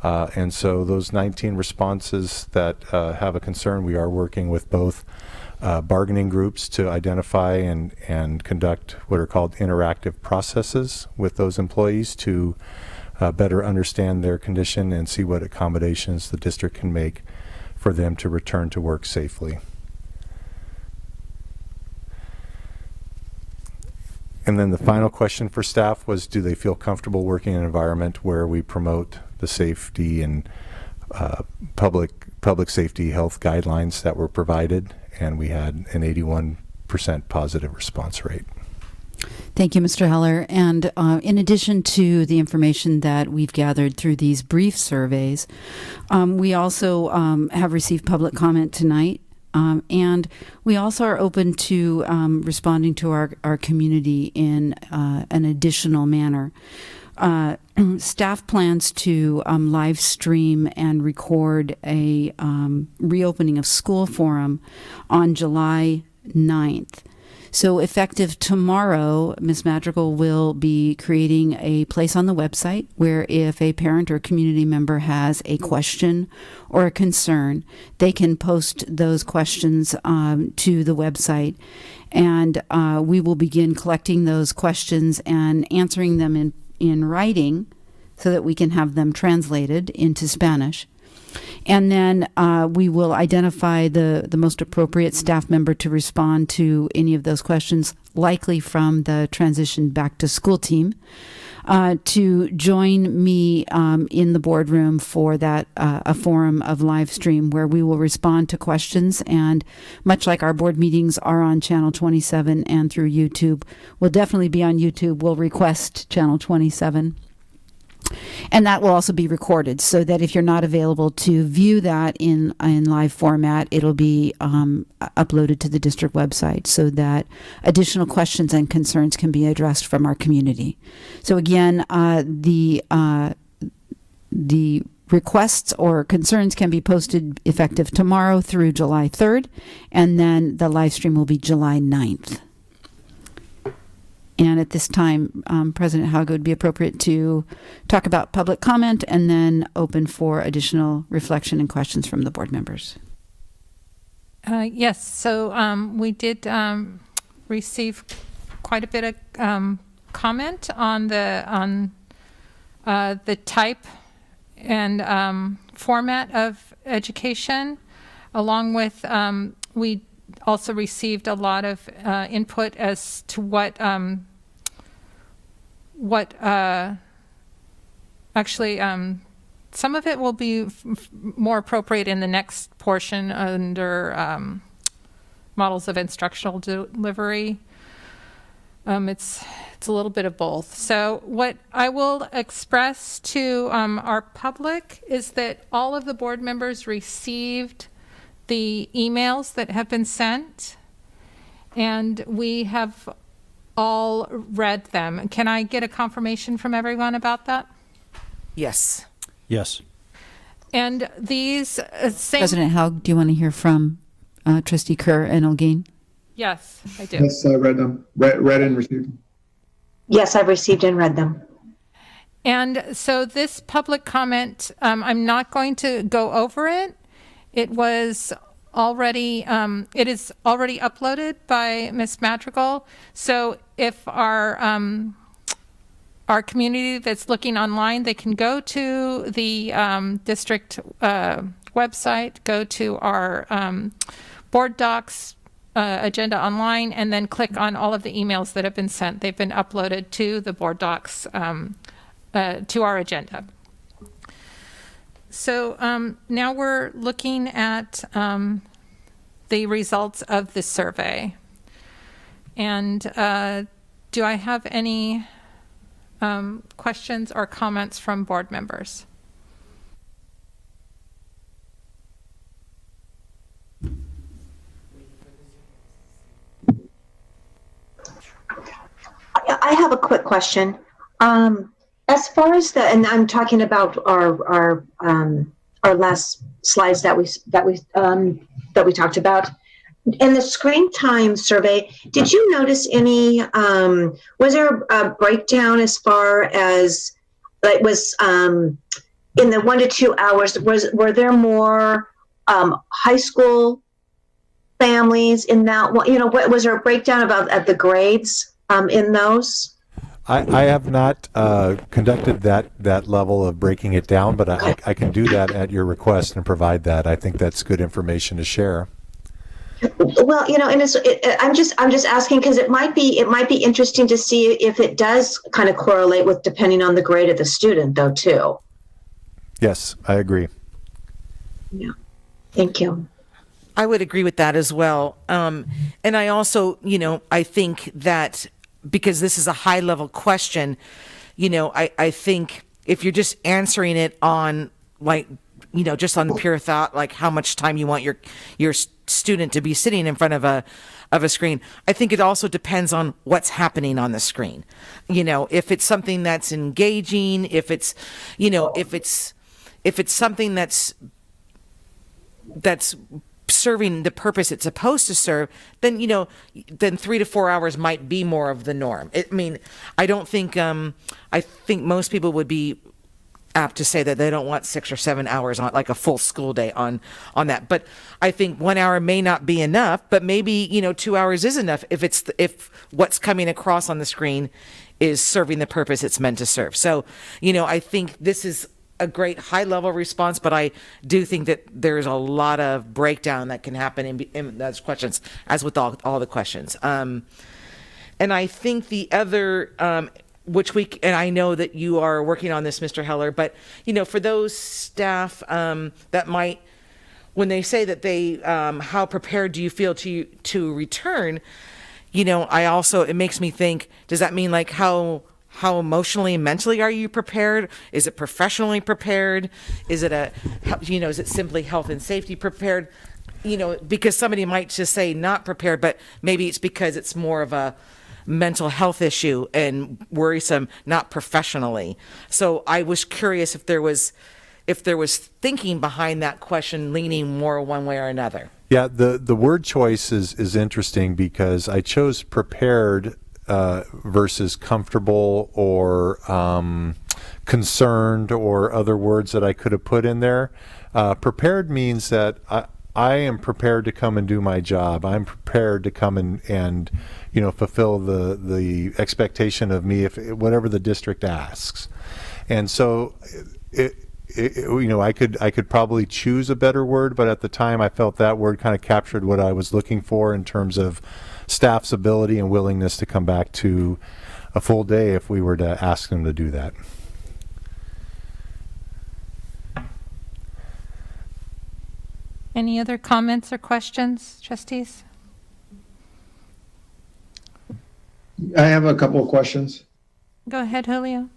And so those 19 responses that have a concern, we are working with both bargaining groups to identify and conduct what are called interactive processes with those employees to better understand their condition and see what accommodations the district can make for them to return to work safely. And then the final question for staff was, do they feel comfortable working in an environment where we promote the safety and public safety health guidelines that were provided? And we had an 81% positive response rate. Thank you, Mr. Heller. And in addition to the information that we've gathered through these brief surveys, we also have received public comment tonight. And we also are open to responding to our community in an additional manner. Staff plans to live stream and record a reopening of school forum on July 9th. So effective tomorrow, Ms. Madrigal will be creating a place on the website where if a parent or community member has a question or a concern, they can post those questions to the website. And we will begin collecting those questions and answering them in writing so that we can have them translated into Spanish. And then we will identify the most appropriate staff member to respond to any of those questions, likely from the transition back to school team, to join me in the boardroom for that a forum of live stream where we will respond to questions. And much like our board meetings are on Channel 27 and through YouTube, we'll definitely be on YouTube. We'll request Channel 27. And that will also be recorded so that if you're not available to view that in live format, it'll be uploaded to the district website so that additional questions and concerns can be addressed from our community. So again, the requests or concerns can be posted effective tomorrow through July 3rd, and then the live stream will be July 9th. And at this time, President Hauge, would be appropriate to talk about public comment and then open for additional reflection and questions from the board members. Yes, so we did receive quite a bit of comment on the type and format of education, along with we also received a lot of input as to what actually some of it will be more appropriate in the next portion under models of instructional delivery. It's a little bit of both. So what I will express to our public is that all of the board members received the emails that have been sent, and we have all read them. Can I get a confirmation from everyone about that? Yes. Yes. And these same... President Hauge, do you want to hear from Trustee Kerr and Olguin? Yes, I do. Yes, I read them. Read and received. Yes, I've received and read them. And so this public comment, I'm not going to go over it. It was already, it is already uploaded by Ms. Madrigal. So if our community that's looking online, they can go to the district website, go to our board docs agenda online, and then click on all of the emails that have been sent. They've been uploaded to the board docs, to our agenda. So now we're looking at the results of the survey. And do I have any questions or comments from board members? I have a quick question. As far as and I'm talking about our last slides that we talked about. In the screen time survey, did you notice any? Was there a breakdown as far as like was in the 1 to 2 hours? Were there more high school families in that one? You know, was there a breakdown about the grades in those? I have not conducted that level of breaking it down, but I can do that at your request and provide that. I think that's good information to share. Well, you know, and I'm just asking because it might be interesting to see if it does kind of correlate with depending on the grade of the student, though, too. Yes, I agree. Yeah, thank you. I would agree with that as well. And I also, you know, I think that because this is a high level question, you know, I think if you're just answering it on like, you know, just on pure thought, like how much time you want your student to be sitting in front of a screen, I think it also depends on what's happening on the screen. You know, if it's something that's engaging, if it's, you know, if it's something that's serving the purpose it's supposed to serve, then, you know, then 3 to 4 hours might be more of the norm. I mean, I don't think, I think most people would be apt to say that they don't want 6 or 7 hours on like a full school day on that. But I think 1 hour may not be enough, but maybe 2 hours is enough if what's coming across on the screen is serving the purpose it's meant to serve. So I think this is a great high level response, but I do think that there's a lot of breakdown that can happen in those questions, as with all the questions. And I think the other, and I know that you are working on this, Mr. Heller, but for those staff that might, when they say that they, how prepared do you feel to return? It makes me think, does that mean like how emotionally and mentally are you prepared? Is it professionally prepared? Is it is it simply health and safety prepared? Because somebody might just say not prepared, but maybe it's because it's more of a mental health issue and worrisome, not professionally. So I was curious if there was thinking behind that question, leaning more one way or another. Yeah, the word choice is interesting because I chose prepared versus comfortable or concerned or other words that I could have put in there. Prepared means that I am prepared to come and do my job. I'm prepared to come and fulfill the expectation of me if whatever the district asks. And so I could probably choose a better word, but at the time I felt that word kind of captured what I was looking for in terms of staff's ability and willingness to come back to a full day if we were to ask them to do that. Any other comments or questions, trustees? I have a couple of questions. Go ahead, Julio.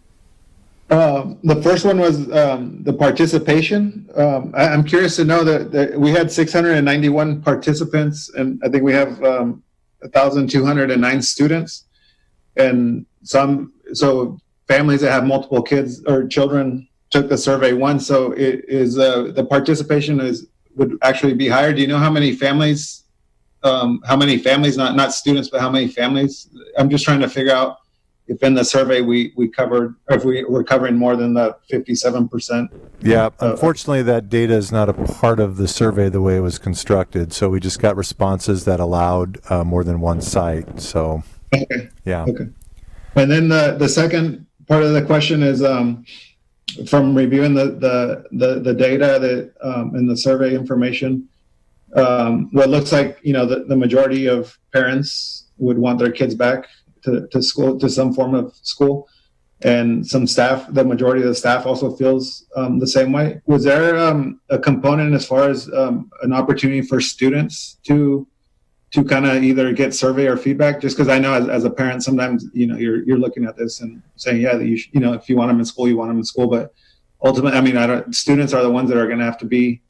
The first one was the participation. I'm curious to know that we had 691 participants, and I think we have 1,209 students, and so families that have multiple kids or children took the survey once. So it is the participation would actually be higher. Do you know how many families? Not students, but how many families? I'm just trying to figure out if in the survey we covered, or if we were covering more than the 57%. Yeah, unfortunately that data is not a part of the survey the way it was constructed. So we just got responses that allowed more than one site. So, okay. Yeah. Okay. And then the second part of the question is from reviewing the data that in the survey information, what looks like, the majority of parents would want their kids back to school, to some form of school, and some staff, the majority of the staff also feels the same way. Was there a component as far as an opportunity for students to kind of either get survey or feedback? Just because I know as a parent, sometimes you're looking at this and saying, yeah, that if you want them in school, you want them in school, but ultimately, students are the ones that are going to have to be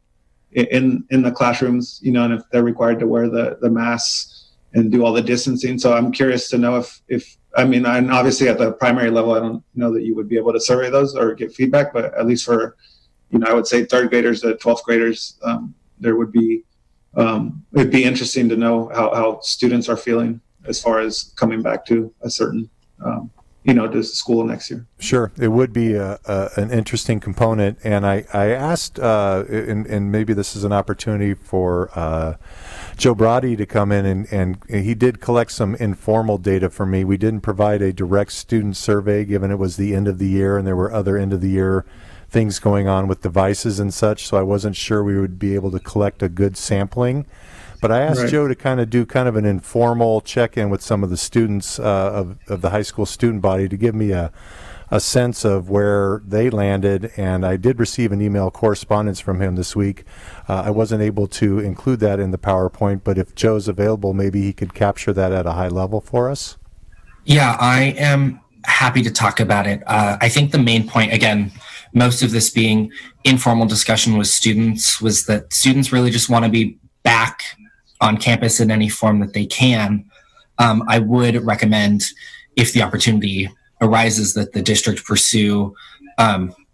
in the classrooms, and if they're required to wear the masks and do all the distancing. So I'm curious to know if and obviously at the primary level, I don't know that you would be able to survey those or get feedback, but at least for, I would say third graders to 12th graders, there would be, it'd be interesting to know how students are feeling as far as coming back to a certain, to school next year. Sure, it would be an interesting component, and I asked, and maybe this is an opportunity for Joe Brody to come in, and he did collect some informal data for me. We didn't provide a direct student survey, given it was the end of the year, and there were other end of the year things going on with devices and such, so I wasn't sure we would be able to collect a good sampling. But I asked Joe to do an informal check-in with some of the students of the high school student body to give me a sense of where they landed, and I did receive an email correspondence from him this week. I wasn't able to include that in the PowerPoint, but if Joe's available, maybe he could capture that at a high level for us. Yeah, I am happy to talk about it. I think the main point, again, most of this being informal discussion with students, was that students really just want to be back on campus in any form that they can. I would recommend, if the opportunity arises, that the district pursue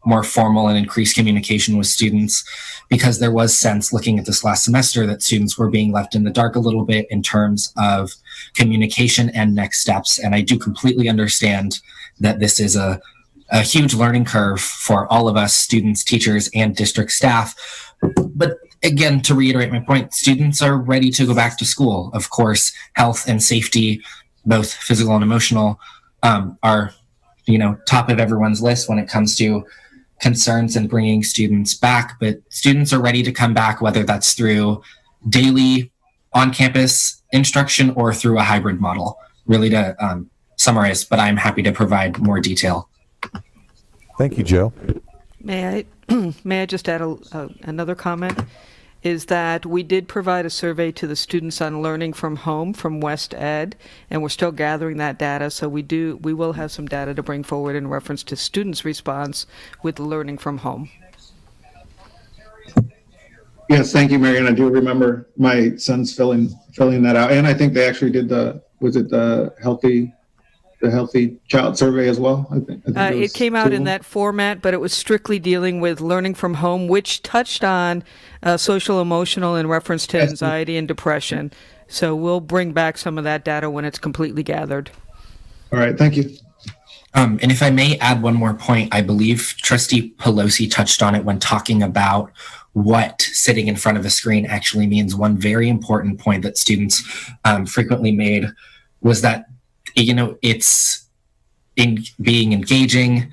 more formal and increased communication with students, because there was sense looking at this last semester that students were being left in the dark a little bit in terms of communication and next steps. And I do completely understand that this is a a huge learning curve for all of us, students, teachers, and district staff. But again, to reiterate my point, students are ready to go back to school. Of course, health and safety, both physical and emotional, are, top of everyone's list when it comes to concerns and bringing students back. But students are ready to come back, whether that's through daily on-campus instruction or through a hybrid model. Really to summarize, but I'm happy to provide more detail. Thank you, Joe. May I just add another comment? Is that we did provide a survey to the students on learning from home from West Ed, and we're still gathering that data. So we will have some data to bring forward in reference to students' response with learning from home. Yes, thank you, Marion. I do remember my sons filling that out, and I think they actually did the healthy child survey as well. I think it came out in that format, but it was strictly dealing with learning from home, which touched on social emotional in reference to anxiety and depression. So we'll bring back some of that data when it's completely gathered. All right, thank you. And if I may add one more point, I believe Trustee Pelosi touched on it when talking about what sitting in front of a screen actually means. One very important point that students frequently made was that, it's being engaging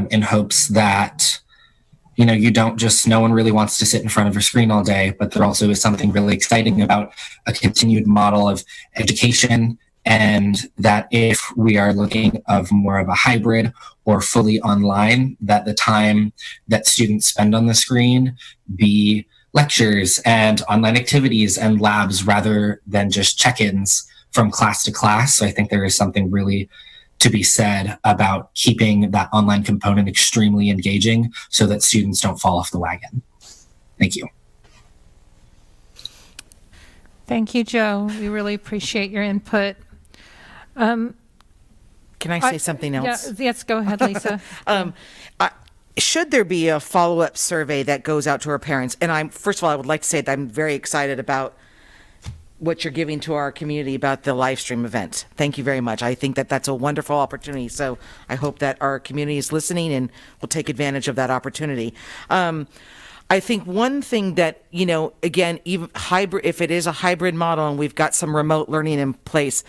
in hopes that, you don't just, no one really wants to sit in front of a screen all day, but there also is something really exciting about a continued model of education. And that if we are looking of more of a hybrid or fully online, that the time that students spend on the screen be lectures and online activities and labs rather than just check-ins from class to class. So I think there is something really to be said about keeping that online component extremely engaging so that students don't fall off the wagon. Thank you. Thank you, Joe. We really appreciate your input. Can I say something else? Yeah, yes, go ahead, Lisa. Should there be a follow-up survey that goes out to our parents? And first of all, I would like to say that I'm very excited about what you're giving to our community about the live stream event. Thank you very much. I think that that's a wonderful opportunity. So I hope that our community is listening and will take advantage of that opportunity. I think one thing that, again, even hybrid, if it is a hybrid model and we've got some remote learning in place,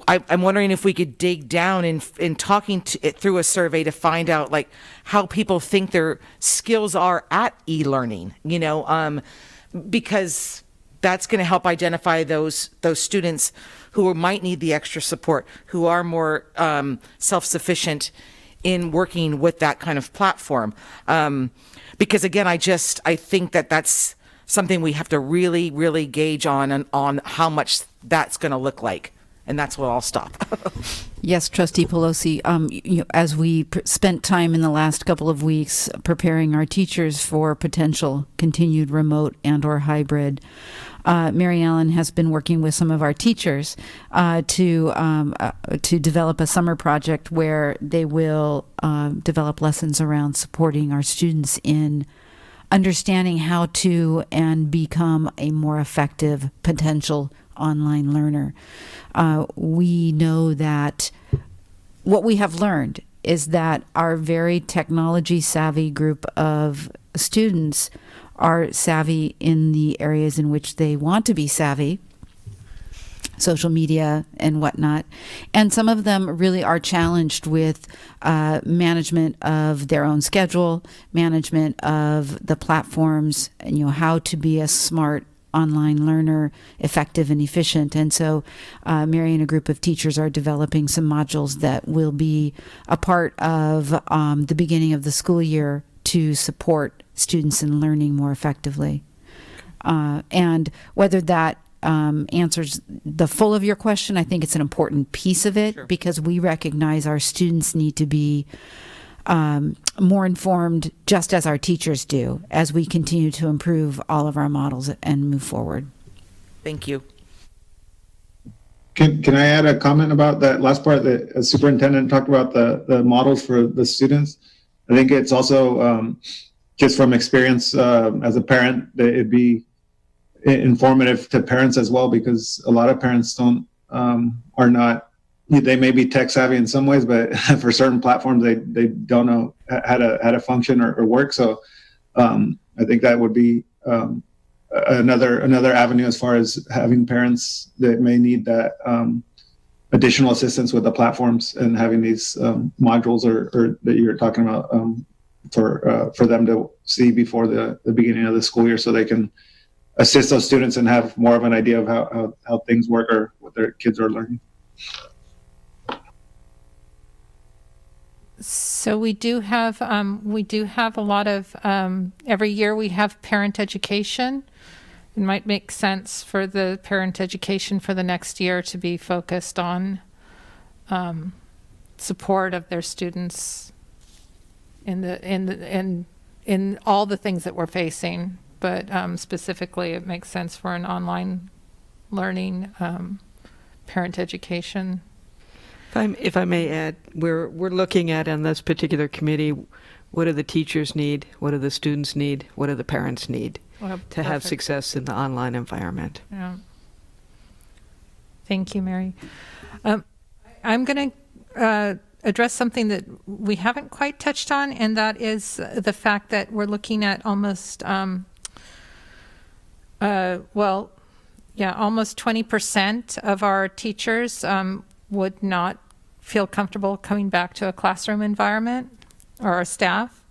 I'm wondering if we could dig down in talking through a survey to find out like how people think their skills are at e-learning, because that's going to help identify those students who might need the extra support, who are more self-sufficient in working with that kind of platform. Because again, I think that that's something we have to really, really gauge on how much that's going to look like. And that's where I'll stop. Yes, Trustee Pelosi, as we spent time in the last couple of weeks preparing our teachers for potential continued remote and or hybrid, Mary Ellen has been working with some of our teachers to develop a summer project where they will develop lessons around supporting our students in understanding how to and become a more effective potential online learner. We know that what we have learned is that our very technology savvy group of students are savvy in the areas in which they want to be savvy, social media and whatnot. And some of them really are challenged with management of their own schedule, management of the platforms, and how to be a smart online learner, effective and efficient. And so Mary and a group of teachers are developing some modules that will be a part of the beginning of the school year to support students in learning more effectively. And whether that answers the full of your question, I think it's an important piece of it. Sure. Because we recognize our students need to be more informed, just as our teachers do, as we continue to improve all of our models and move forward. Thank you. Can I add a comment about that last part? The superintendent talked about the models for the students. I think it's also just from experience as a parent, that it'd be informative to parents as well, because a lot of parents are not they may be tech savvy in some ways, but for certain platforms, they don't know how to function or work. So I think that would be another avenue as far as having parents that may need that additional assistance with the platforms and having these modules or that you're talking about for them to see before the beginning of the school year, so they can assist those students and have more of an idea of how things work or what their kids are learning. So we do have a lot of every year we have parent education. It might make sense for the parent education for the next year to be focused on support of their students in all the things that we're facing, but specifically it makes sense for an online learning parent education. If I may add, we're looking at on this particular committee, what do the teachers need? What do the students need? What do the parents need to have success in the online environment? Yeah. Thank you, Mary. I'm going to address something that we haven't quite touched on, and that is the fact that we're looking at almost, almost 20% of our teachers would not feel comfortable coming back to a classroom environment, or our staff.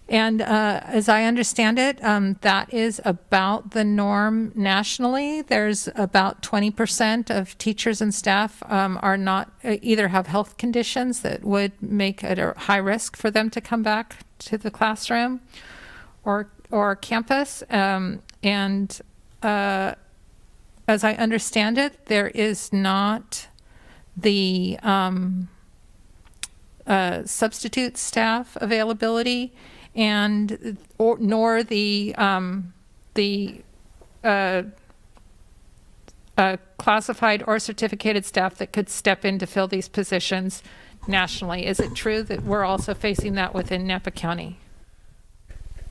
And as I understand it, that is about the norm nationally. There's about 20% of teachers and staff are not either have health conditions that would make it a high risk for them to come back to the classroom or campus. As I understand it, there is not the substitute staff availability, nor the classified or certificated staff that could step in to fill these positions nationally. Is it true that we're also facing that within Napa County?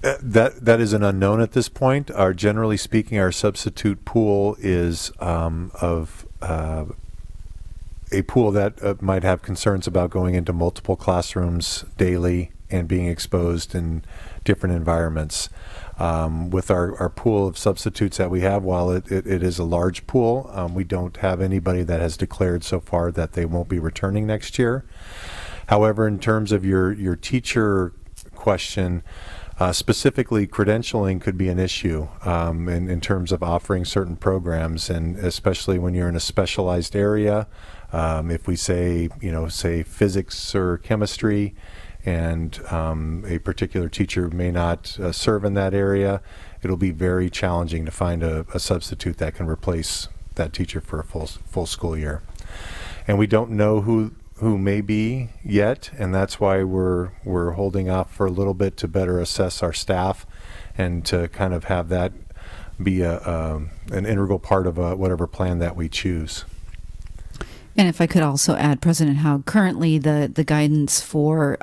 That is an unknown at this point. Generally speaking, our substitute pool is a pool that might have concerns about going into multiple classrooms daily and being exposed in different environments. With our pool of substitutes that we have, while it is a large pool, we don't have anybody that has declared so far that they won't be returning next year. However, in terms of your teacher question, specifically, credentialing could be an issue in terms of offering certain programs, and especially when you're in a specialized area. If we say physics or chemistry, and a particular teacher may not serve in that area, it'll be very challenging to find a substitute that can replace that teacher for a full school year. And we don't know who may be yet, and that's why we're holding off for a little bit to better assess our staff and to kind of have that be an integral part of whatever plan that we choose. And if I could also add, President Howe, currently the guidance for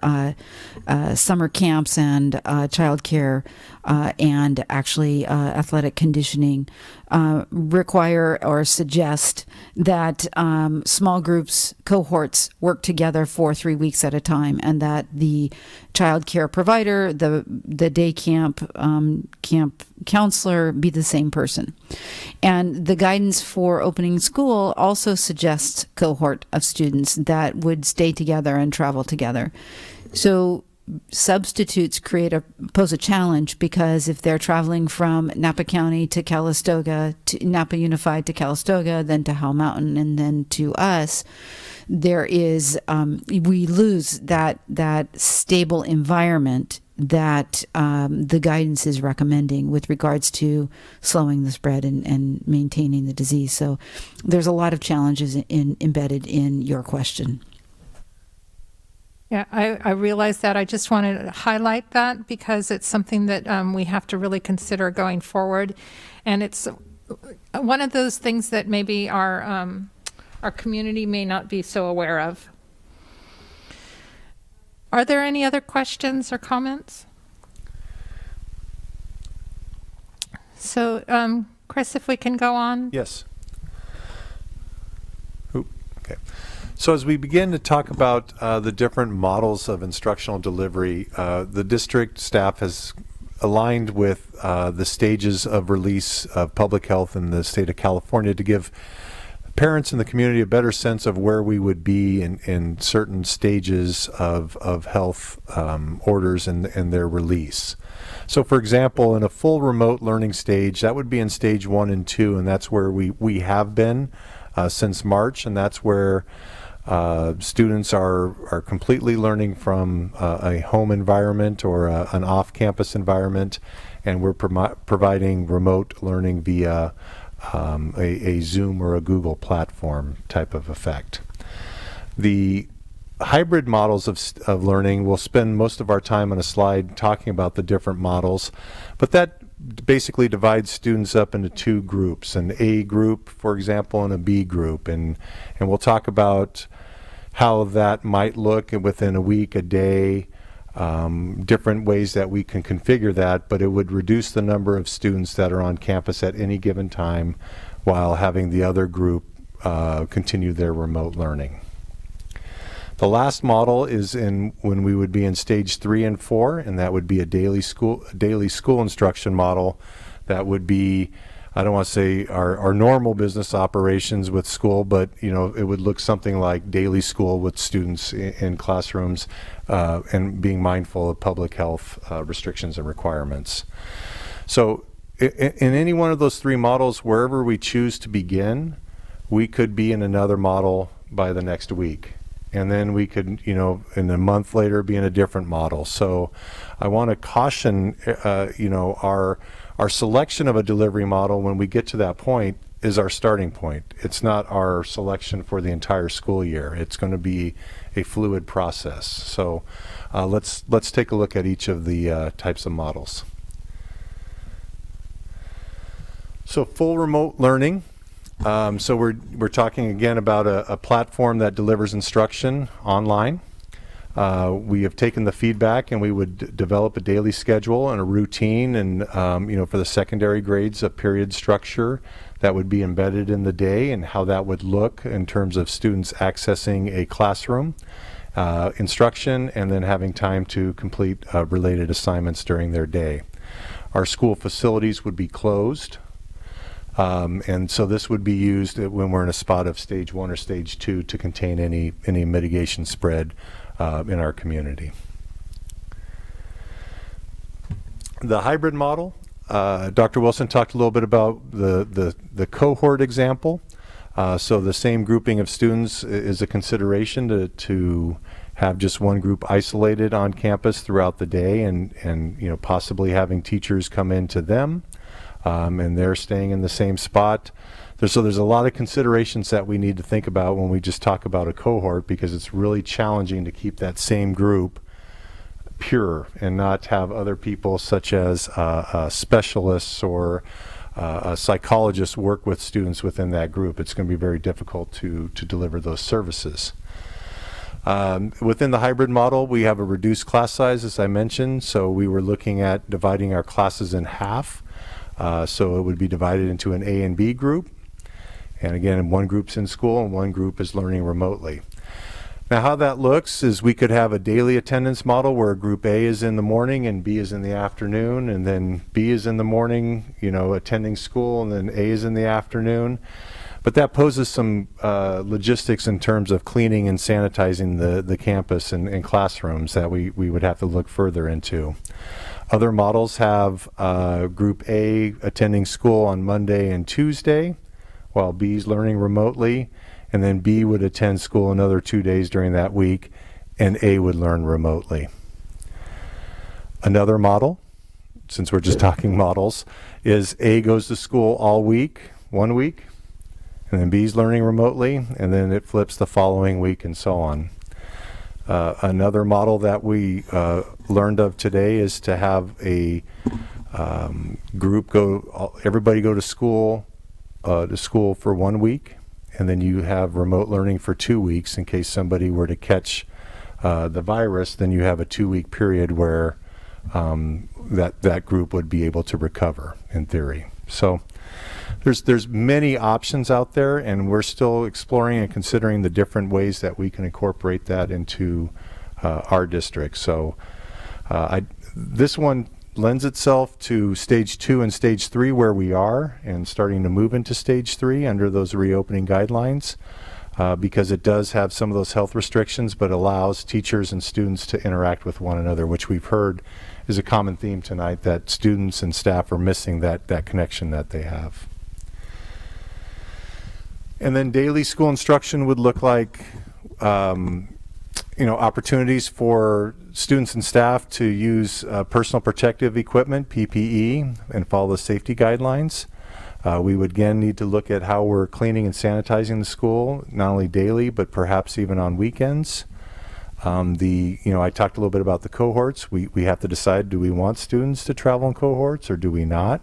summer camps and childcare and actually athletic conditioning require or suggest that small groups, cohorts work together for 3 weeks at a time, and that the child care provider, the day camp counselor be the same person. And the guidance for opening school also suggests cohort of students that would stay together and travel together. So substitutes pose a challenge, because if they're traveling from Napa County to Calistoga, to Napa Unified to Calistoga, then to Howell Mountain, and then to us, there is we lose that stable environment that the guidance is recommending with regards to slowing the spread and maintaining the disease. So there's a lot of challenges embedded in your question. Yeah, I realize that. I just wanted to highlight that because it's something that we have to really consider going forward. And it's one of those things that maybe our community may not be so aware of. Are there any other questions or comments? So, Chris, if we can go on. Yes. Okay. So as we begin to talk about the different models of instructional delivery, the district staff has aligned with the stages of release of public health in the state of California to give parents in the community a better sense of where we would be in certain stages of health orders and their release. So for example, in a full remote learning stage, that would be in stage 1 and 2, and that's where we have been since March, and that's where students are completely learning from a home environment or an off-campus environment, and we're providing remote learning via a Zoom or a Google platform type of effect. The hybrid models of learning, we'll spend most of our time on a slide talking about the different models, but that basically divides students up into 2 groups, an A group, for example, and a B group, and we'll talk about how that might look within a week, a day, different ways that we can configure that, but it would reduce the number of students that are on campus at any given time while having the other group continue their remote learning. The last model is when we would be in stage 3 and 4, and that would be a daily school instruction model. That would be, I don't want to say our normal business operations with school, but it would look something like daily school with students in classrooms and being mindful of public health restrictions and requirements. So in any one of those 3 models, wherever we choose to begin, we could be in another model by the next week. And then we could, in a month later, be in a different model. So I want to caution, our selection of a delivery model when we get to that point is our starting point. It's not our selection for the entire school year. It's going to be a fluid process. So let's take a look at each of the types of models. So full remote learning. So we're talking again about a platform that delivers instruction online. We have taken the feedback, and we would develop a daily schedule and a routine, and for the secondary grades, a period structure that would be embedded in the day, and how that would look in terms of students accessing a classroom instruction and then having time to complete related assignments during their day. Our school facilities would be closed. And so this would be used when we're in a spot of stage 1 or stage 2 to contain any mitigation spread in our community. The hybrid model, Dr. Wilson talked a little bit about the cohort example. So the same grouping of students is a consideration to have just one group isolated on campus throughout the day, and possibly having teachers come into them. And they're staying in the same spot. So there's a lot of considerations that we need to think about when we just talk about a cohort, because it's really challenging to keep that same group pure and not have other people such as specialists or psychologists work with students within that group. It's going to be very difficult to deliver those services. Within the hybrid model, we have a reduced class size, as I mentioned, so we were looking at dividing our classes in half. So it would be divided into an A and B group. And again, one group's in school and one group is learning remotely. Now, how that looks is we could have a daily attendance model where group A is in the morning and B is in the afternoon, and then B is in the morning, attending school, and then A is in the afternoon. But that poses some logistics in terms of cleaning and sanitizing the campus and classrooms that we would have to look further into. Other models have Group A attending school on Monday and Tuesday, while B is learning remotely, and then B would attend school another 2 days during that week, and A would learn remotely. Another model, since we're just talking models, is A goes to school all week, 1 week, and then B's learning remotely, and then it flips the following week, and so on. Another model that we learned of today is to have a group everybody go to school for 1 week, and then you have remote learning for 2 weeks in case somebody were to catch the virus. Then you have a 2-week period where that group would be able to recover, in theory. So there's many options out there, and we're still exploring and considering the different ways that we can incorporate that into our district. So this one lends itself to stage 2 and stage 3 where we are, and starting to move into stage 3 under those reopening guidelines, because it does have some of those health restrictions, but allows teachers and students to interact with one another, which we've heard is a common theme tonight, that students and staff are missing that connection that they have. And then daily school instruction would look like opportunities for students and staff to use personal protective equipment, PPE, and follow the safety guidelines. We would again need to look at how we're cleaning and sanitizing the school, not only daily, but perhaps even on weekends. I talked a little bit about the cohorts. We have to decide, do we want students to travel in cohorts or do we not?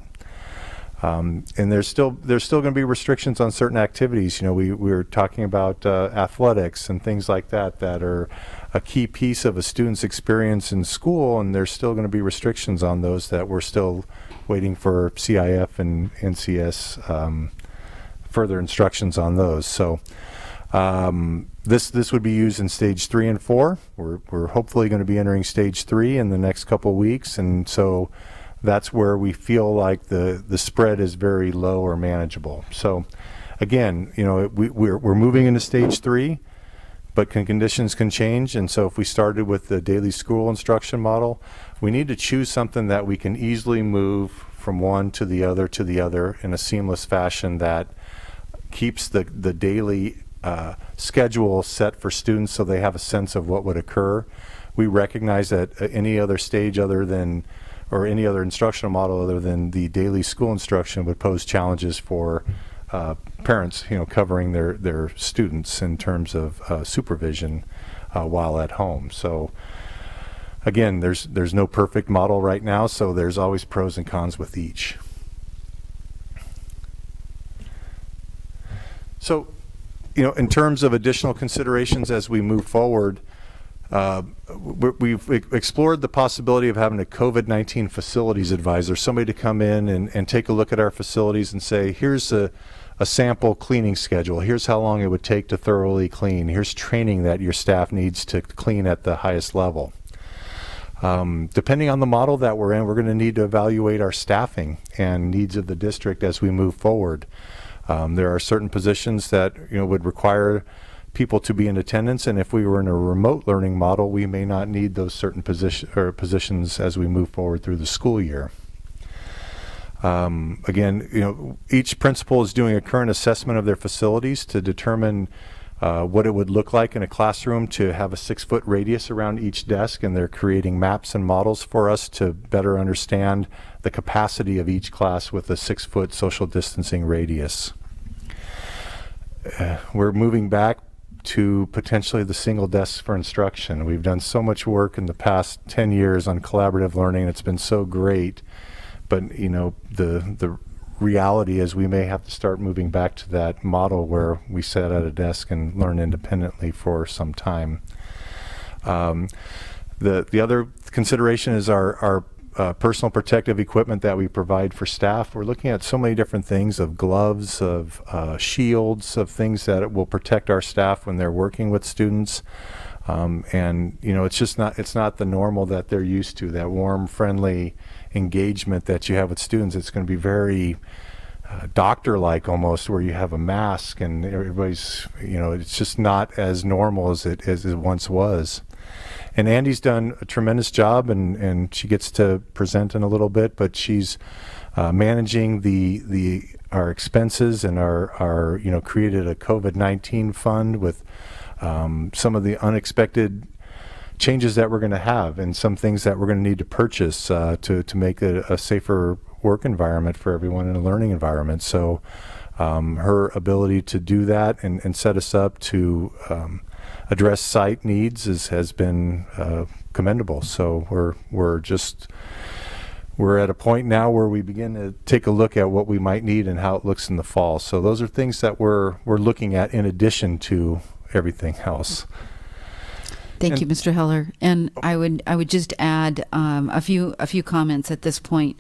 And there's still going to be restrictions on certain activities. We were talking about athletics and things like that are a key piece of a student's experience in school, and there's still going to be restrictions on those that we're still waiting for CIF and NCS further instructions on those. So this would be used in stage 3 and 4. We're hopefully going to be entering stage 3 in the next couple weeks, and so that's where we feel like the spread is very low or manageable. So again, we're moving into stage 3, but conditions can change. And so if we started with the daily school instruction model, we need to choose something that we can easily move from one to the other in a seamless fashion that keeps the daily schedule set for students so they have a sense of what would occur. We recognize that any other stage or any other instructional model other than the daily school instruction would pose challenges for parents, covering their students in terms of supervision while at home. So again, there's no perfect model right now, so there's always pros and cons with each. So, in terms of additional considerations as we move forward, we've explored the possibility of having a COVID-19 facilities advisor, somebody to come in and take a look at our facilities and say, here's a sample cleaning schedule. Here's how long it would take to thoroughly clean. Here's training that your staff needs to clean at the highest level. Depending on the model that we're in, we're going to need to evaluate our staffing and needs of the district as we move forward. There are certain positions that would require people to be in attendance, and if we were in a remote learning model, we may not need those certain positions as we move forward through the school year. Again, each principal is doing a current assessment of their facilities to determine what it would look like in a classroom to have a 6-foot radius around each desk, and they're creating maps and models for us to better understand the capacity of each class with a 6-foot social distancing radius. We're moving back to potentially the single desks for instruction. We've done so much work in the past 10 years on collaborative learning. It's been so great, but the reality is we may have to start moving back to that model where we sit at a desk and learn independently for some time. The other consideration is our personal protective equipment that we provide for staff. We're looking at so many different things, of gloves, of shields, of things that will protect our staff when they're working with students. And it's not the normal that they're used to, that warm, friendly engagement that you have with students. It's going to be very doctor-like almost, where you have a mask and everybody's, it's just not as normal as it once was. And Andy's done a tremendous job, and she gets to present in a little bit, but she's managing our expenses and our created a COVID-19 fund with some of the unexpected changes that we're going to have, and some things that we're going to need to purchase to make it a safer work environment for everyone in a learning environment. So her ability to do that and set us up to address site needs has been commendable. So we're at a point now where we begin to take a look at what we might need and how it looks in the fall. So those are things that we're looking at in addition to everything else. Thank you, Mr. Heller. And I would just add a few comments at this point.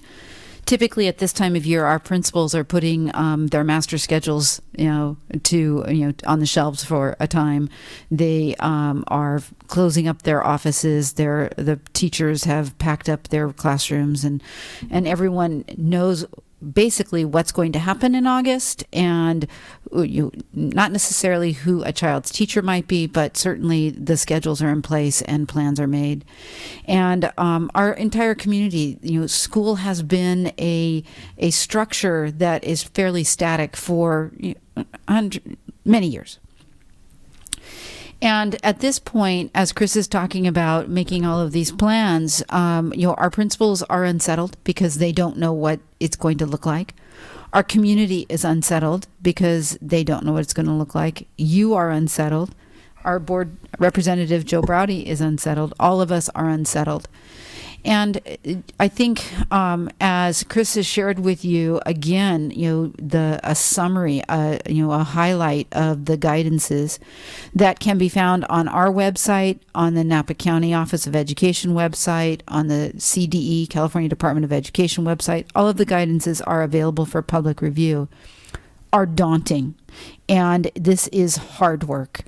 Typically, at this time of year, our principals are putting their master schedules, on the shelves for a time. They are closing up their offices. The teachers have packed up their classrooms, and everyone knows basically what's going to happen in August, and not necessarily who a child's teacher might be, but certainly the schedules are in place and plans are made. And our entire community, school has been a structure that is fairly static for many years. And at this point, as Chris is talking about making all of these plans, our principals are unsettled because they don't know what it's going to look like. Our community is unsettled because they don't know what it's going to look like. You are unsettled. Our board representative, Joe Browdy, is unsettled. All of us are unsettled. And I think, as Chris has shared with you again, a summary, a highlight of the guidances that can be found on our website, on the Napa County Office of Education website, on the CDE, California Department of Education website. All of the guidances are available for public review. Are daunting, and this is hard work.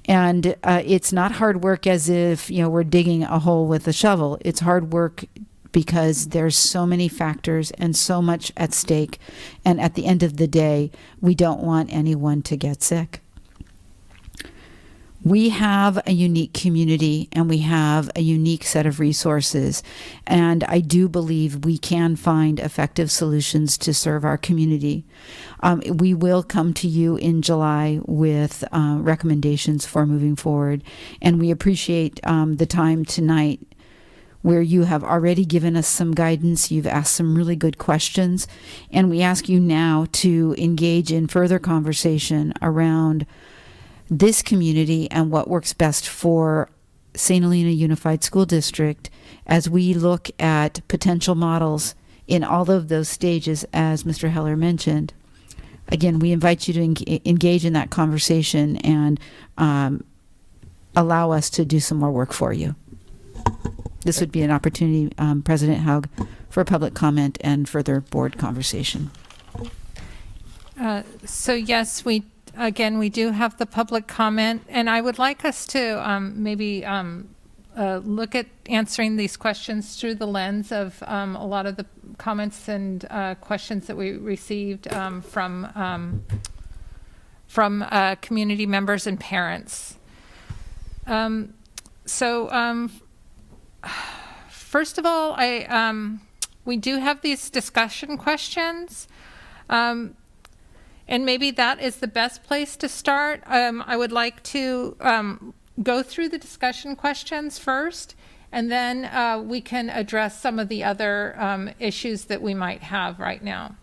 And it's not hard work as if we're digging a hole with a shovel. It's hard work because there's so many factors and so much at stake, and at the end of the day, we don't want anyone to get sick. We have a unique community and we have a unique set of resources, and I do believe we can find effective solutions to serve our community. We will come to you in July with recommendations for moving forward, and we appreciate the time tonight where you have already given us some guidance. You've asked some really good questions, and we ask you now to engage in further conversation around this community and what works best for St. Helena Unified School District as we look at potential models in all of those stages, as Mr. Heller mentioned. Again, we invite you to engage in that conversation and allow us to do some more work for you. This would be an opportunity, President Haug, for public comment and further board conversation. So yes, we do have the public comment, and I would like us to maybe look at answering these questions through the lens of a lot of the comments and questions that we received from community members and parents. First of all, we do have these discussion questions. And maybe that is the best place to start. I would like to go through the discussion questions first, and then we can address some of the other issues that we might have right now.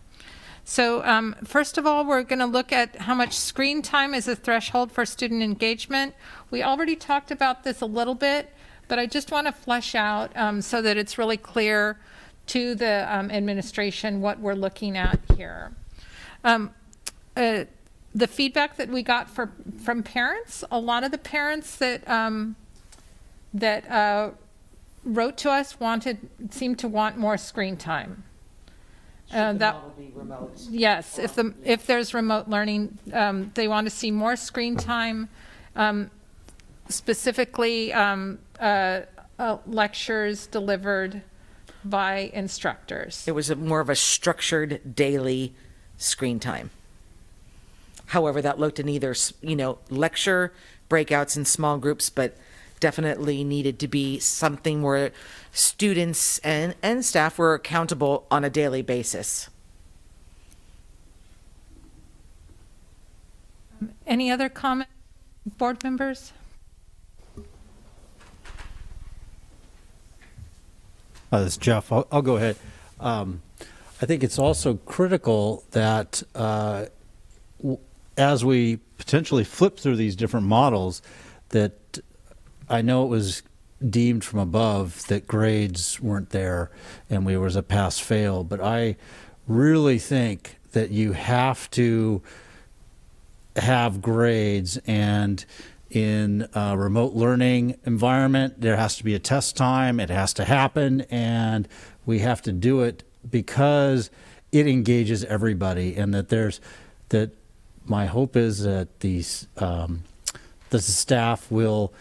So first of all, we're going to look at how much screen time is a threshold for student engagement. We already talked about this a little bit, but I just want to flesh out so that it's really clear to the administration what we're looking at here. The feedback that we got from parents, a lot of the parents that wrote to us seemed to want more screen time. Yes, if there's remote learning, they want to see more screen time, specifically lectures delivered by instructors. It was more of a structured daily screen time. However, that looked in either, lecture, breakouts in small groups, but definitely needed to be something where students and staff were accountable on a daily basis. Any other comments, board members? This is Jeff. I'll go ahead. I think it's also critical that as we potentially flip through these different models, that I know it was deemed from above that grades weren't there and we was a pass-fail, but I really think that you have to have grades, and in a remote learning environment, there has to be a test time, it has to happen, and we have to do it because it engages everybody, and that my hope is that the staff will,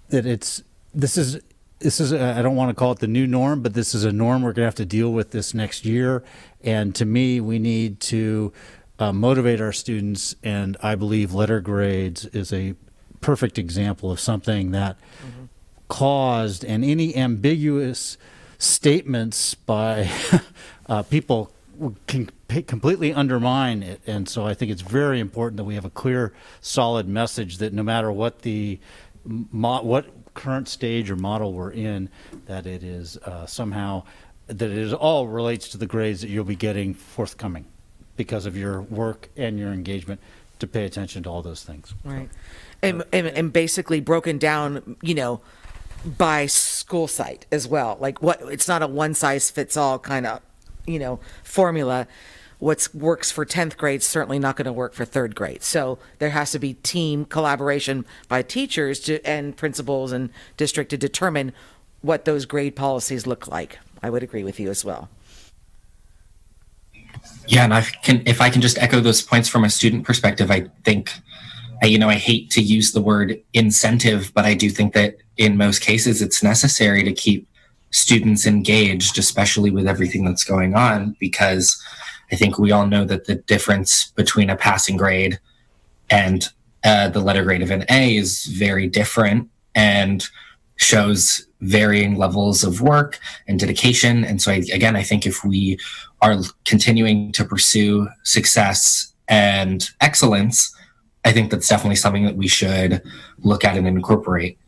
this is I don't want to call it the new norm, but this is a norm we're going to have to deal with this next year. And to me, we need to motivate our students, and I believe letter grades is a perfect example of something that caused, and any ambiguous statements by people can completely undermine it. And so I think it's very important that we have a clear, solid message that no matter what what current stage or model we're in, that it is somehow, that it is all relates to the grades that you'll be getting forthcoming because of your work and your engagement, to pay attention to all those things. Right. And basically broken down, by school site as well. Like it's not a one size fits all kind of, formula. What works for 10th grade is certainly not going to work for 3rd grade. So there has to be team collaboration by teachers and principals and district to determine what those grade policies look like. I would agree with you as well. Yeah, and if I can just echo those points from a student perspective, I think, I hate to use the word incentive, but I do think that in most cases it's necessary to keep students engaged, especially with everything that's going on, because I think we all know that the difference between a passing grade and the letter grade of an A is very different and shows varying levels of work and dedication. And so, I think if we are continuing to pursue success and excellence, I think that's definitely something that we should look at and incorporate.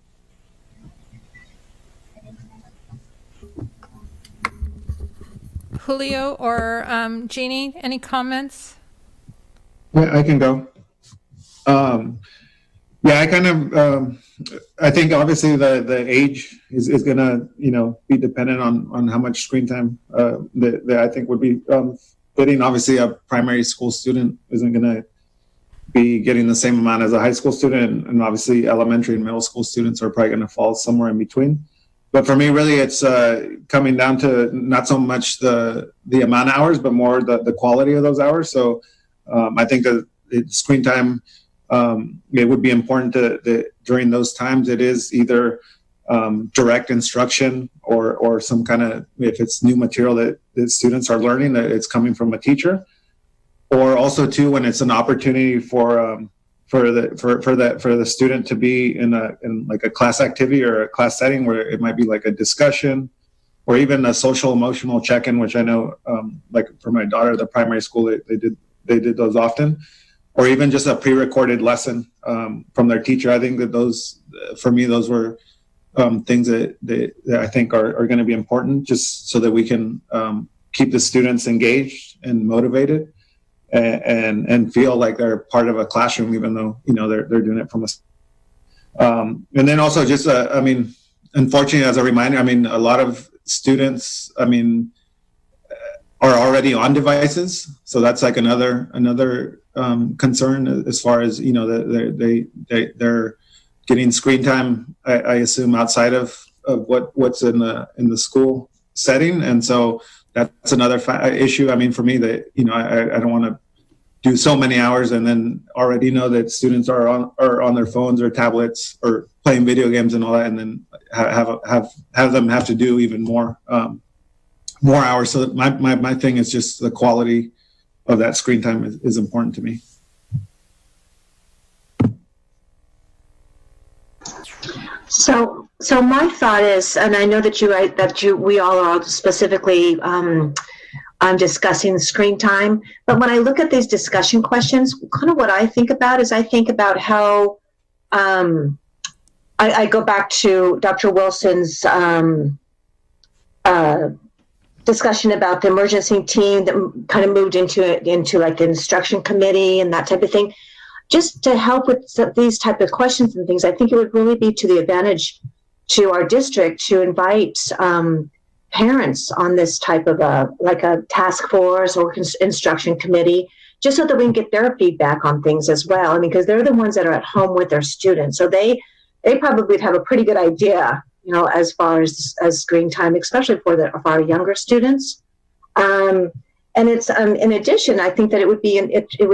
Julio or Jeannie, any comments? Yeah, I can go. I kind of, I think obviously the age is going to, be dependent on how much screen time that I think would be fitting. Obviously, a primary school student isn't going to be getting the same amount as a high school student, and obviously elementary and middle school students are probably going to fall somewhere in between. But for me, really, it's coming down to not so much the amount of hours, but more the quality of those hours. So I think that screen time, it would be important that during those times it is either direct instruction or some kind of, if it's new material that students are learning, that it's coming from a teacher, or also too when it's an opportunity for the student to be in like a class activity or a class setting where it might be like a discussion or even a social emotional check-in, which I know like for my daughter, the primary school, they did those often, or even just a pre-recorded lesson from their teacher. I think that those, for me, those were things that I think are going to be important, just so that we can keep the students engaged and motivated and feel like they're part of a classroom, even though they're doing it from a. And then also just unfortunately, as a reminder, a lot of students are already on devices, so that's like another concern as far as they're getting screen time, I assume, outside of what's in the school setting. And so that's another issue. For me, that I don't want to do so many hours and then already know that students are on their phones or tablets or playing video games and all that, and then have them have to do even more hours. So my thing is just the quality of that screen time is important to me. So my thought is, and I know that we all are specifically discussing screen time, but when I look at these discussion questions, kind of what I think about is how I go back to Dr. Wilson's discussion about the emergency team that kind of moved into like the instruction committee and that type of thing. Just to help with these type of questions and things, I think it would really be to the advantage to our district to invite parents on this type of a task force or instruction committee, just so that we can get their feedback on things as well. Because they're the ones that are at home with their students, so they probably would have a pretty good idea, as far as screen time, especially for our younger students. And it's in addition, I think that it would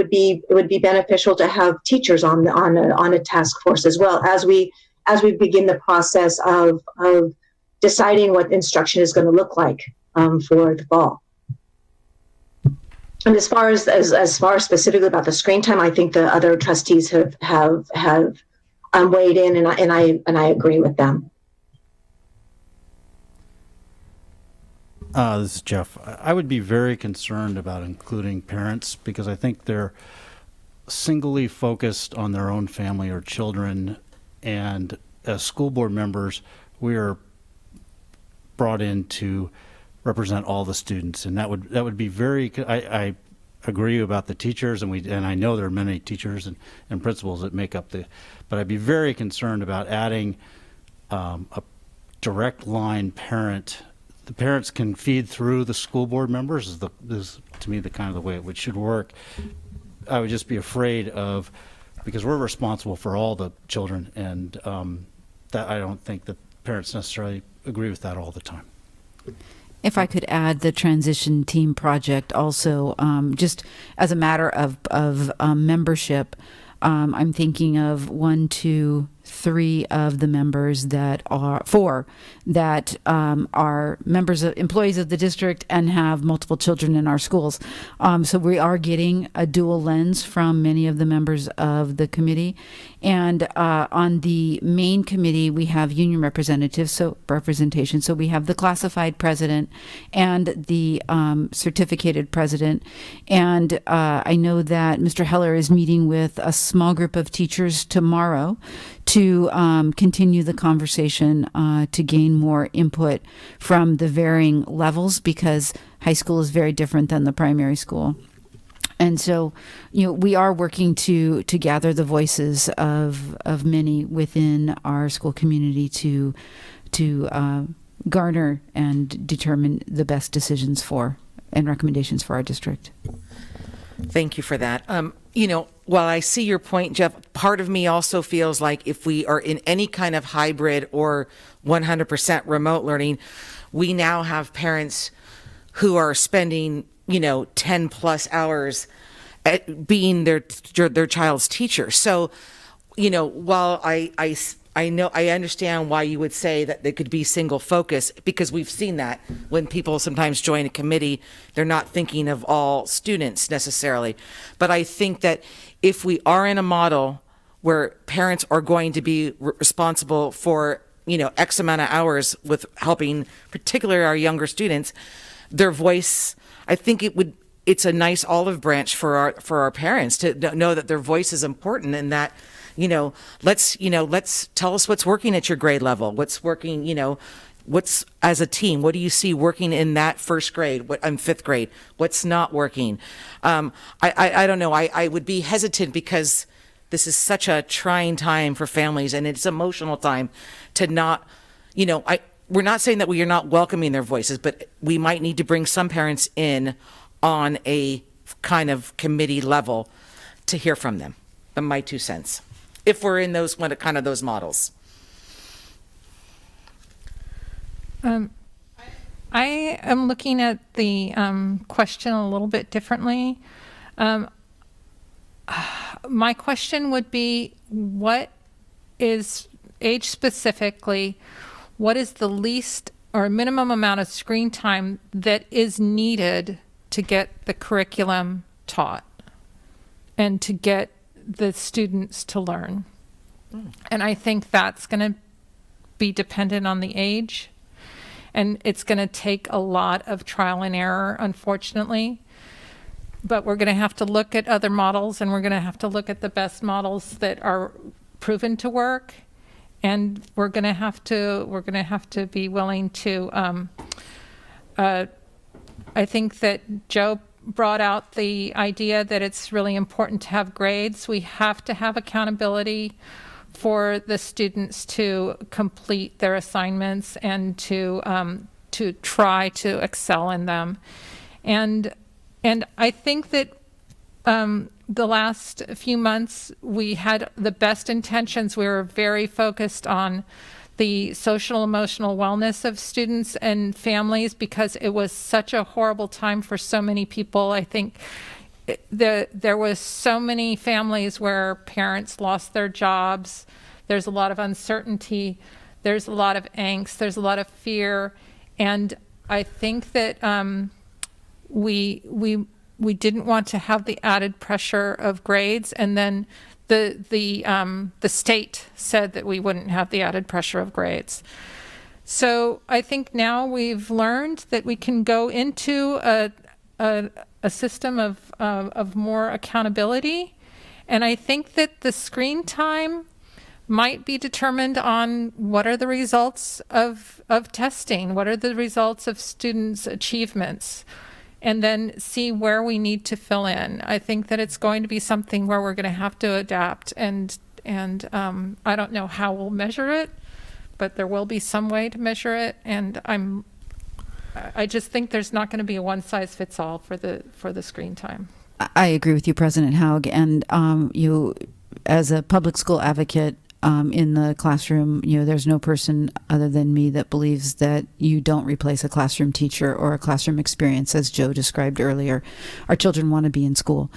be beneficial to have teachers on a task force as well as we begin the process of deciding what instruction is going to look like for the fall. And as far as specifically about the screen time, I think the other trustees have weighed in, and I agree with them. This is Jeff. I would be very concerned about including parents because I think they're singly focused on their own family or children, and as school board members, we are brought in to represent all the students, and that would be very. I agree about the teachers, and I know there are many teachers and principals that make up but I'd be very concerned about adding a direct line parent. The parents can feed through the school board members is to me the kind of the way it should work. I would just be afraid of, because we're responsible for all the children, and that I don't think that parents necessarily agree with that all the time. If I could add the transition team project also, just as a matter of membership, I'm thinking of 1, 2, 3 of the members that are 4 that are members of employees of the district and have multiple children in our schools. So we are getting a dual lens from many of the members of the committee. And on the main committee, we have union representatives, so representation. So we have the classified president and the certificated president. And I know that Mr. Heller is meeting with a small group of teachers tomorrow to continue the conversation to gain more input from the varying levels, because high school is very different than the primary school. And so, we are working to gather the voices of many within our school community to garner and determine the best decisions for and recommendations for our district. Thank you for that. While I see your point, Jeff, part of me also feels like if we are in any kind of hybrid or 100% remote learning, we now have parents who are spending, 10 plus hours at being their child's teacher. So, while I know, I understand why you would say that they could be single focus, because we've seen that when people sometimes join a committee, they're not thinking of all students necessarily. But I think that if we are in a model where parents are going to be responsible for, X amount of hours with helping particularly our younger students, their voice, I think it's a nice olive branch for our parents to know that their voice is important, and that, let's tell us what's working at your grade level, what's working, what's as a team, what do you see working in that first grade, fifth grade, what's not working. I don't know. I would be hesitant because this is such a trying time for families, and it's emotional time to not, we're not saying that we are not welcoming their voices, but we might need to bring some parents in on a kind of committee level to hear from them. But my 2 cents, if we're in those models. I am looking at the question a little bit differently. My question would be, what is age specifically, what is the least or minimum amount of screen time that is needed to get the curriculum taught and to get the students to learn? And I think that's going to be dependent on the age, and it's going to take a lot of trial and error, unfortunately. But we're going to have to look at other models, and we're going to have to look at the best models that are proven to work, and we're going to have to be willing to. I think that Joe brought out the idea that it's really important to have grades. We have to have accountability for the students to complete their assignments and to try to excel in them. And I think that the last few months we had the best intentions. We were very focused on the social emotional wellness of students and families, because it was such a horrible time for so many people. I think there was so many families where parents lost their jobs. There's a lot of uncertainty. There's a lot of angst. There's a lot of fear. And I think that we didn't want to have the added pressure of grades, and then the state said that we wouldn't have the added pressure of grades. So I think now we've learned that we can go into a system of more accountability, and I think that the screen time might be determined on what are the results of testing, what are the results of students' achievements, and then see where we need to fill in. I think that it's going to be something where we're going to have to adapt, and I don't know how we'll measure it, but there will be some way to measure it, and I just think there's not going to be a one-size-fits-all for the screen time. I agree with you, President Haug, and you, as a public school advocate, in the classroom, there's no person other than me that believes that you don't replace a classroom teacher or a classroom experience, as Joe described earlier. Our children want to be in school,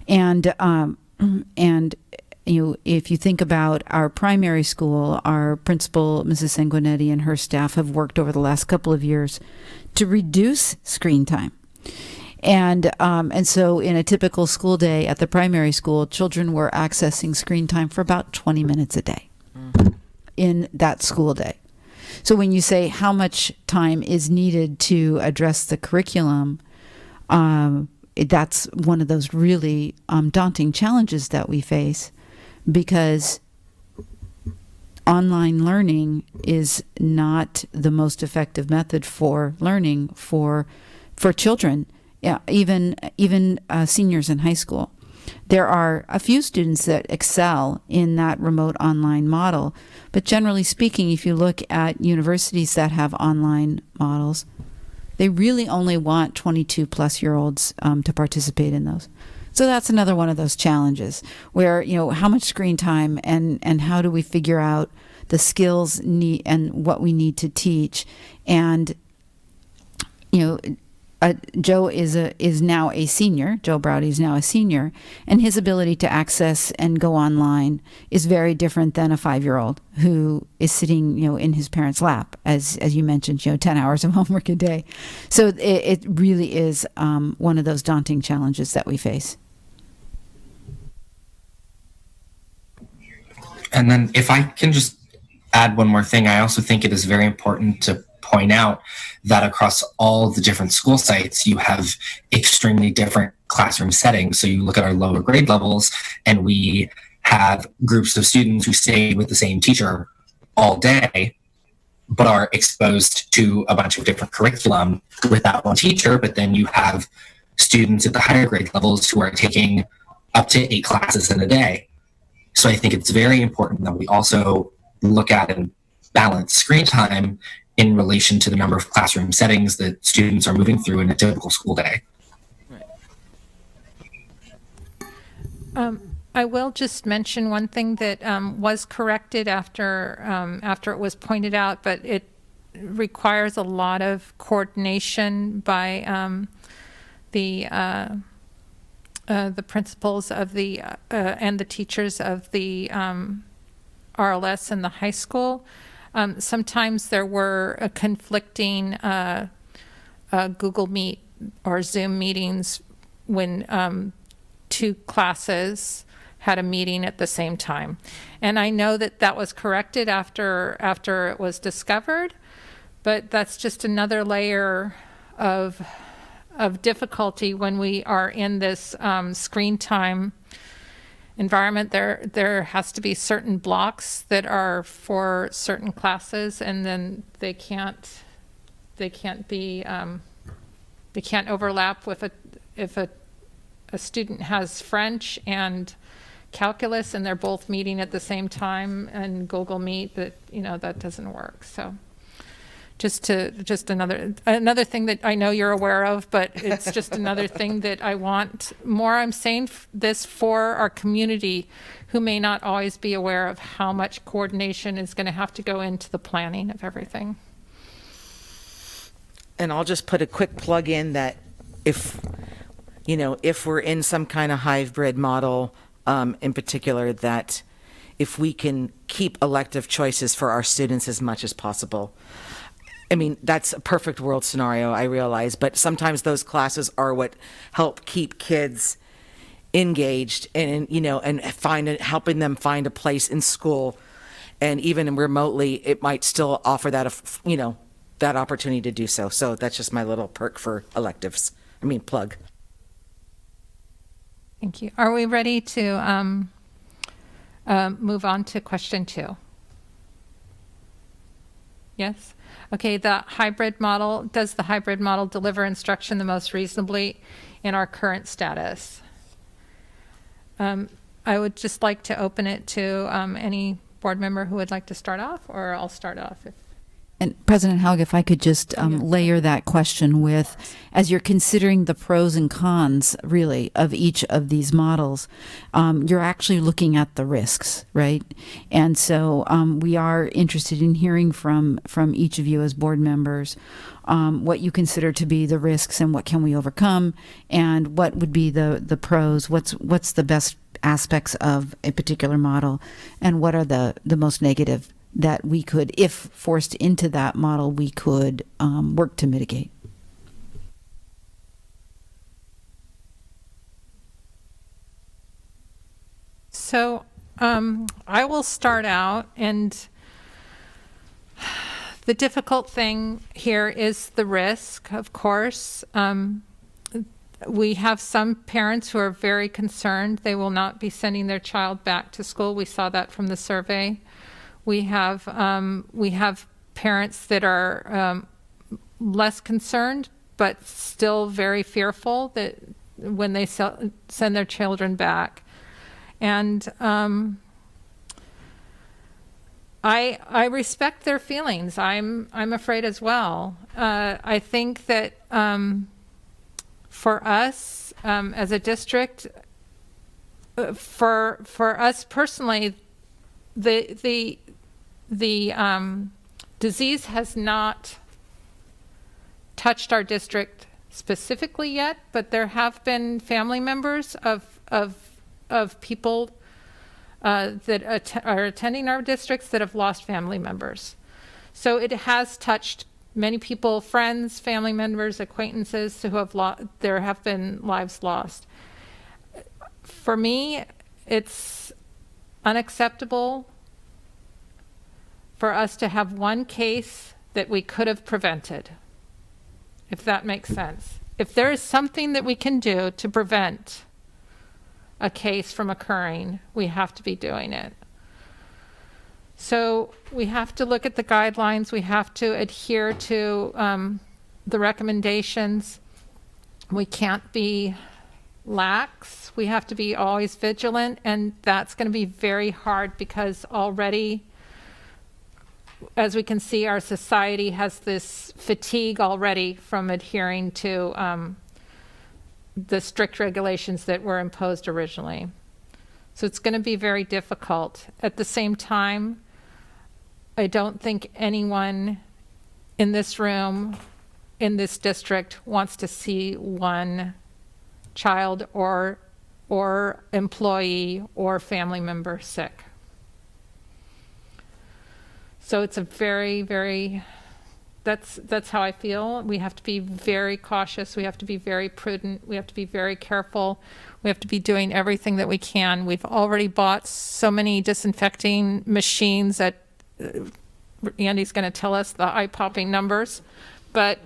and if you think about our primary school, our principal, Mrs. Sanguinetti, and her staff have worked over the last couple of years to reduce screen time. And so in a typical school day at the primary school, children were accessing screen time for about 20 minutes a day in that school day. So when you say how much time is needed to address the curriculum, that's one of those really daunting challenges that we face, because online learning is not the most effective method for learning for children. Yeah, even seniors in high school. There are a few students that excel in that remote online model, but generally speaking, if you look at universities that have online models, they really only want 22-plus-year-olds to participate in those. So that's another one of those challenges where, how much screen time and how do we figure out the skills and what we need to teach. And, Joe is now a senior. Joe Browdy is now a senior, and his ability to access and go online is very different than a 5-year-old who is sitting, in his parents' lap, as you mentioned, 10 hours of homework a day. So it really is one of those daunting challenges that we face. And then if I can just add one more thing, I also think it is very important to point out that across all the different school sites, you have extremely different classroom settings. So you look at our lower grade levels, and we have groups of students who stay with the same teacher all day, but are exposed to a bunch of different curriculum with that one teacher. But then you have students at the higher grade levels who are taking up to 8 classes in a day. So I think it's very important that we also look at and balance screen time in relation to the number of classroom settings that students are moving through in a typical school day. I will just mention one thing that was corrected after it was pointed out, but it requires a lot of coordination by the principals of the and the teachers of the RLS in the high school. Sometimes there were conflicting Google Meet or Zoom meetings when 2 classes had a meeting at the same time. And I know that was corrected after it was discovered, but that's just another layer of difficulty when we are in this screen time environment. There has to be certain blocks that are for certain classes, and then they can't overlap with if a student has French and calculus and they're both meeting at the same time and Google Meet, that doesn't work. So just another thing that I know you're aware of, but it's just another thing that I want more. I'm saying this for our community who may not always be aware of how much coordination is going to have to go into the planning of everything. And I'll just put a quick plug in that if we're in some kind of hybrid model, in particular, that if we can keep elective choices for our students as much as possible. I mean, that's a perfect world scenario, I realize, but sometimes those classes are what help keep kids engaged and helping them find a place in school. And even remotely, it might still offer that, that opportunity to do so. So that's just my little perk for electives. Plug. Thank you. Are we ready to move on to question 2? Yes? Okay, the hybrid model. Does the hybrid model deliver instruction the most reasonably in our current status? I would just like to open it to any board member who would like to start off, or I'll start off. And President Haug, if I could just layer that question with, as you're considering the pros and cons, really, of each of these models, you're actually looking at the risks, right? And so we are interested in hearing from each of you as board members what you consider to be the risks and what can we overcome, and what would be the pros, what's the best aspects of a particular model, and what are the most negative that we could, if forced into that model, we could work to mitigate. So I will start out, and the difficult thing here is the risk, of course. We have some parents who are very concerned they will not be sending their child back to school. We saw that from the survey. We have parents that are less concerned, but still very fearful that when they send their children back. And I respect their feelings. I'm afraid as well. I think that for us as a district, for us personally, the disease has not touched our district specifically yet, but there have been family members of people that are attending our districts that have lost family members. So it has touched many people, friends, family members, acquaintances who have there have been lives lost. For me, it's unacceptable for us to have one case that we could have prevented, if that makes sense. If there is something that we can do to prevent a case from occurring, we have to be doing it. So we have to look at the guidelines. We have to adhere to the recommendations. We can't be lax. We have to be always vigilant, and that's going to be very hard because already, as we can see, our society has this fatigue already from adhering to the strict regulations that were imposed originally. So it's going to be very difficult. At the same time, I don't think anyone in this room, in this district, wants to see one child or employee or family member sick. So it's a very, that's how I feel. We have to be very cautious. We have to be very prudent. We have to be very careful. We have to be doing everything that we can. We've already bought so many disinfecting machines that Andy's going to tell us the eye-popping numbers, but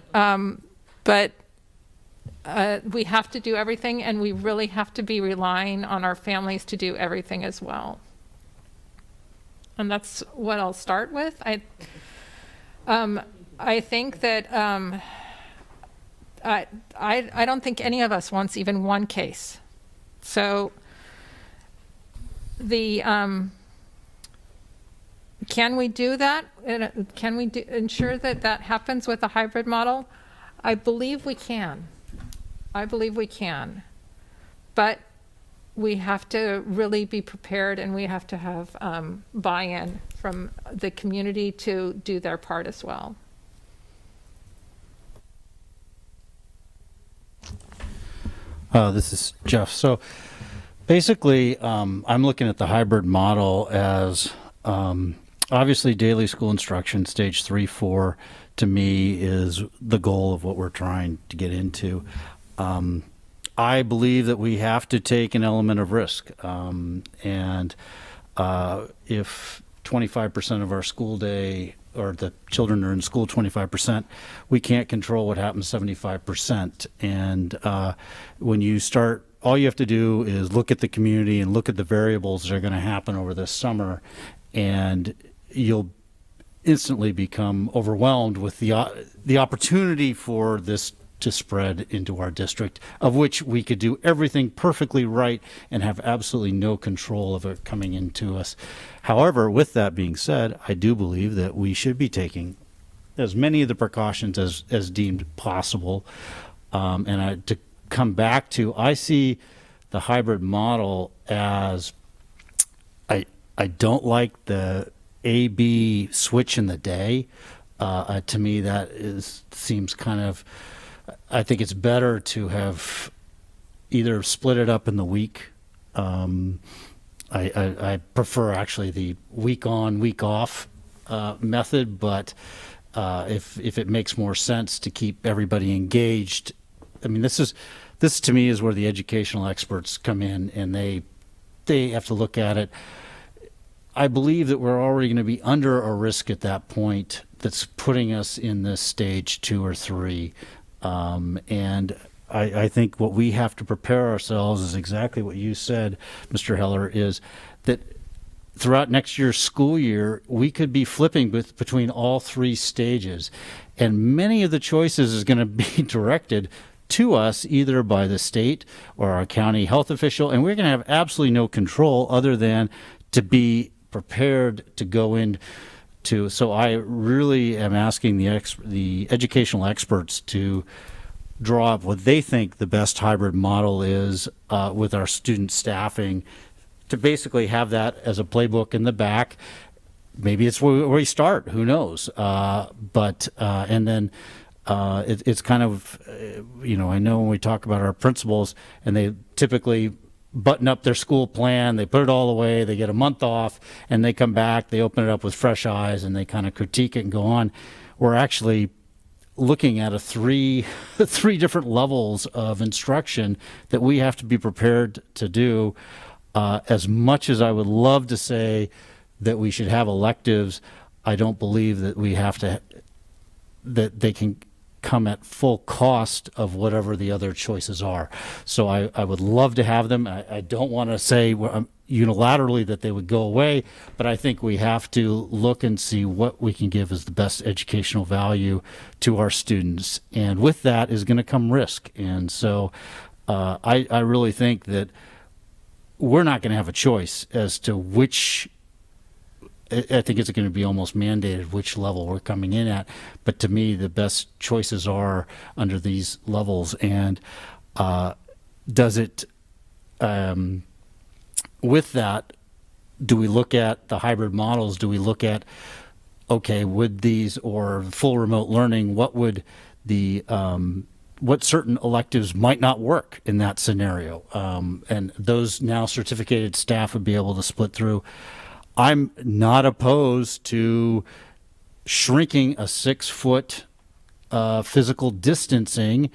we have to do everything, and we really have to be relying on our families to do everything as well. And that's what I'll start with. I think that I don't think any of us wants even one case. So Can we do that? Can we ensure that that happens with a hybrid model? I believe we can. I believe we can. But we have to really be prepared, and we have to have buy-in from the community to do their part as well. This is Jeff. So basically, I'm looking at the hybrid model as obviously daily school instruction, stage 3, 4, to me is the goal of what we're trying to get into. I believe that we have to take an element of risk. And if 25% of our school day, or the children are in school 25%, we can't control what happens 75%. And when you start, all you have to do is look at the community and look at the variables that are going to happen over this summer, and you'll instantly become overwhelmed with the opportunity for this to spread into our district, of which we could do everything perfectly right and have absolutely no control of it coming into us. However, with that being said, I do believe that we should be taking as many of the precautions as deemed possible. To come back to, I see the hybrid model as, I don't like the A-B switch in the day. To me, that seems kind of, I think it's better to have either split it up in the week. I prefer actually the week on, week off method, but if it makes more sense to keep everybody engaged, I mean, this to me is where the educational experts come in, and they have to look at it. I believe that we're already going to be under a risk at that point that's putting us in this stage 2 or 3. And I think what we have to prepare ourselves is exactly what you said, Mr. Heller, is that throughout next year's school year, we could be flipping between all 3 stages. And many of the choices is going to be directed to us either by the state or our county health official, and we're going to have absolutely no control other than to be prepared to go in to. So I really am asking the educational experts to draw up what they think the best hybrid model is with our student staffing, to basically have that as a playbook in the back. Maybe it's where we start, who knows? And then it's kind of, I know when we talk about our principals, and they typically button up their school plan, they put it all away, they get a month off, and they come back, they open it up with fresh eyes, and they kind of critique it and go on. We're actually looking at three different levels of instruction that we have to be prepared to do. As much as I would love to say that we should have electives, I don't believe that we have to, that they can come at full cost of whatever the other choices are. So I would love to have them. I don't want to say unilaterally that they would go away, but I think we have to look and see what we can give as the best educational value to our students. And with that is going to come risk. And so I really think that we're not going to have a choice as to which. I think it's going to be almost mandated which level we're coming in at. But to me, the best choices are under these levels. And does it, with that, do we look at the hybrid models? Do we look at, okay, would these, or full remote learning, what would the, what certain electives might not work in that scenario? And those now certificated staff would be able to split through. I'm not opposed to shrinking a 6-foot physical distancing,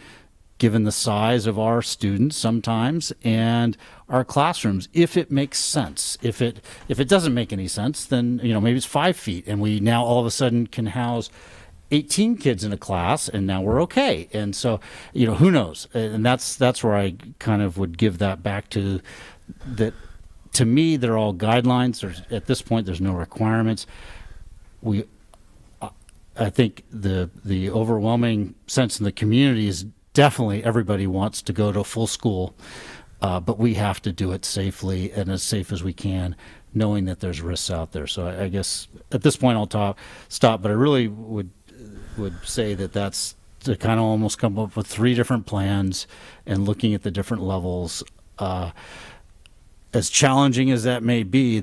given the size of our students sometimes and our classrooms, if it makes sense. If it doesn't make any sense, then maybe it's 5 feet, and we now all of a sudden can house 18 kids in a class, and now we're okay. And so, who knows? And that's where I kind of would give that back to that. To me, they're all guidelines. At this point, there's no requirements. I think the overwhelming sense in the community is definitely everybody wants to go to full school, but we have to do it safely and as safe as we can. knowing that there's risks out there. So I guess at this point I'll stop, but I really would say that that's to kind of almost come up with 3 different plans and looking at the different levels. As challenging as that may be,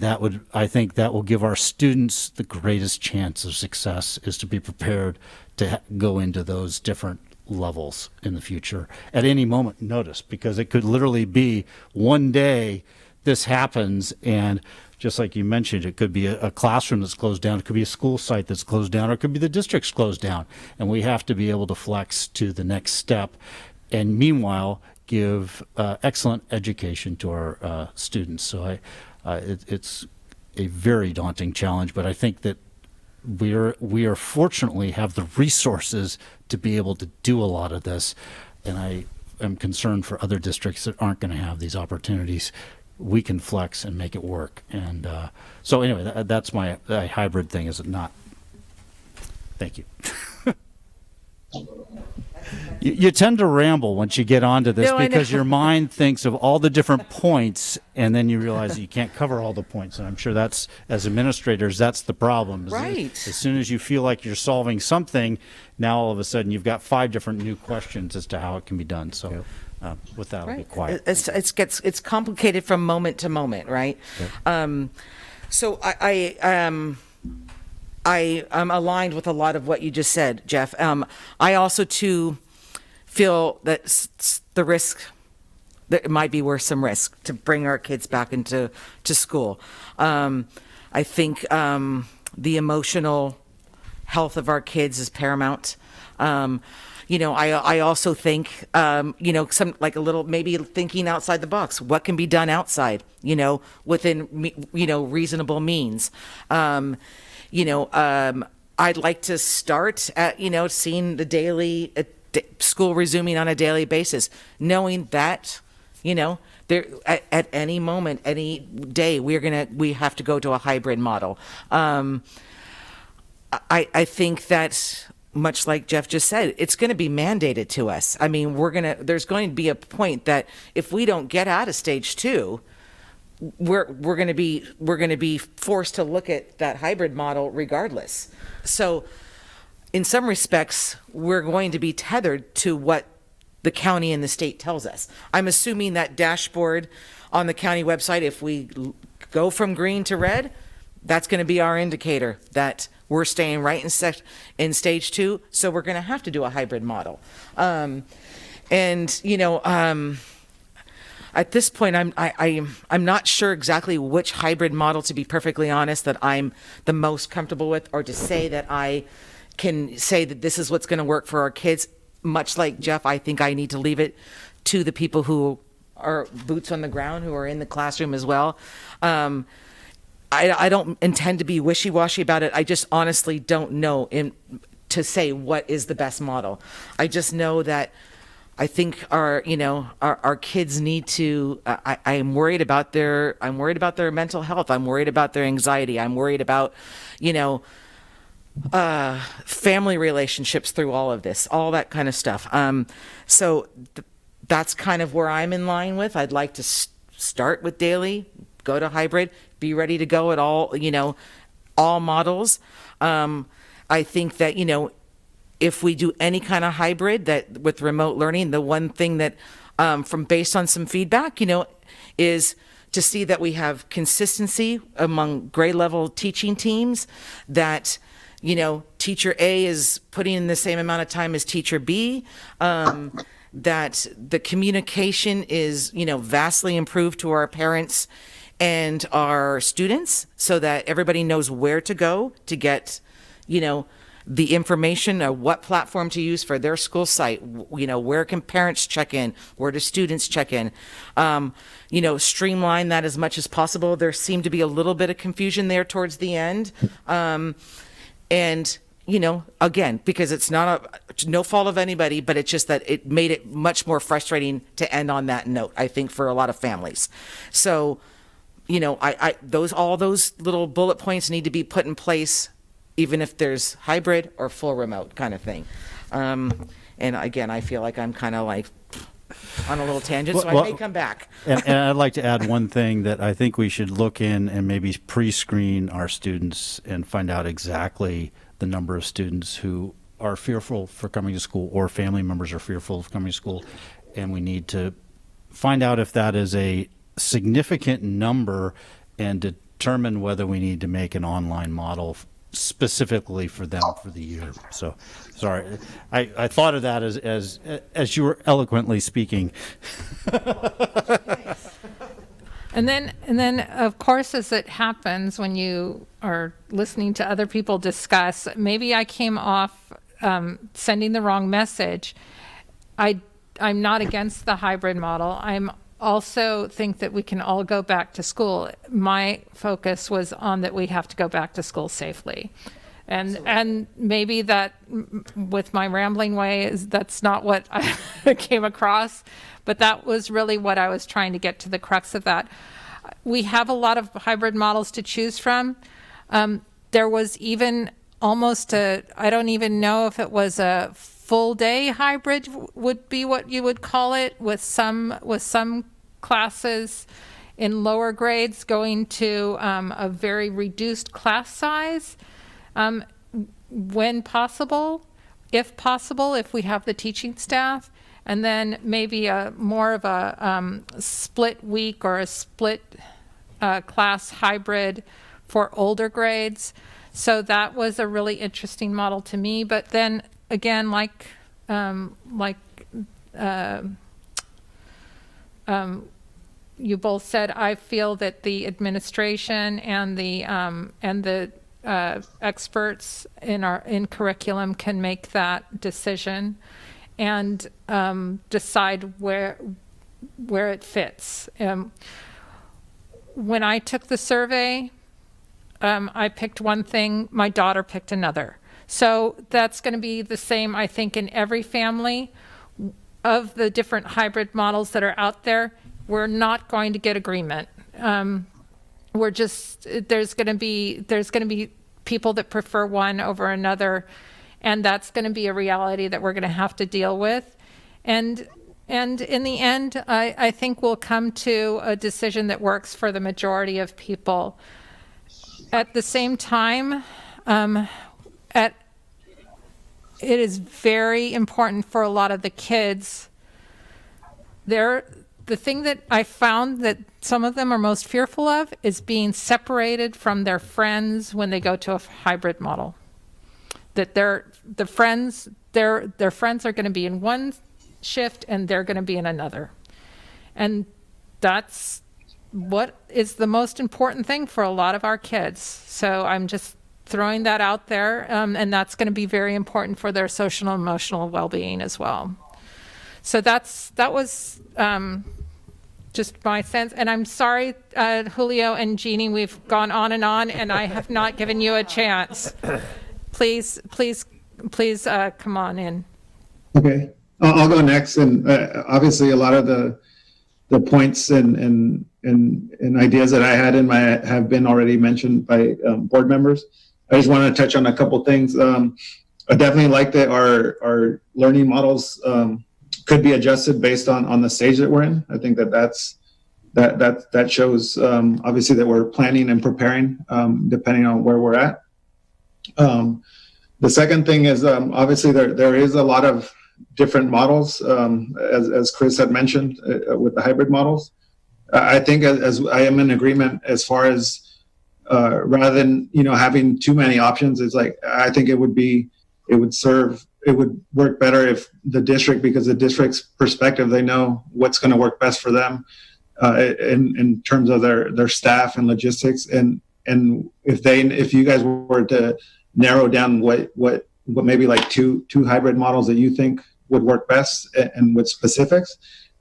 I think that will give our students the greatest chance of success, is to be prepared to go into those different levels in the future at any moment notice, because it could literally be one day this happens, and just like you mentioned, it could be a classroom that's closed down, it could be a school site that's closed down, or it could be the district's closed down, and we have to be able to flex to the next step, and meanwhile give excellent education to our students. So it's a very daunting challenge, but I think that we are fortunately have the resources to be able to do a lot of this, and I am concerned for other districts that aren't going to have these opportunities. We can flex and make it work, and so anyway, that's my hybrid thing. Is it not? Thank you. You tend to ramble once you get onto this, because your mind thinks of all the different points, and then you realize that you can't cover all the points. And I'm sure that's, as administrators, that's the problem. Right. As soon as you feel like you're solving something, now all of a sudden you've got 5 different new questions as to how it can be done. So with that, I'll be quiet. It's complicated from moment to moment, right? Yep. So I am aligned with a lot of what you just said, Jeff. I also too feel that the risk, that it might be worth some risk to bring our kids back into school. I think the emotional health of our kids is paramount. I also think, some like a little, maybe thinking outside the box, what can be done outside, within, reasonable means. I'd like to start at, seeing the daily school resuming on a daily basis, knowing that, there at any moment, any day, we have to go to a hybrid model. I think that, much like Jeff just said, it's going to be mandated to us. I mean, there's going to be a point that if we don't get out of stage 2, we're going to be forced to look at that hybrid model regardless. So in some respects, we're going to be tethered to what the county and the state tells us. I'm assuming that dashboard on the county website, if we go from green to red, that's going to be our indicator that we're staying right in stage 2. So we're going to have to do a hybrid model. At this point, I'm not sure exactly which hybrid model, to be perfectly honest, that I'm the most comfortable with, or to say that I can say that this is what's going to work for our kids. Much like Jeff, I think I need to leave it to the people who are boots on the ground, who are in the classroom as well. I don't intend to be wishy-washy about it. I just honestly don't know to say what is the best model. I just know that I think our kids need to. I'm worried about their mental health. I'm worried about their anxiety. I'm worried about, family relationships through all of this, all that kind of stuff. So that's kind of where I'm in line with. I'd like to start with daily, go to hybrid, be ready to go at all models. I think that, if we do any kind of hybrid that with remote learning, the one thing that, based on some feedback, is to see that we have consistency among grade level teaching teams, that, teacher A is putting in the same amount of time as teacher B, that the communication is, vastly improved to our parents and our students, so that everybody knows where to go to get, the information, or what platform to use for their school site. Where can parents check in? Where do students check in? Streamline that as much as possible. There seemed to be a little bit of confusion there towards the end. And, again, because it's not no fault of anybody, but it's just that it made it much more frustrating to end on that note, I think, for a lot of families. So, all those little bullet points need to be put in place, even if there's hybrid or full remote kind of thing. And again, I feel like I'm kind of like, on a little tangent, so Well, I may come back. And I'd like to add one thing that I think we should look in and maybe pre-screen our students and find out exactly the number of students who are fearful for coming to school or family members are fearful of coming to school. And we need to find out if that is a significant number and determine whether we need to make an online model specifically for them for the year. So, sorry, I thought of that as you were eloquently speaking. And then, of course, as it happens when you are listening to other people discuss, maybe I came off sending the wrong message. I'm not against the hybrid model. I'm also think that we can all go back to school. My focus was on that we have to go back to school safely. And maybe that with my rambling way that's not what I came across, but that was really what I was trying to get to the crux of that. We have a lot of hybrid models to choose from. There was even almost I don't even know if it was a full day hybrid would be what you would call it, with some classes in lower grades going to a very reduced class size when possible, if we have the teaching staff, and then maybe a more of a split week or a split class hybrid for older grades. So that was a really interesting model to me. But then again, like you both said, I feel that the administration and the experts in curriculum can make that decision and decide where it fits. When I took the survey, I picked one thing, my daughter picked another. So that's going to be the same, I think, in every family. Of the different hybrid models that are out there, we're not going to get agreement. There's going to be people that prefer one over another, and that's going to be a reality that we're going to have to deal with. And in the end, I think we'll come to a decision that works for the majority of people. At the same time, it is very important for a lot of the kids. The thing that I found that some of them are most fearful of is being separated from their friends when they go to a hybrid model. That their friends are going to be in one shift and they're going to be in another. And that's what is the most important thing for a lot of our kids. So I'm just throwing that out there, and that's going to be very important for their social and emotional well-being as well. So that was just my sense. And I'm sorry, Julio and Jeannie, we've gone on, and I have not given you a chance. Please come on in. Okay, I'll go next. And obviously, a lot of the points and ideas that I had have been already mentioned by board members. I just want to touch on a couple things. I definitely like that our learning models could be adjusted based on the stage that we're in. I think that shows obviously that we're planning and preparing depending on where we're at. The second thing is obviously there is a lot of different models, as Chris had mentioned with the hybrid models. I think as I am in agreement as far as rather than having too many options, it's like I think it would work better if the district, because the district's perspective, they know what's going to work best for them in terms of their staff and logistics, and if you guys were to narrow down what maybe like two hybrid models that you think would work best and with specifics,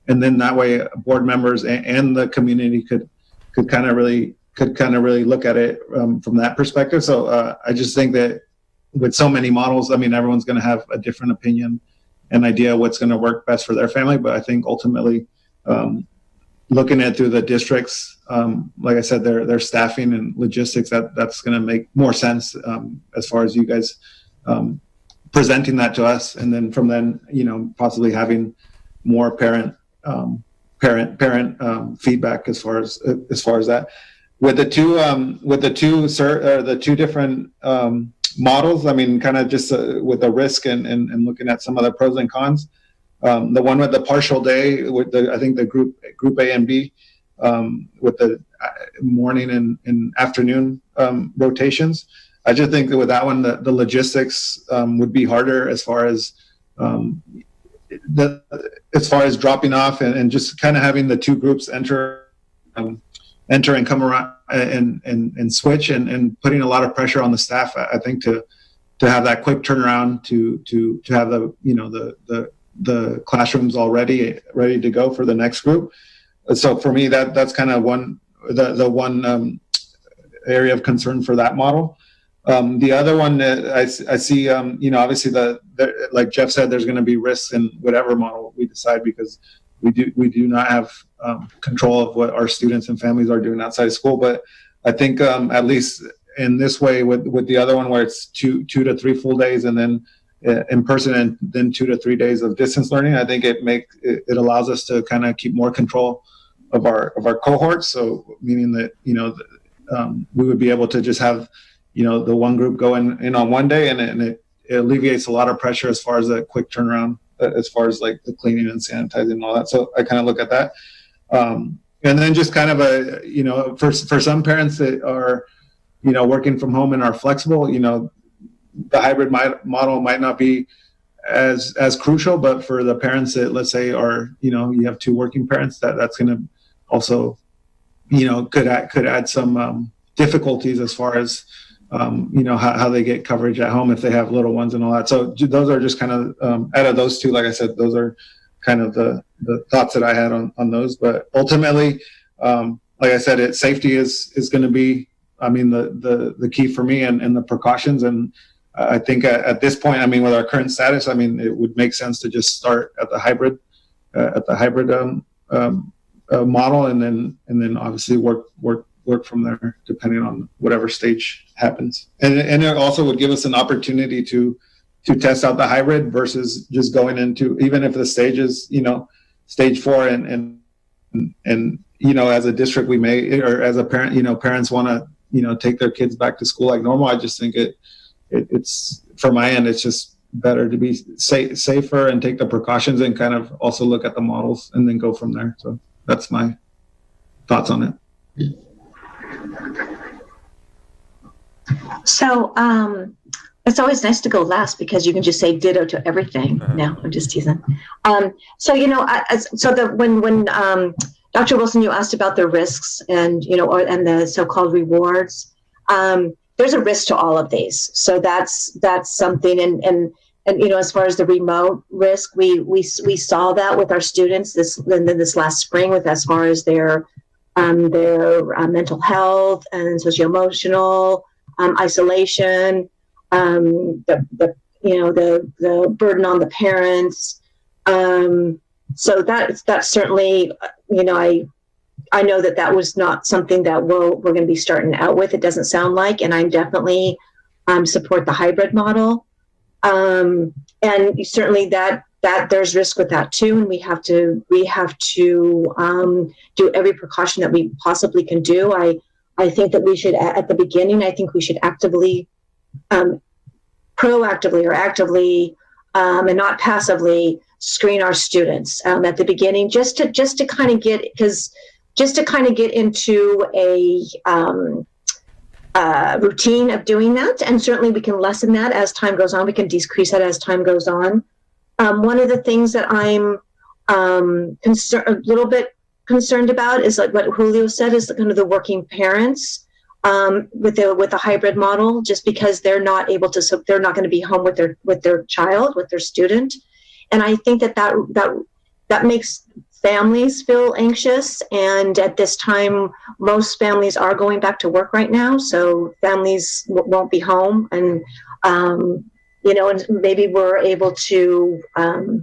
and then that way board members and the community could kind of really look at it from that perspective. So I just think that with so many models, I mean, everyone's going to have a different opinion and idea what's going to work best for their family. But I think ultimately, looking at through the districts, like I said, their staffing and logistics, that's going to make more sense as far as you guys presenting that to us, and then from then, possibly having more parent parent feedback as far as that. With the two different models, I mean, kind of just with the risk and looking at some of the pros and cons. The one with the partial day, with I think the group A and B, with the morning and afternoon rotations. I just think that with that one, the logistics would be harder as far as dropping off and just kind of having the two groups enter and come around and switch and putting a lot of pressure on the staff. I think to have that quick turnaround to have the classrooms all ready to go for the next group. So for me, that's kind of one area of concern for that model. The other one I see, obviously like Jeff said, there's going to be risks in whatever model we decide, because we do not have control of what our students and families are doing outside of school. But I think at least in this way, with the other one where it's two to 3 full days and then in person and then 2 to 3 days of distance learning, I think it allows us to kind of keep more control of our cohorts. So meaning that we would be able to just have the one group go in on one day, and it alleviates a lot of pressure as far as a quick turnaround, as far as like the cleaning and sanitizing and all that. So I kind of look at that. And then just kind of for some parents that are, working from home and are flexible, the hybrid model might not be as crucial, but for the parents that, let's say, are, you have 2 working parents, that's going to also, could add some difficulties as far as, how they get coverage at home if they have little ones and all that. So those are just kind of, out of those 2, like I said, those are kind of the thoughts that I had on those. But ultimately, like I said, safety is going to be, the key for me, and the precautions. And I think at this point, with our current status, it would make sense to just start at the hybrid model, and then obviously work from there, depending on whatever stage happens. And it also would give us an opportunity to test out the hybrid versus just going into, even if the stage is, stage 4 and as a district we may, or as a parent, parents want to, take their kids back to school like normal. I just think it's from my end, it's just better to be safer and take the precautions and kind of also look at the models and then go from there. So that's my thoughts on it. So it's always nice to go last because you can just say ditto to everything. No, I'm just teasing. When Dr. Wilson, you asked about the risks and and the so-called rewards. There's a risk to all of these. So that's something. And as far as the remote risk, we saw that with our students this last spring, with as far as their mental health and socio-emotional isolation, the burden on the parents. So that's certainly, I know that was not something that we're going to be starting out with. It doesn't sound like, and I definitely support the hybrid model. And certainly that there's risk with that too, and we have to do every precaution that we possibly can do. I think that we should, at the beginning, actively, proactively or actively, and not passively screen our students at the beginning, just to kind of get into a routine of doing that. And certainly we can lessen that as time goes on. We can decrease that as time goes on. One of the things that I'm a little bit concerned about is like what Julio said, is kind of the working parents with the hybrid model, just because they're not going to be home with their child, with their student. And I think that makes families feel anxious. And at this time, most families are going back to work right now, so families won't be home. And and maybe we're able to have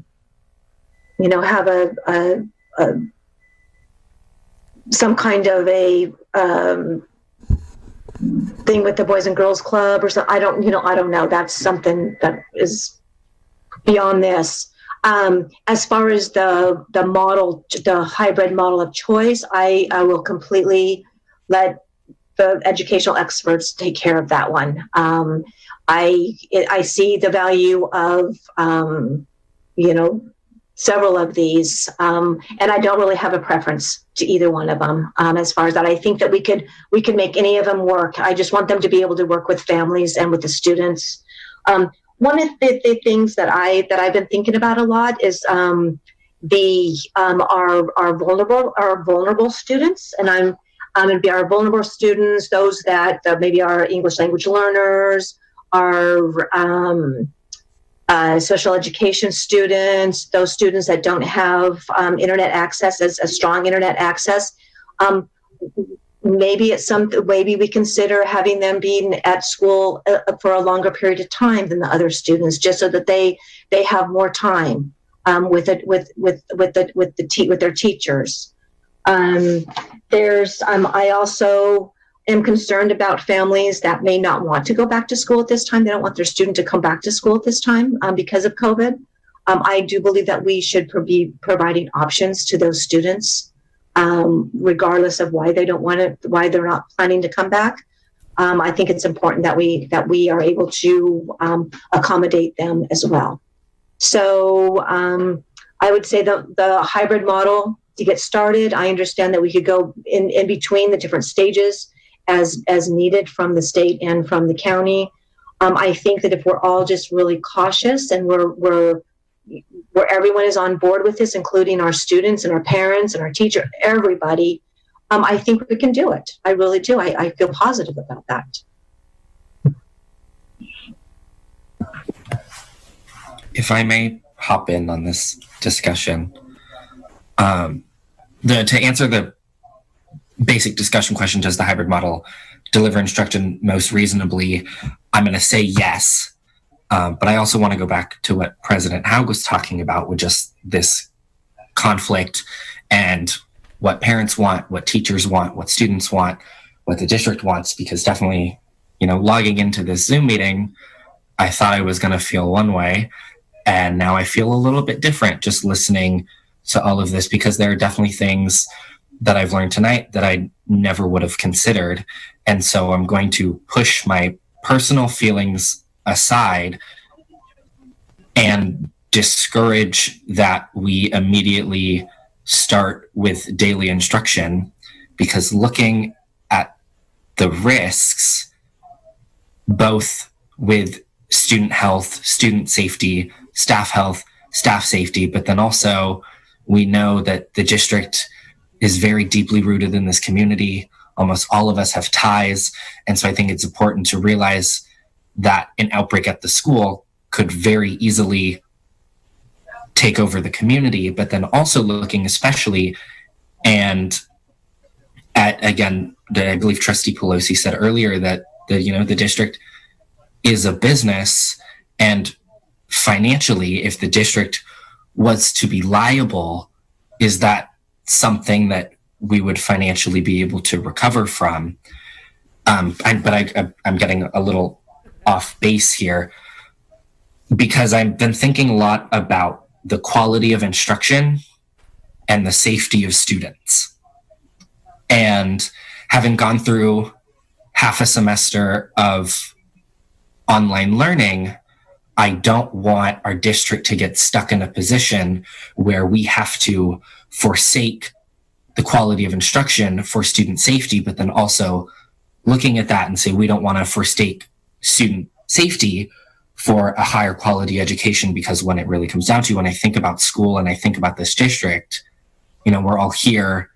some kind of a thing with the Boys and Girls Club or something. I don't know. That's something that is beyond this. As far as the model, the hybrid model of choice, I will completely let the educational experts take care of that one. I see the value of several of these, and I don't really have a preference to either one of them. As far as that, I think that we could make any of them work. I just want them to be able to work with families and with the students. One of the things that I've been thinking about a lot is our vulnerable students, and I'm going to be our vulnerable students, those that maybe are English language learners, our special education students, those students that don't have internet access, as a strong internet access. Maybe we consider having them being at school for a longer period of time than the other students, just so that they have more time with their teachers. I also am concerned about families that may not want to go back to school at this time. They don't want their student to come back to school at this time because of COVID. I do believe that we should be providing options to those students, regardless of why they're not planning to come back. I think it's important that we are able to accommodate them as well. So I would say the hybrid model to get started. I understand that we could go in between the different stages as needed from the state and from the county. I think that if we're all just really cautious and where everyone is on board with this, including our students and our parents and our teacher, everybody, I think we can do it. I really do. I feel positive about that. If I may hop in on this discussion, to answer the basic discussion question, does the hybrid model deliver instruction most reasonably? I'm going to say yes. But I also want to go back to what President Haug was talking about with just this conflict and what parents want, what teachers want, what students want, what the district wants, because definitely, logging into this Zoom meeting, I thought I was going to feel one way. And now I feel a little bit different just listening to all of this, because there are definitely things that I've learned tonight that I never would have considered. And so I'm going to push my personal feelings aside and discourage that we immediately start with daily instruction, because looking at the risks, both with student health, student safety, staff health, staff safety, but then also we know that the district is very deeply rooted in this community. Almost all of us have ties. And so I think it's important to realize that an outbreak at the school could very easily take over the community, but then also looking especially and at, again, I believe Trustee Pelosi said earlier that the district is a business, and financially, if the district was to be liable, is that something that we would financially be able to recover from? I'm getting a little off base here, because I've been thinking a lot about the quality of instruction and the safety of students. And having gone through half a semester of online learning, I don't want our district to get stuck in a position where we have to forsake the quality of instruction for student safety, but then also looking at that and say, we don't want to forsake student safety for a higher quality education. Because when it really comes down to, when I think about school and I think about this district, we're all here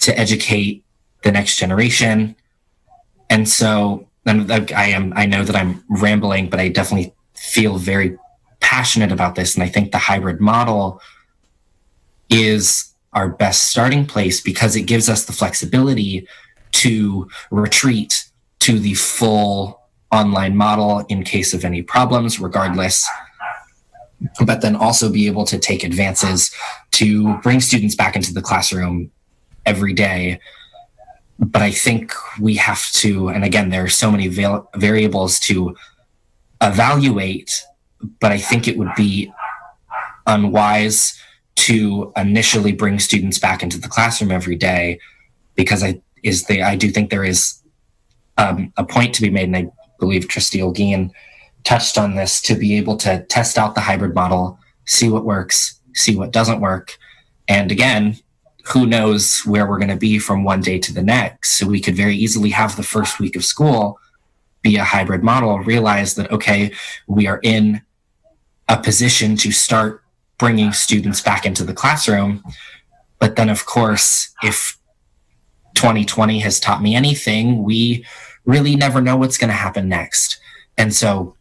to educate the next generation. And so I know that I'm rambling, but I definitely feel very passionate about this. And I think the hybrid model is our best starting place, because it gives us the flexibility to retreat to the full online model in case of any problems, regardless, but then also be able to take advances to bring students back into the classroom every day. But I think we have to, and again, there are so many variables to evaluate, but I think it would be unwise to initially bring students back into the classroom every day, because I do think there is a point to be made, and I believe Trustee Olguin touched on this, to be able to test out the hybrid model, see what works, see what doesn't work. And again, who knows where we're going to be from one day to the next. So we could very easily have the first week of school be a hybrid model, realize that, okay, we are in a position to start bringing students back into the classroom. But then, of course, if 2020 has taught me anything, we really never know what's going to happen next. And so,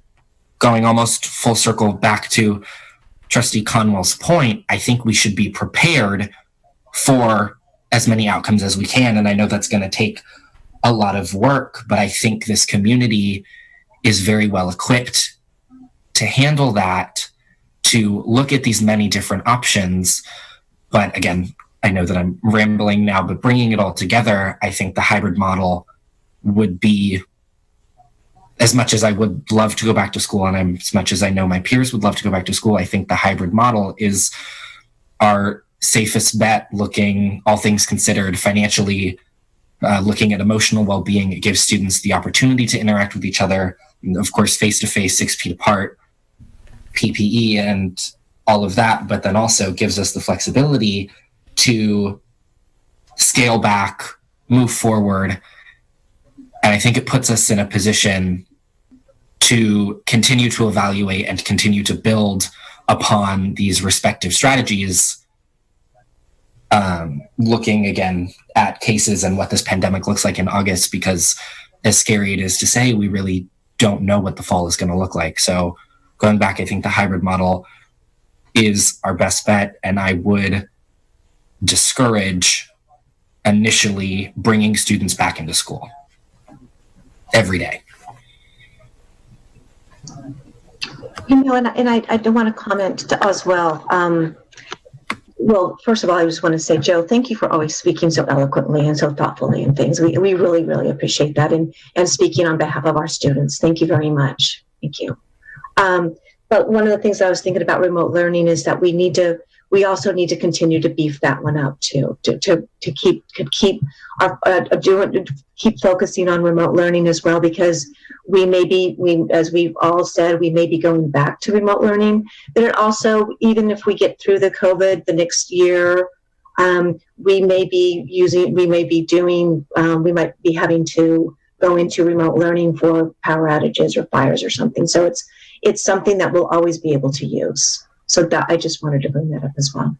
going almost full circle back to Trustee Conwell's point, I think we should be prepared for as many outcomes as we can. And I know that's going to take a lot of work, but I think this community is very well equipped to handle that, to look at these many different options. But again, I know that I'm rambling now, but bringing it all together, I think the hybrid model would be, as much as I would love to go back to school, and as much as I know my peers would love to go back to school, I think the hybrid model is our safest bet, looking, all things considered, financially, looking at emotional well-being. It gives students the opportunity to interact with each other, and of course, face-to-face, 6 feet apart, PPE and all of that, but then also gives us the flexibility to scale back, move forward. And I think it puts us in a position to continue to evaluate and continue to build upon these respective strategies, looking again at cases and what this pandemic looks like in August, because as scary it is to say, we really don't know what the fall is going to look like. So going back, I think the hybrid model is our best bet, and I would discourage initially bringing students back into school every day. You know, and I do want to comment as well. Well, first of all, I just want to say, Joe, thank you for always speaking so eloquently and so thoughtfully and things. We really, really appreciate that, and speaking on behalf of our students. Thank you very much. Thank you. But one of the things I was thinking about remote learning is that we also need to continue to beef that one up too, to keep focusing on remote learning as well, because as we've all said, we may be going back to remote learning. But it also, even if we get through the COVID the next year, we might be having to go into remote learning for power outages or fires or something. So it's something that we'll always be able to use. So that, I just wanted to bring that up as well.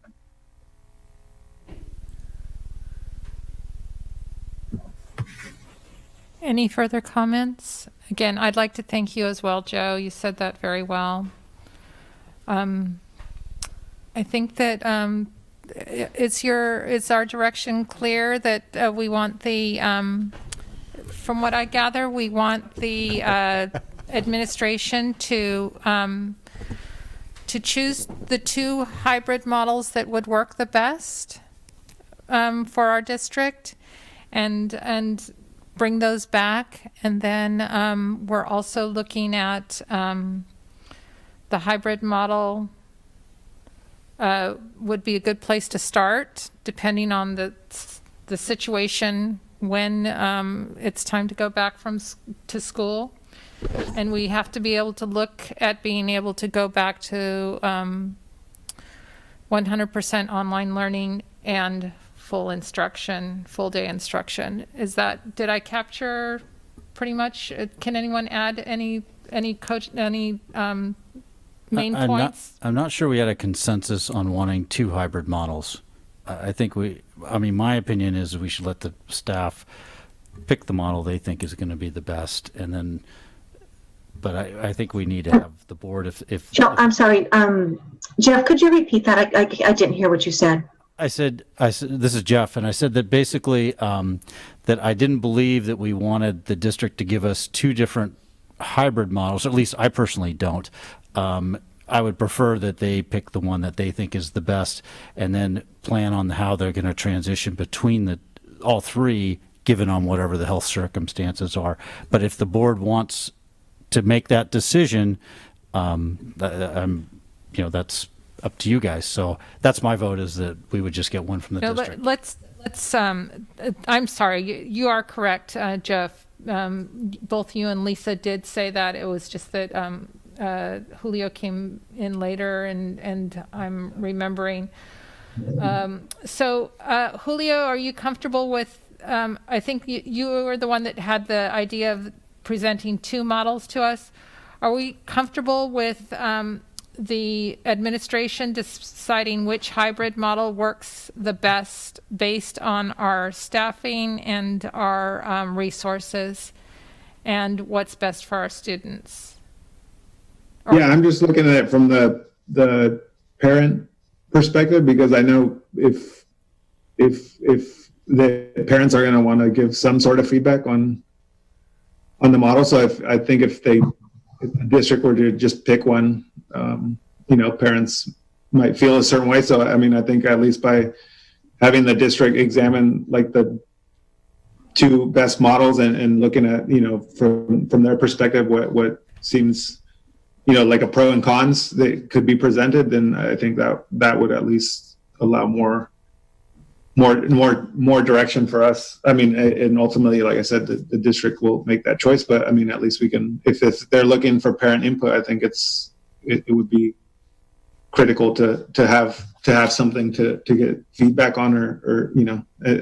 Any further comments? Again, I'd like to thank you as well, Joe. You said that very well. I think that is our direction clear that we want the, from what I gather, we want the administration to choose the 2 hybrid models that would work the best for our district, and bring those back. And then we're also looking at the hybrid model would be a good place to start, depending on the situation when it's time to go back to school. And we have to be able to look at being able to go back to 100% online learning and full instruction, full day instruction. Did I capture pretty much? Can anyone add any main points? I'm not sure we had a consensus on wanting 2 hybrid models. I think my opinion is we should let the staff pick the model they think is going to be the best, and then. But I think we need to have the board if Joe, I'm sorry, Jeff, could you repeat that? I didn't hear what you said. I said, this is Jeff, and I said that basically that I didn't believe that we wanted the district to give us 2 different hybrid models, or at least I personally don't. I would prefer that they pick the one that they think is the best, and then plan on how they're going to transition between all 3, given on whatever the health circumstances are. But if the board wants to make that decision, that's up to you guys. So that's my vote, is that we would just get one from the No, district. let's, I'm sorry, you are correct, Jeff. Both you and Lisa did say that. It was just that Julio came in later, and I'm remembering. So Julio, are you comfortable with, I think you were the one that had the idea of presenting two models to us. Are we comfortable with the administration deciding which hybrid model works the best based on our staffing and our resources and what's best for our students? Yeah, I'm just looking at it from the parent perspective, because I know if the parents are going to want to give some sort of feedback on the model. So I think if the district were to just pick one, parents might feel a certain way. So, I mean, I think at least by having the district examine like the two best models and looking at, from their perspective, what seems, like a pro and cons that could be presented, then I think that would at least allow more direction for us. I mean, and ultimately, like I said, the district will make that choice. But I mean, at least we can, if they're looking for parent input, I think it would be critical to have something to get feedback on or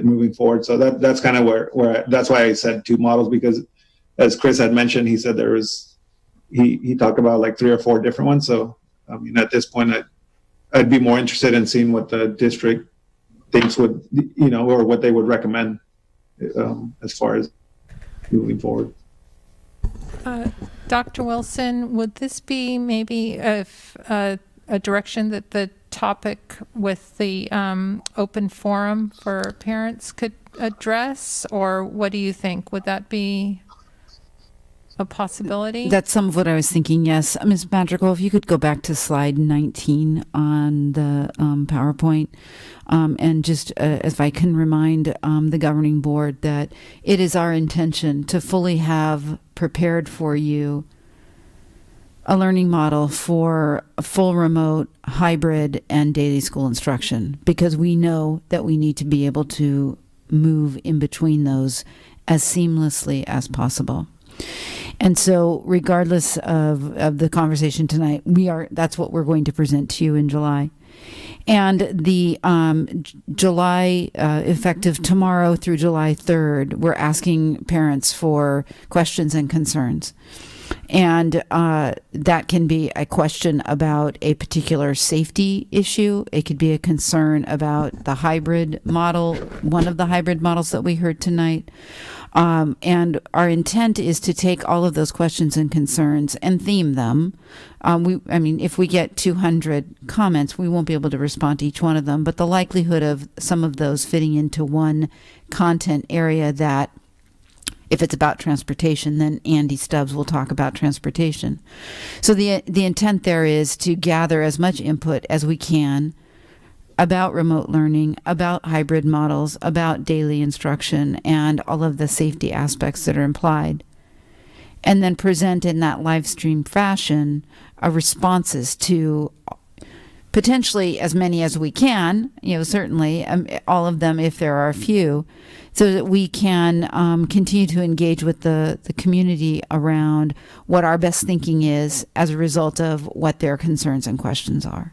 moving forward. So that's kind of where that's why I said two models, because as Chris had mentioned, he said he talked about like 3 or 4 different ones. So I mean, at this point, I'd be more interested in seeing what the district thinks would, or what they would recommend as far as moving forward. Dr. Wilson, would this be maybe a direction that the topic with the open forum for parents could address, or what do you think? Would that be a possibility? That's some of what I was thinking, yes. Ms. Madrigal, if you could go back to slide 19 on the PowerPoint, and just if I can remind the governing board that it is our intention to fully have prepared for you a learning model for full remote, hybrid, and daily school instruction, because we know that we need to be able to move in between those as seamlessly as possible. And so regardless of the conversation tonight, that's what we're going to present to you in July. And the July, effective tomorrow through July 3rd, we're asking parents for questions and concerns. And that can be a question about a particular safety issue. It could be a concern about the hybrid model, one of the hybrid models that we heard tonight. And our intent is to take all of those questions and concerns and theme them. If we get 200 comments, we won't be able to respond to each one of them, but the likelihood of some of those fitting into one content area, that if it's about transportation, then Andy Stubbs will talk about transportation. So the intent there is to gather as much input as we can about remote learning, about hybrid models, about daily instruction, and all of the safety aspects that are implied. And then present in that live stream fashion responses to potentially as many as we can, certainly all of them if there are a few, so that we can continue to engage with the community around what our best thinking is as a result of what their concerns and questions are.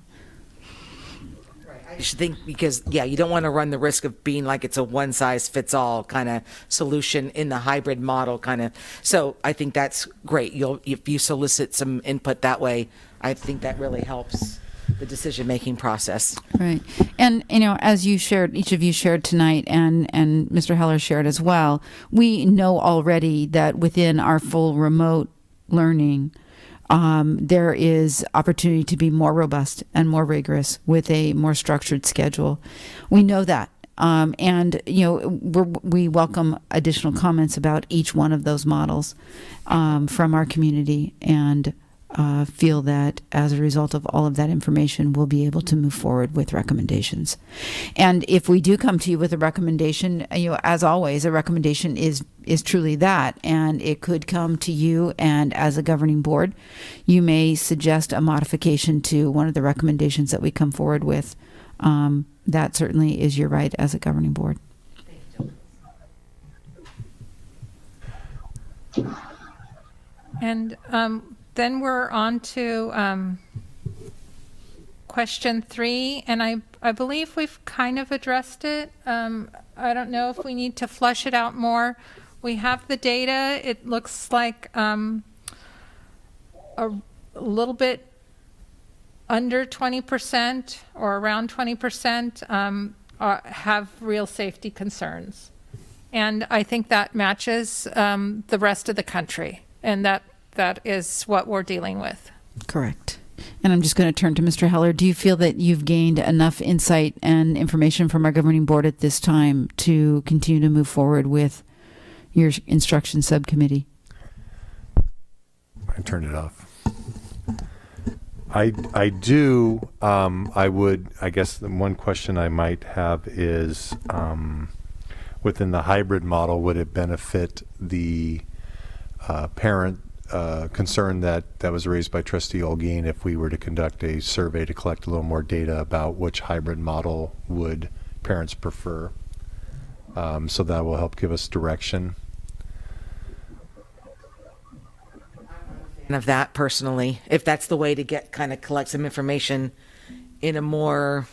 I should think, because you don't want to run the risk of being like it's a one size fits all kind of solution in the hybrid model kind of. So I think that's great. If you solicit some input that way, I think that really helps the decision making process. Right. And as you shared, each of you shared tonight, and Mr. Heller shared as well, we know already that within our full remote learning, there is opportunity to be more robust and more rigorous with a more structured schedule. We know that. And we welcome additional comments about each one of those models from our community, and feel that as a result of all of that information, we'll be able to move forward with recommendations. And if we do come to you with a recommendation, as always, a recommendation is is truly that, and it could come to you, and as a governing board, you may suggest a modification to one of the recommendations that we come forward with. That certainly is your right as a governing board. And then we're on to question 3, and I believe we've kind of addressed it. I don't know if we need to flush it out more. We have the data. It looks like a little bit under 20% or around 20% have real safety concerns. And I think that matches the rest of the country, and that is what we're dealing with. Correct. And I'm just going to turn to Mr. Heller. Do you feel that you've gained enough insight and information from our governing board at this time to continue to move forward with your instruction subcommittee? I turned it off. I do. I guess the one question I might have is, within the hybrid model, would it benefit the parent concern that was raised by Trustee Olguin if we were to conduct a survey to collect a little more data about which hybrid model would parents prefer? So that will help give us direction. Of that personally, if that's the way to collect some information in a more,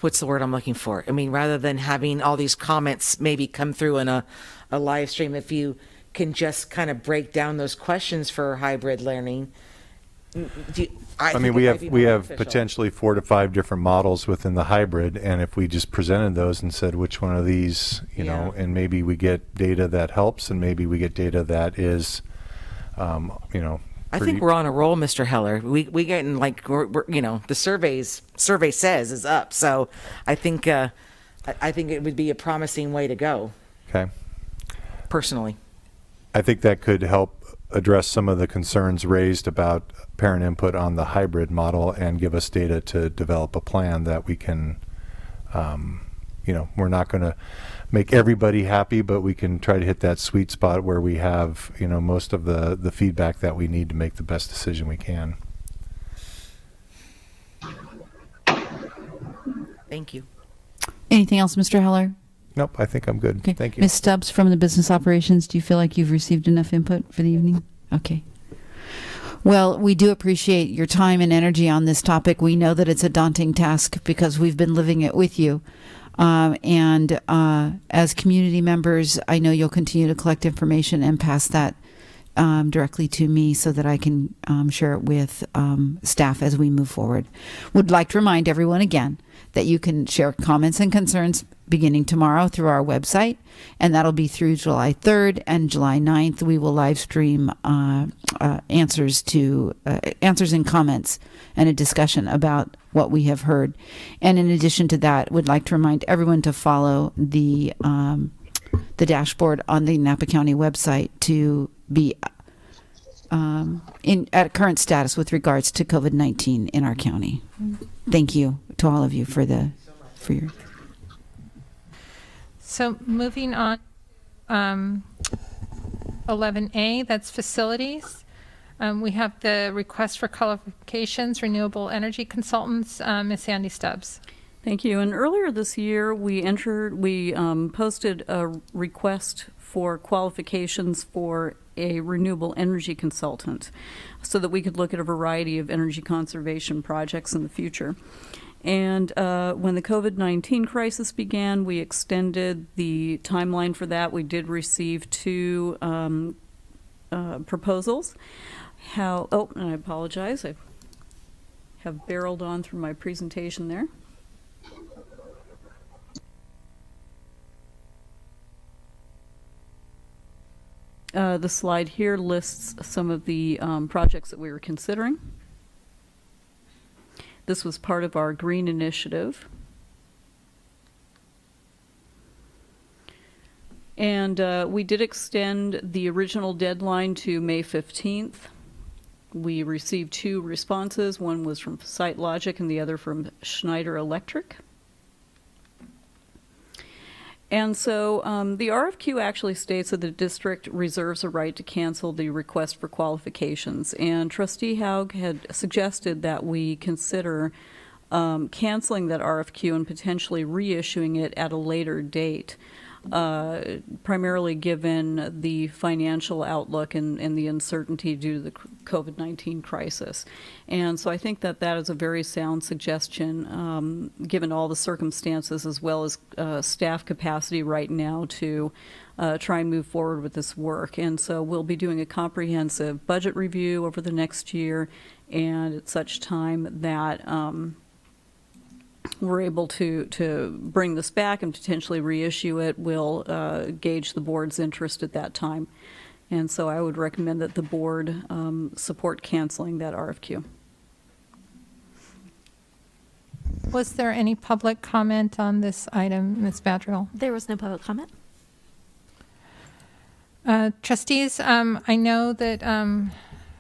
what's the word I'm looking for? I mean, rather than having all these comments maybe come through in a live stream, if you can just kind of break down those questions for hybrid learning. We have potentially 4 to 5 different models within the hybrid, and if we just presented those and said which one of these, and maybe we get data that helps, and maybe we get data that is, I think we're on a roll, Mr. Heller. We getting the survey says is up, so I think it would be a promising way to go. Okay. Personally, I think that could help address some of the concerns raised about parent input on the hybrid model and give us data to develop a plan that we can, we're not going to make everybody happy, but we can try to hit that sweet spot where we have, most of the feedback that we need to make the best decision we can. Thank you. Anything else, Mr. Heller? Nope, I think I'm good. Okay. Thank you. Ms. Stubbs from the Business Operations, do you feel like you've received enough input for the evening? Okay. Well, we do appreciate your time and energy on this topic. We know that it's a daunting task because we've been living it with you. And as community members, I know you'll continue to collect information and pass that directly to me so that I can share it with staff as we move forward. Would like to remind everyone again that you can share comments and concerns beginning tomorrow through our website, and that'll be through July 3rd and July 9th. We will live stream answers and comments and a discussion about what we have heard. And in addition to that, would like to remind everyone to follow the dashboard on the Napa County website to be at current status with regards to COVID-19 in our county. Thank you to all of you for your. So moving on, 11A, that's facilities. We have the request for qualifications, renewable energy consultants, Ms. Sandy Stubbs. Thank you. And earlier this year, we posted a request for qualifications for a renewable energy consultant so that we could look at a variety of energy conservation projects in the future. And when the COVID-19 crisis began, we extended the timeline for that. We did receive 2 proposals. And I apologize. I have barreled on through my presentation there. The slide here lists some of the projects that we were considering. This was part of our green initiative. And we did extend the original deadline to May 15th. We received 2 responses. One was from SiteLogic and the other from Schneider Electric. And so the RFQ actually states that the district reserves a right to cancel the request for qualifications. And Trustee Haug had suggested that we consider canceling that RFQ and potentially reissuing it at a later date, primarily given the financial outlook and the uncertainty due to the COVID-19 crisis. And so I think that that is a very sound suggestion, given all the circumstances as well as staff capacity right now to try and move forward with this work. And so we'll be doing a comprehensive budget review over the next year, and at such time that we're able to bring this back and potentially reissue it, we'll gauge the board's interest at that time. And so I would recommend that the board support canceling that RFQ. Was there any public comment on this item, Ms. Badrill? There was no public comment. Trustees, I know that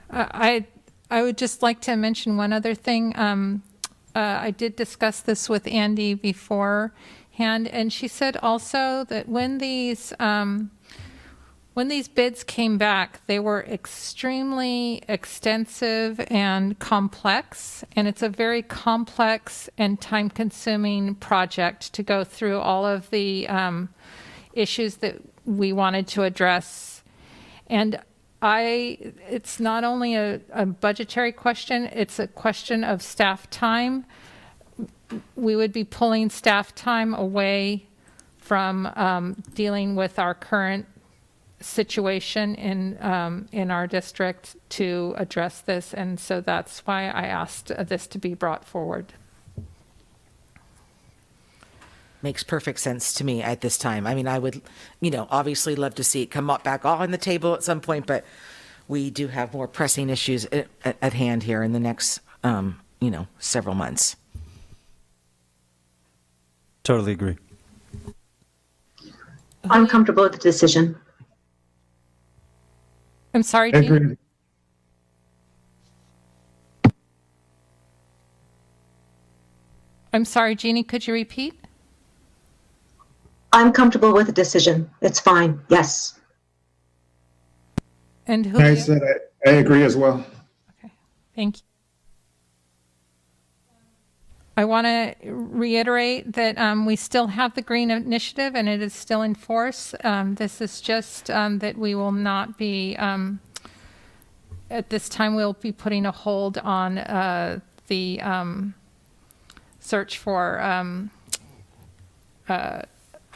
I would just like to mention one other thing. I did discuss this with Andy beforehand, and she said also that when these bids came back, they were extremely extensive and complex, and it's a very complex and time-consuming project to go through all of the issues that we wanted to address. And it's not only a budgetary question, it's a question of staff time. We would be pulling staff time away from dealing with our current situation in our district to address this, and so that's why I asked this to be brought forward. Makes perfect sense to me at this time. I mean, I would, obviously love to see it come up back on the table at some point, but we do have more pressing issues at hand here in the next, several months. Totally agree. I'm comfortable with the decision. I'm sorry, I Jean? agree. I'm sorry, Jeannie, could you repeat? I'm comfortable with the decision. It's fine. Yes. And who? I said I agree as well. Okay, thank you. I want to reiterate that we still have the Green Initiative and it is still in force. This is just that we will not be, at this time, we'll be putting a hold on the search for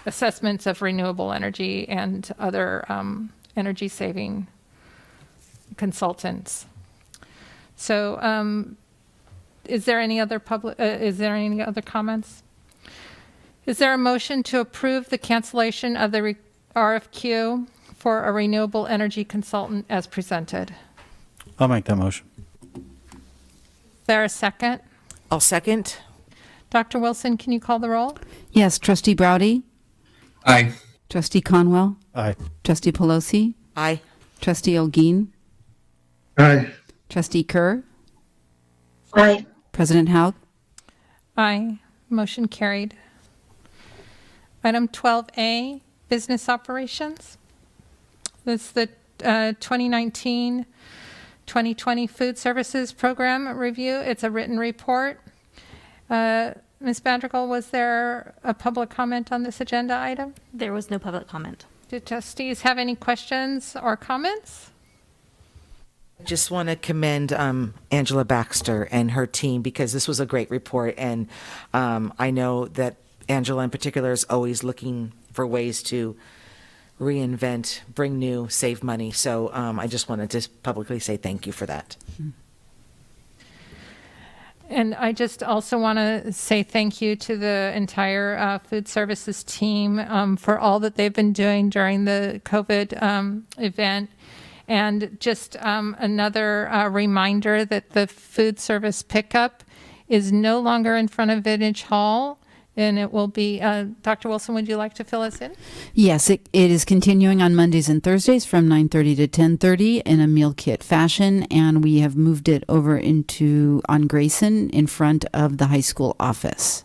assessments of renewable energy and other energy saving consultants. So is there any other comments? Is there a motion to approve the cancellation of the RFQ for a renewable energy consultant as presented? I'll make that motion. Is there a second? I'll second. Dr. Wilson, can you call the roll? Yes, Trustee Browdy, Aye. Trustee Conwell, Aye. Trustee Pelosi, Aye. Trustee Olguin, Aye. Trustee Kerr, Aye. President Haug. Aye. Motion carried. Item 12A, business operations. This is the 2019-2020 Food Services Program review. It's a written report. Ms. Badrigal, was there a public comment on this agenda item? There was no public comment. Do trustees have any questions or comments? Just want to commend Angela Baxter and her team because this was a great report. And I know that Angela in particular is always looking for ways to reinvent, bring new, save money. So I just wanted to publicly say thank you for that. And I just also want to say thank you to the entire food services team for all that they've been doing during the COVID event. And just another reminder that the food service pickup is no longer in front of Vintage Hall, and it will be, Dr. Wilson, would you like to fill us in? Yes, it is continuing on Mondays and Thursdays from 9:30 to 10:30 in a meal kit fashion, and we have moved it over on Grayson in front of the high school office.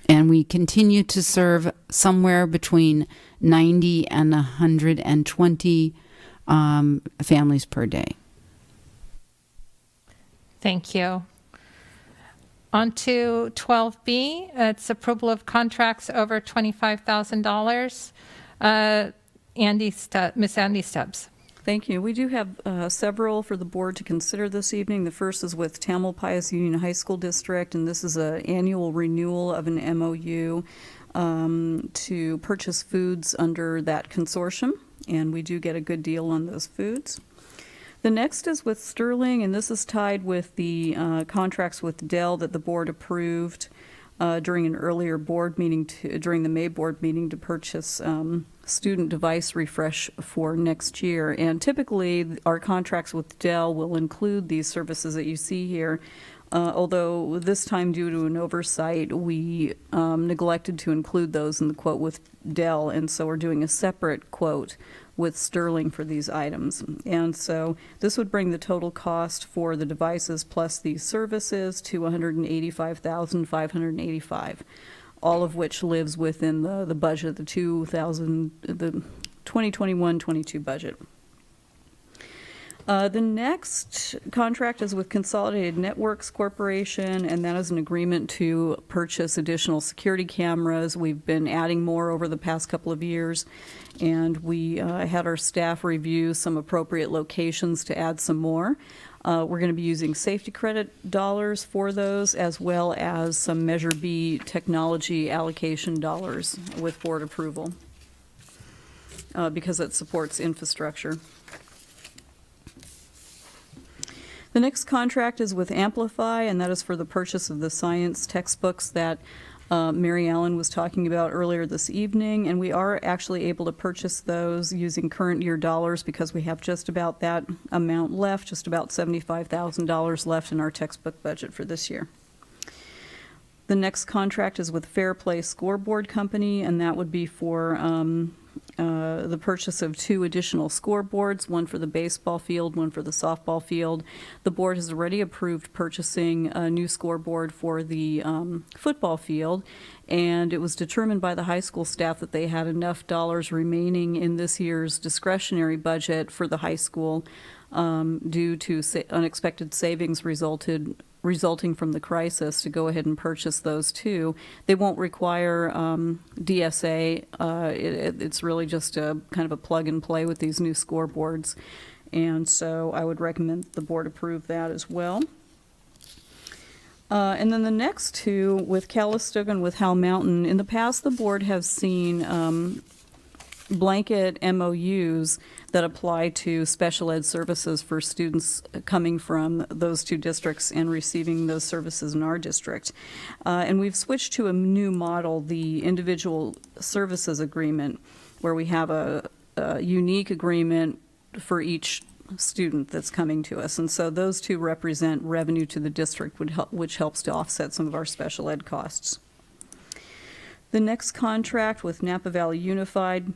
And and we continue to serve somewhere between 90 and 120 families per day. Thank you. On to 12B, it's approval of contracts over $25,000. Miss Andy Stubbs. Thank you. We do have several for the board to consider this evening. The first is with Tamalpais Union High School District, and this is an annual renewal of an MOU to purchase foods under that consortium, and we do get a good deal on those foods. The next is with Sterling, and this is tied with the contracts with Dell that the board approved during an earlier board meeting, during the May board meeting, to purchase student device refresh for next year. And typically, our contracts with Dell will include these services that you see here. Although this time, due to an oversight, we neglected to include those in the quote with Dell, and so we're doing a separate quote with Sterling for these items. And so this would bring the total cost for the devices plus these services to $185,585, all of which lives within the budget, the 2021-22 budget. The next contract is with Consolidated Networks Corporation, and that is an agreement to purchase additional security cameras. We've been adding more over the past couple of years, and we had our staff review some appropriate locations to add some more. We're going to be using safety credit dollars for those, as well as some Measure B technology allocation dollars with board approval, because it supports infrastructure. The next contract is with Amplify, and that is for the purchase of the science textbooks that Mary Ellen was talking about earlier this evening, and we are actually able to purchase those using current year dollars because we have just about that amount left, just about $75,000 left in our textbook budget for this year. The next contract is with Fair Play Scoreboard Company, and that would be for the purchase of 2 additional scoreboards, one for the baseball field, one for the softball field. The board has already approved purchasing a new scoreboard for the football field, and it was determined by the high school staff that they had enough dollars remaining in this year's discretionary budget for the high school due to unexpected savings resulting from the crisis to go ahead and purchase those 2. They won't require DSA. It's really just a kind of a plug and play with these new scoreboards. And so I would recommend the board approve that as well. And then the next 2 with Calistoga and with Hal Mountain. In the past, the board has seen blanket MOUs that apply to special ed services for students coming from those 2 districts and receiving those services in our district. And we've switched to a new model, the individual services agreement, where we have a unique agreement for each student that's coming to us. And so those 2 represent revenue to the district, which helps to offset some of our special ed costs. The next contract with Napa Valley Unified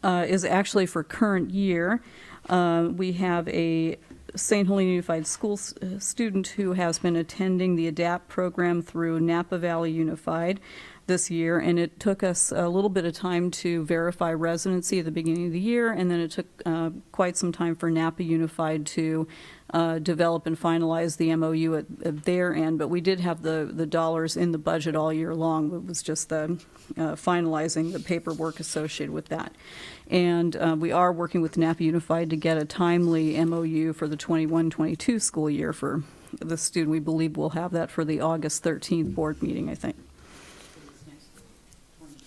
is actually for current year. We have a St. Helena Unified School student who has been attending the ADAPT program through Napa Valley Unified this year, and it took us a little bit of time to verify residency at the beginning of the year, and then it took quite some time for Napa Unified to develop and finalize the MOU at their end, but we did have the dollars in the budget all year long. It was just the finalizing the paperwork associated with that. And we are working with Napa Unified to get a timely MOU for the 21-22 school year for the student. We believe we'll have that for the August 13th board meeting, I think.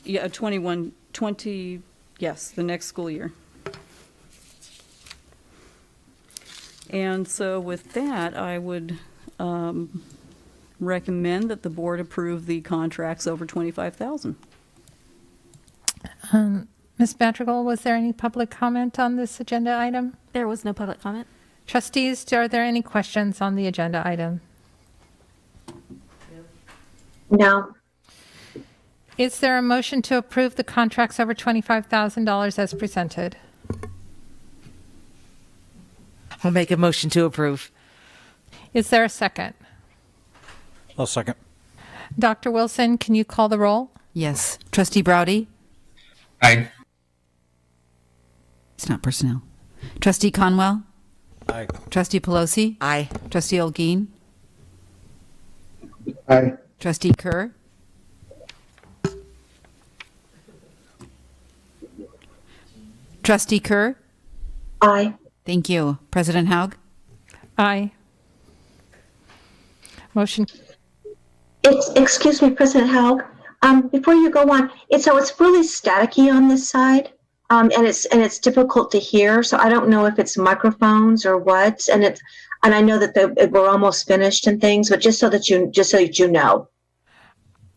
Yeah, 21-20, yes, the next school year. And so with that, I would recommend that the board approve the contracts over $25,000. Ms. Madrigal, was there any public comment on this agenda item? There was no public comment. Trustees, are there any questions on the agenda item? No. Is there a motion to approve the contracts over $25,000 as presented? I'll make a motion to approve. Is there a second? I'll second. Dr. Wilson, can you call the roll? Yes. Trustee Browdy? Aye. It's not personnel. Trustee Conwell? Aye. Trustee Pelosi? Aye. Trustee Olguin? Aye. Trustee Kerr? Trustee Kerr? Aye. Thank you. President Haug? Aye. Motion, Excuse me, President Haug. Before you go on, it's really staticky on this side, and it's difficult to hear. So I don't know if it's microphones or what. And I know that we're almost finished and things, but just so that you know.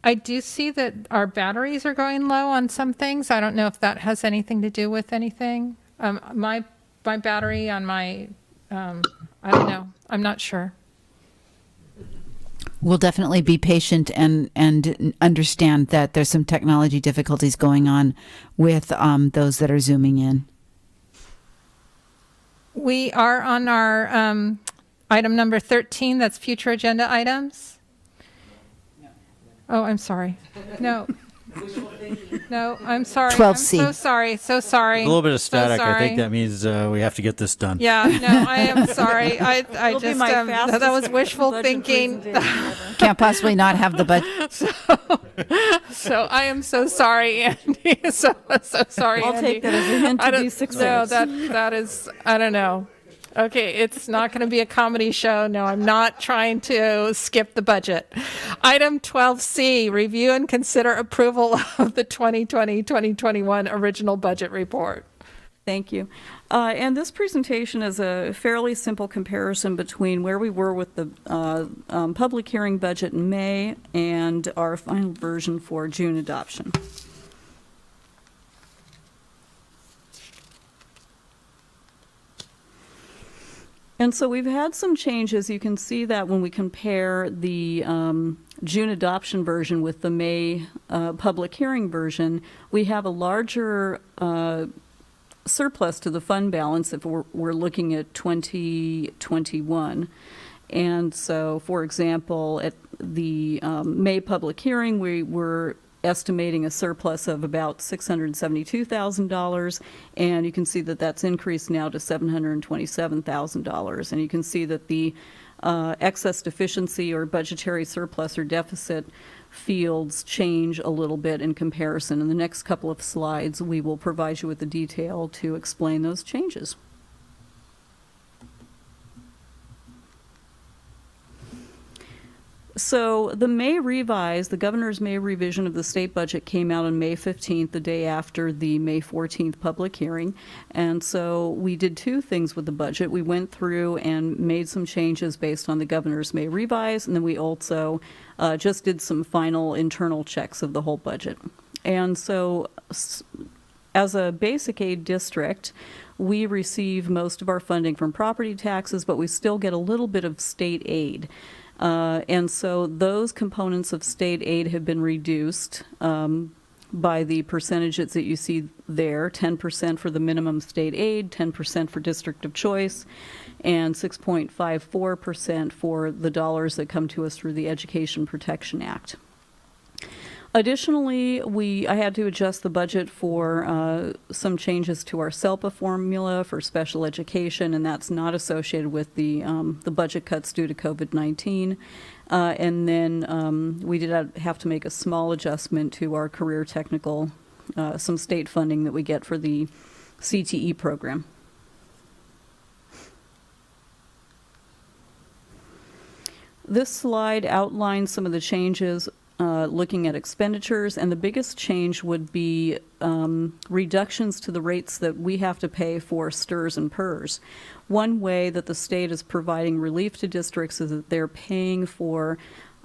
I do see that our batteries are going low on some things. I don't know if that has anything to do with anything. My battery on my, I don't know. I'm not sure. We'll definitely be patient and understand that there's some technology difficulties going on with those that are Zooming in. We are on our item number 13. That's future agenda items. Oh, I'm sorry. No. No, I'm sorry. 12C. I'm so sorry. So sorry. A little bit of static. So I think sorry. that means we have to get this done. Yeah, no, I am sorry. I It'll be just, my that fastest was wishful budget thinking. presentation ever. Can't possibly not have the budget. So I am so sorry, Andy. So sorry, I'll Andy. take that as a hint to I don't- be No, success. that is, I don't know. Okay, it's not going to be a comedy show. No, I'm not trying to skip the budget. Item 12C, review and consider approval of the 2020-2021 original budget report. Thank you. And this presentation is a fairly simple comparison between where we were with the public hearing budget in May and our final version for June adoption. And so we've had some changes. You can see that when we compare the June adoption version with the May public hearing version, we have a larger surplus to the fund balance if we're looking at 2021. And so, for example, at the May public hearing, we were estimating a surplus of about $672,000, and you can see that that's increased now to $727,000. And you can see that the excess deficiency or budgetary surplus or deficit fields change a little bit in comparison. In the next couple of slides, we will provide you with the detail to explain those changes. So the governor's May revision of the state budget came out on May 15th, the day after the May 14th public hearing. And so we did two things with the budget. We went through and made some changes based on the governor's May revise, and then we also just did some final internal checks of the whole budget. And so as a basic aid district, we receive most of our funding from property taxes, but we still get a little bit of state aid. And so those components of state aid have been reduced by the percentages that you see there, 10% for the minimum state aid, 10% for district of choice, and 6.54% for the dollars that come to us through the Education Protection Act. Additionally, I had to adjust the budget for some changes to our SELPA formula for special education, and that's not associated with the budget cuts due to COVID-19. And then we did have to make a small adjustment to our career technical, some state funding that we get for the CTE program. This slide outlines some of the changes looking at expenditures, and the biggest change would be reductions to the rates that we have to pay for STRS and PERS. One way that the state is providing relief to districts is that they're paying for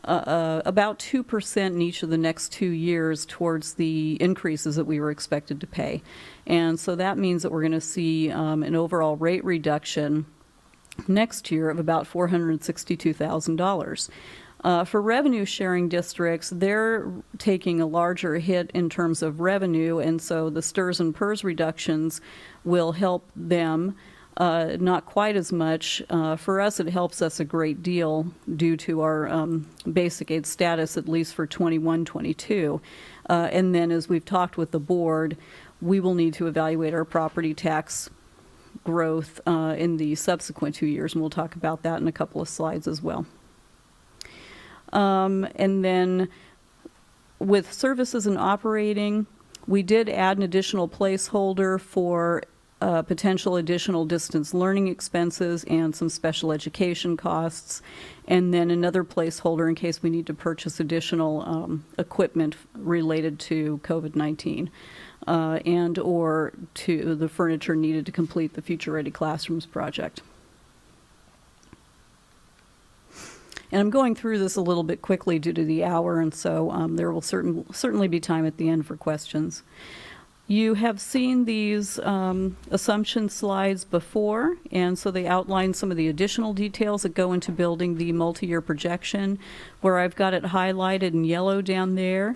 about 2% in each of the next 2 years towards the increases that we were expected to pay. And so that means that we're going to see an overall rate reduction next year of about $462,000. For revenue sharing districts, they're taking a larger hit in terms of revenue, and so the STRS and PERS reductions will help them. not quite as much. For us, it helps us a great deal due to our basic aid status, at least for 21-22. And then as we've talked with the board, we will need to evaluate our property tax growth in the subsequent 2 years, and we'll talk about that in a couple of slides as well. And then with services and operating, we did add an additional placeholder for potential additional distance learning expenses and some special education costs, and then another placeholder in case we need to purchase additional equipment related to COVID-19 and or to the furniture needed to complete the Future Ready Classrooms project. And I'm going through this a little bit quickly due to the hour, and so there will certainly be time at the end for questions. You have seen these assumption slides before, and so they outline some of the additional details that go into building the multi-year projection, where I've got it highlighted in yellow down there.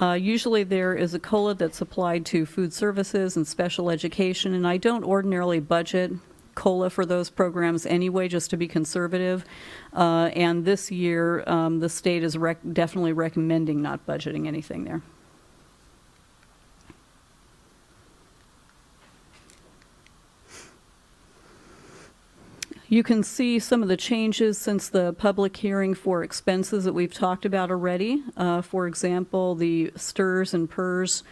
Usually there is a COLA that's applied to food services and special education, and I don't ordinarily budget COLA for those programs anyway, just to be conservative. And this year, the state is definitely recommending not budgeting anything there. You can see some of the changes since the public hearing for expenses that we've talked about already. For example, the STRS and PERS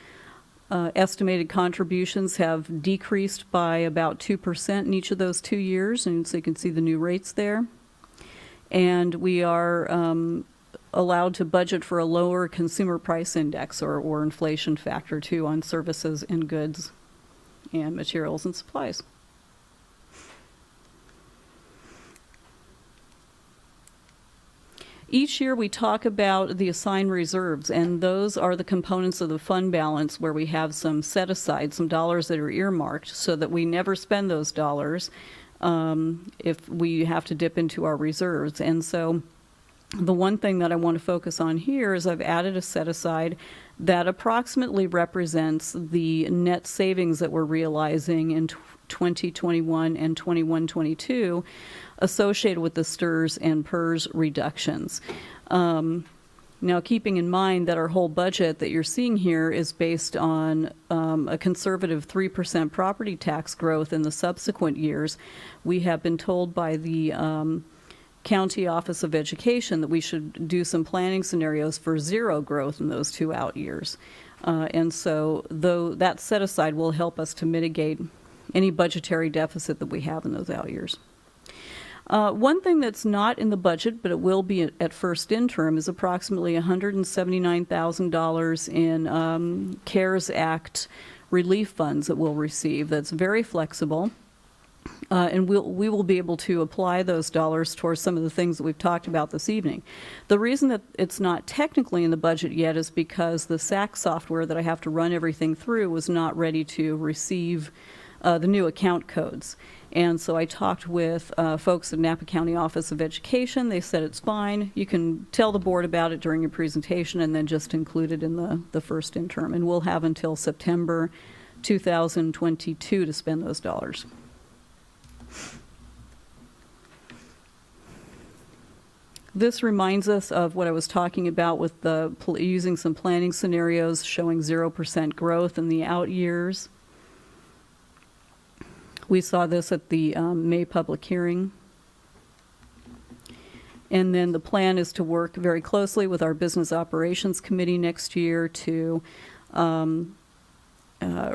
estimated contributions have decreased by about 2% in each of those 2 years, and so you can see the new rates there. And we are allowed to budget for a lower consumer price index or inflation factor too on services and goods and materials and supplies. Each year we talk about the assigned reserves, and those are the components of the fund balance where we have some set aside, some dollars that are earmarked so that we never spend those dollars if we have to dip into our reserves. And so the one thing that I want to focus on here is I've added a set aside that approximately represents the net savings that we're realizing in 2021 and 21-22 associated with the STRS and PERS reductions. Now, keeping in mind that our whole budget that you're seeing here is based on a conservative 3% property tax growth in the subsequent years, we have been told by the County Office of Education that we should do some planning scenarios for zero growth in those 2 out years. And so though that set aside will help us to mitigate any budgetary deficit that we have in those out years. One thing that's not in the budget, but it will be at first interim, is approximately $179,000 in CARES Act relief funds that we'll receive. That's very flexible. And we will be able to apply those dollars towards some of the things that we've talked about this evening. The reason that it's not technically in the budget yet is because the SAC software that I have to run everything through was not ready to receive the new account codes. And so I talked with folks at Napa County Office of Education. They said it's fine. You can tell the board about it during your presentation and then just include it in the first interim. And we'll have until September 2022 to spend those dollars. This reminds us of what I was talking about with using some planning scenarios showing 0% growth in the out years. We saw this at the May public hearing. And then the plan is to work very closely with our Business Operations Committee next year to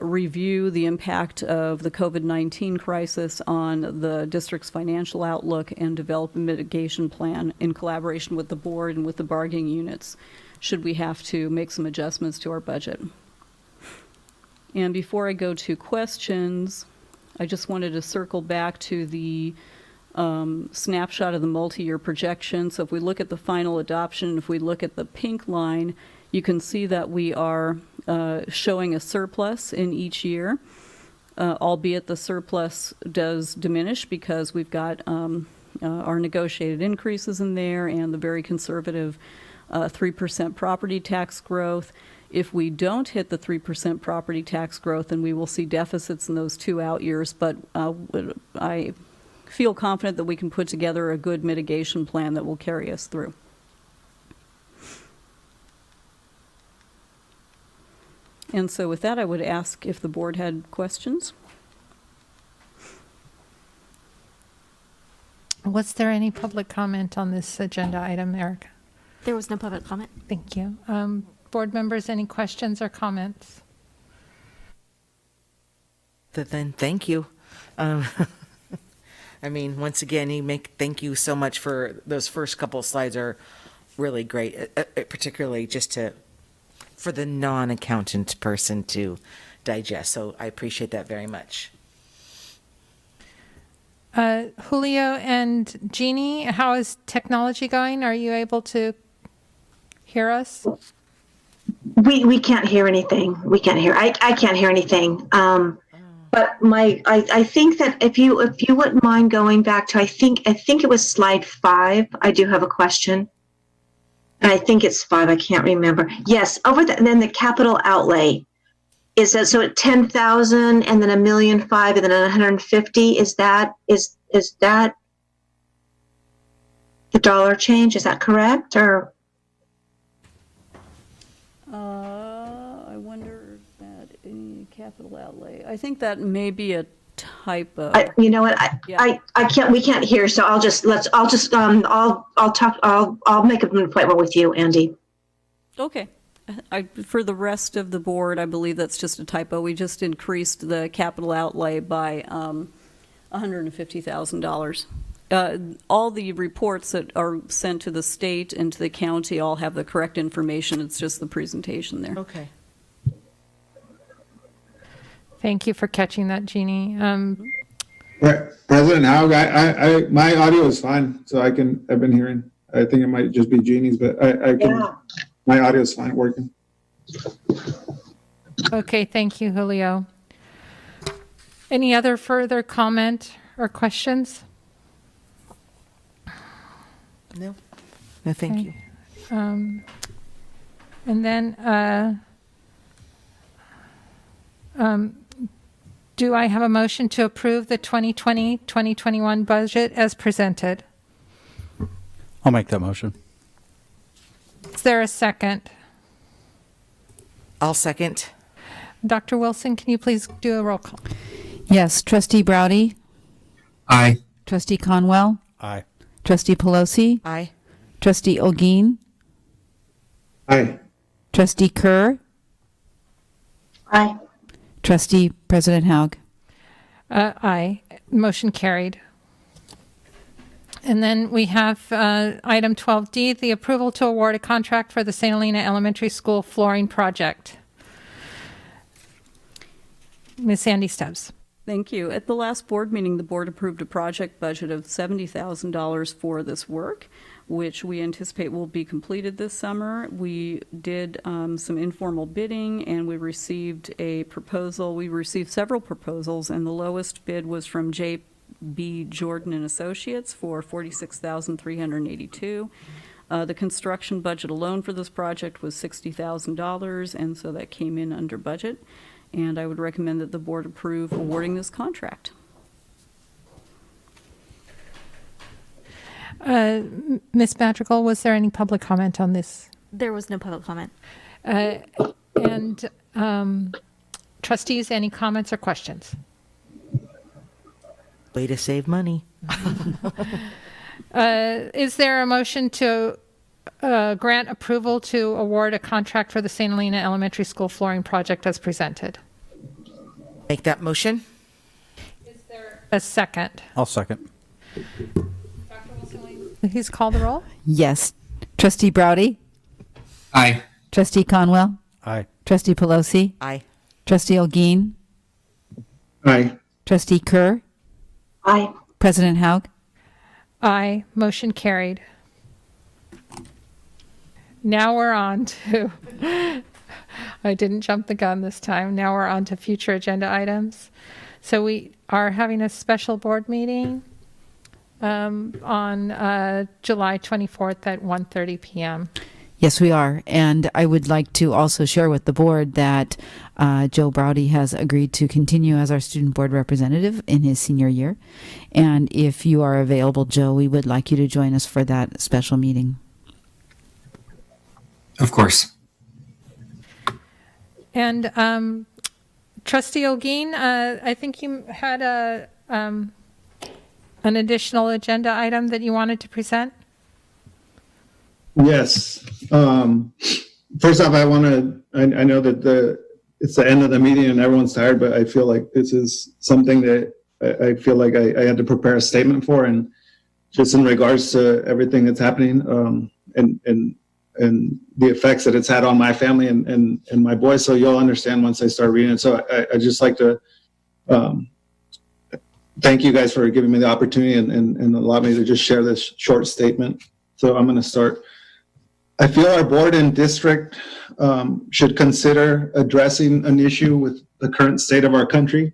review the impact of the COVID-19 crisis on the district's financial outlook and develop a mitigation plan in collaboration with the board and with the bargaining units should we have to make some adjustments to our budget. And before I go to questions, I just wanted to circle back to the snapshot of the multi-year projection. So if we look at the final adoption, if we look at the pink line, you can see that we are showing a surplus in each year, albeit the surplus does diminish because we've got our negotiated increases in there and the very conservative 3% property tax growth. If we don't hit the 3% property tax growth, then we will see deficits in those 2 out years. But I feel confident that we can put together a good mitigation plan that will carry us through. And so with that, I would ask if the board had questions. Was there any public comment on this agenda item, Erica? There was no public comment. Thank you. Board members, any questions or comments? Then thank you. I mean, once again, thank you so much for those first couple of slides are really great, particularly for the non-accountant person to digest. So I appreciate that very much. Julio and Jeannie, how is technology going? Are you able to hear us? We can't hear anything. We can't hear. I can't hear anything. But I think that if you wouldn't mind going back to I think it was slide 5. I do have a question. And I think it's 5. I can't remember. Yes, and then the capital outlay. Is that so at 10,000 and then $1.5 million and then 150? Is that the dollar change? Is that correct or? I wonder if that any capital outlay. I think that may be a typo. You know what? Yeah. I can't. We can't hear. So I'll make an appointment with you, Andy. Okay. For the rest of the board, I believe that's just a typo. We just increased the capital outlay by $150,000. All the reports that are sent to the state and to the county all have the correct information. It's just the presentation there. Okay. Thank you for catching that, Jeannie. President Haug, my audio is fine, so I've been hearing. I think it might just be Jeannie's, but I can. Yeah. My audio is fine working. Okay, thank you, Julio. Any other further comment or questions? No, thank you. And then, do I have a motion to approve the 2020-2021 budget as presented? I'll make that motion. Is there a second? I'll second. Dr. Wilson, can you please do a roll call? Yes. Trustee Browdy? Aye. Trustee Conwell? Aye. Trustee Pelosi? Aye. Trustee Olguin? Aye. Trustee Kerr? Aye. Trustee President Haug? Aye. Motion carried. And then we have item 12D, the approval to award a contract for the St. Helena Elementary School flooring project. Ms. Sandy Stubbs. Thank you. At the last board meeting, the board approved a project budget of $70,000 for this work, which we anticipate will be completed this summer. We did some informal bidding, and we received a proposal. We received several proposals, and the lowest bid was from J.B. Jordan and Associates for $46,382. The construction budget alone for this project was $60,000, and so that came in under budget. And I would recommend that the board approve awarding this contract. Ms. Madrigal, was there any public comment on this? There was no public comment. And trustees, any comments or questions? Way to save money. Is there a motion to grant approval to award a contract for the St. Helena Elementary School flooring project as presented? Make that motion. Is there a second? I'll second. Dr. Wilson, will you please call the roll? Yes. Trustee Browdy? Aye. Trustee Conwell? Aye. Trustee Pelosi? Aye. Trustee Olguin? Aye. Trustee Kerr? Aye. President Haug? Aye. Motion carried. Now we're on to, I didn't jump the gun this time. Now we're on to future agenda items. So we are having a special board meeting on July 24th at 1:30 p.m. Yes, we are. And I would like to also share with the board that Joe Browdy has agreed to continue as our student board representative in his senior year. And if you are available, Joe, we would like you to join us for that special meeting. Of course. And Trustee Olguin, I think you had an additional agenda item that you wanted to present. Yes. First off, I know that it's the end of the meeting and everyone's tired, but I feel like this is something that I feel like I had to prepare a statement for, and just in regards to everything that's happening, and the effects that it's had on my family and my boys. So you'll understand once I start reading it. So I just like to thank you guys for giving me the opportunity and allow me to just share this short statement. So I'm going to start. I feel our board and district should consider addressing an issue with the current state of our country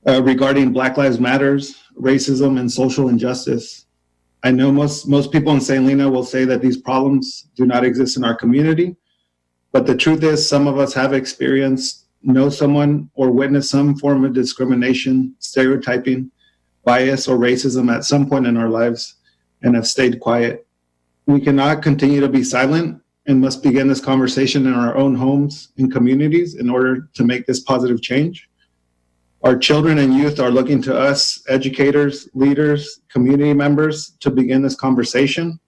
regarding Black Lives Matters, racism, and social injustice. I know most people in St. Helena will say that these problems do not exist in our community, but the truth is some of us have experienced, know someone, or witnessed some form of discrimination, stereotyping, bias, or racism at some point in our lives and have stayed quiet. We cannot continue to be silent and must begin this conversation in our own homes and communities in order to make this positive change. Our children and youth are looking to us, educators, leaders, community members, to begin this conversation.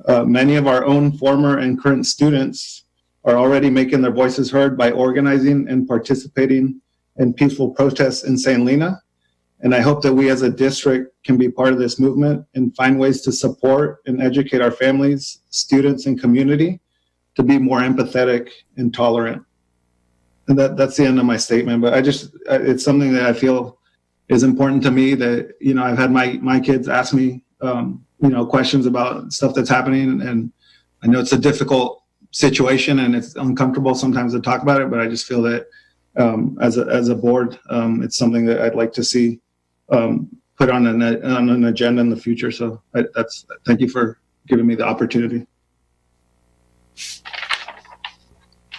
Many of our own former and current students are already making their voices heard by organizing and participating in peaceful protests in St. Helena. And I hope that we as a district can be part of this movement and find ways to support and educate our families, students, and community to be more empathetic and tolerant. And that's the end of my statement. But it's something that I feel is important to me that, I've had my kids ask me, questions about stuff that's happening. And I know it's a difficult situation and it's uncomfortable sometimes to talk about it, but I just feel that as a board, it's something that I'd like to see put on an agenda in the future. So thank you for giving me the opportunity.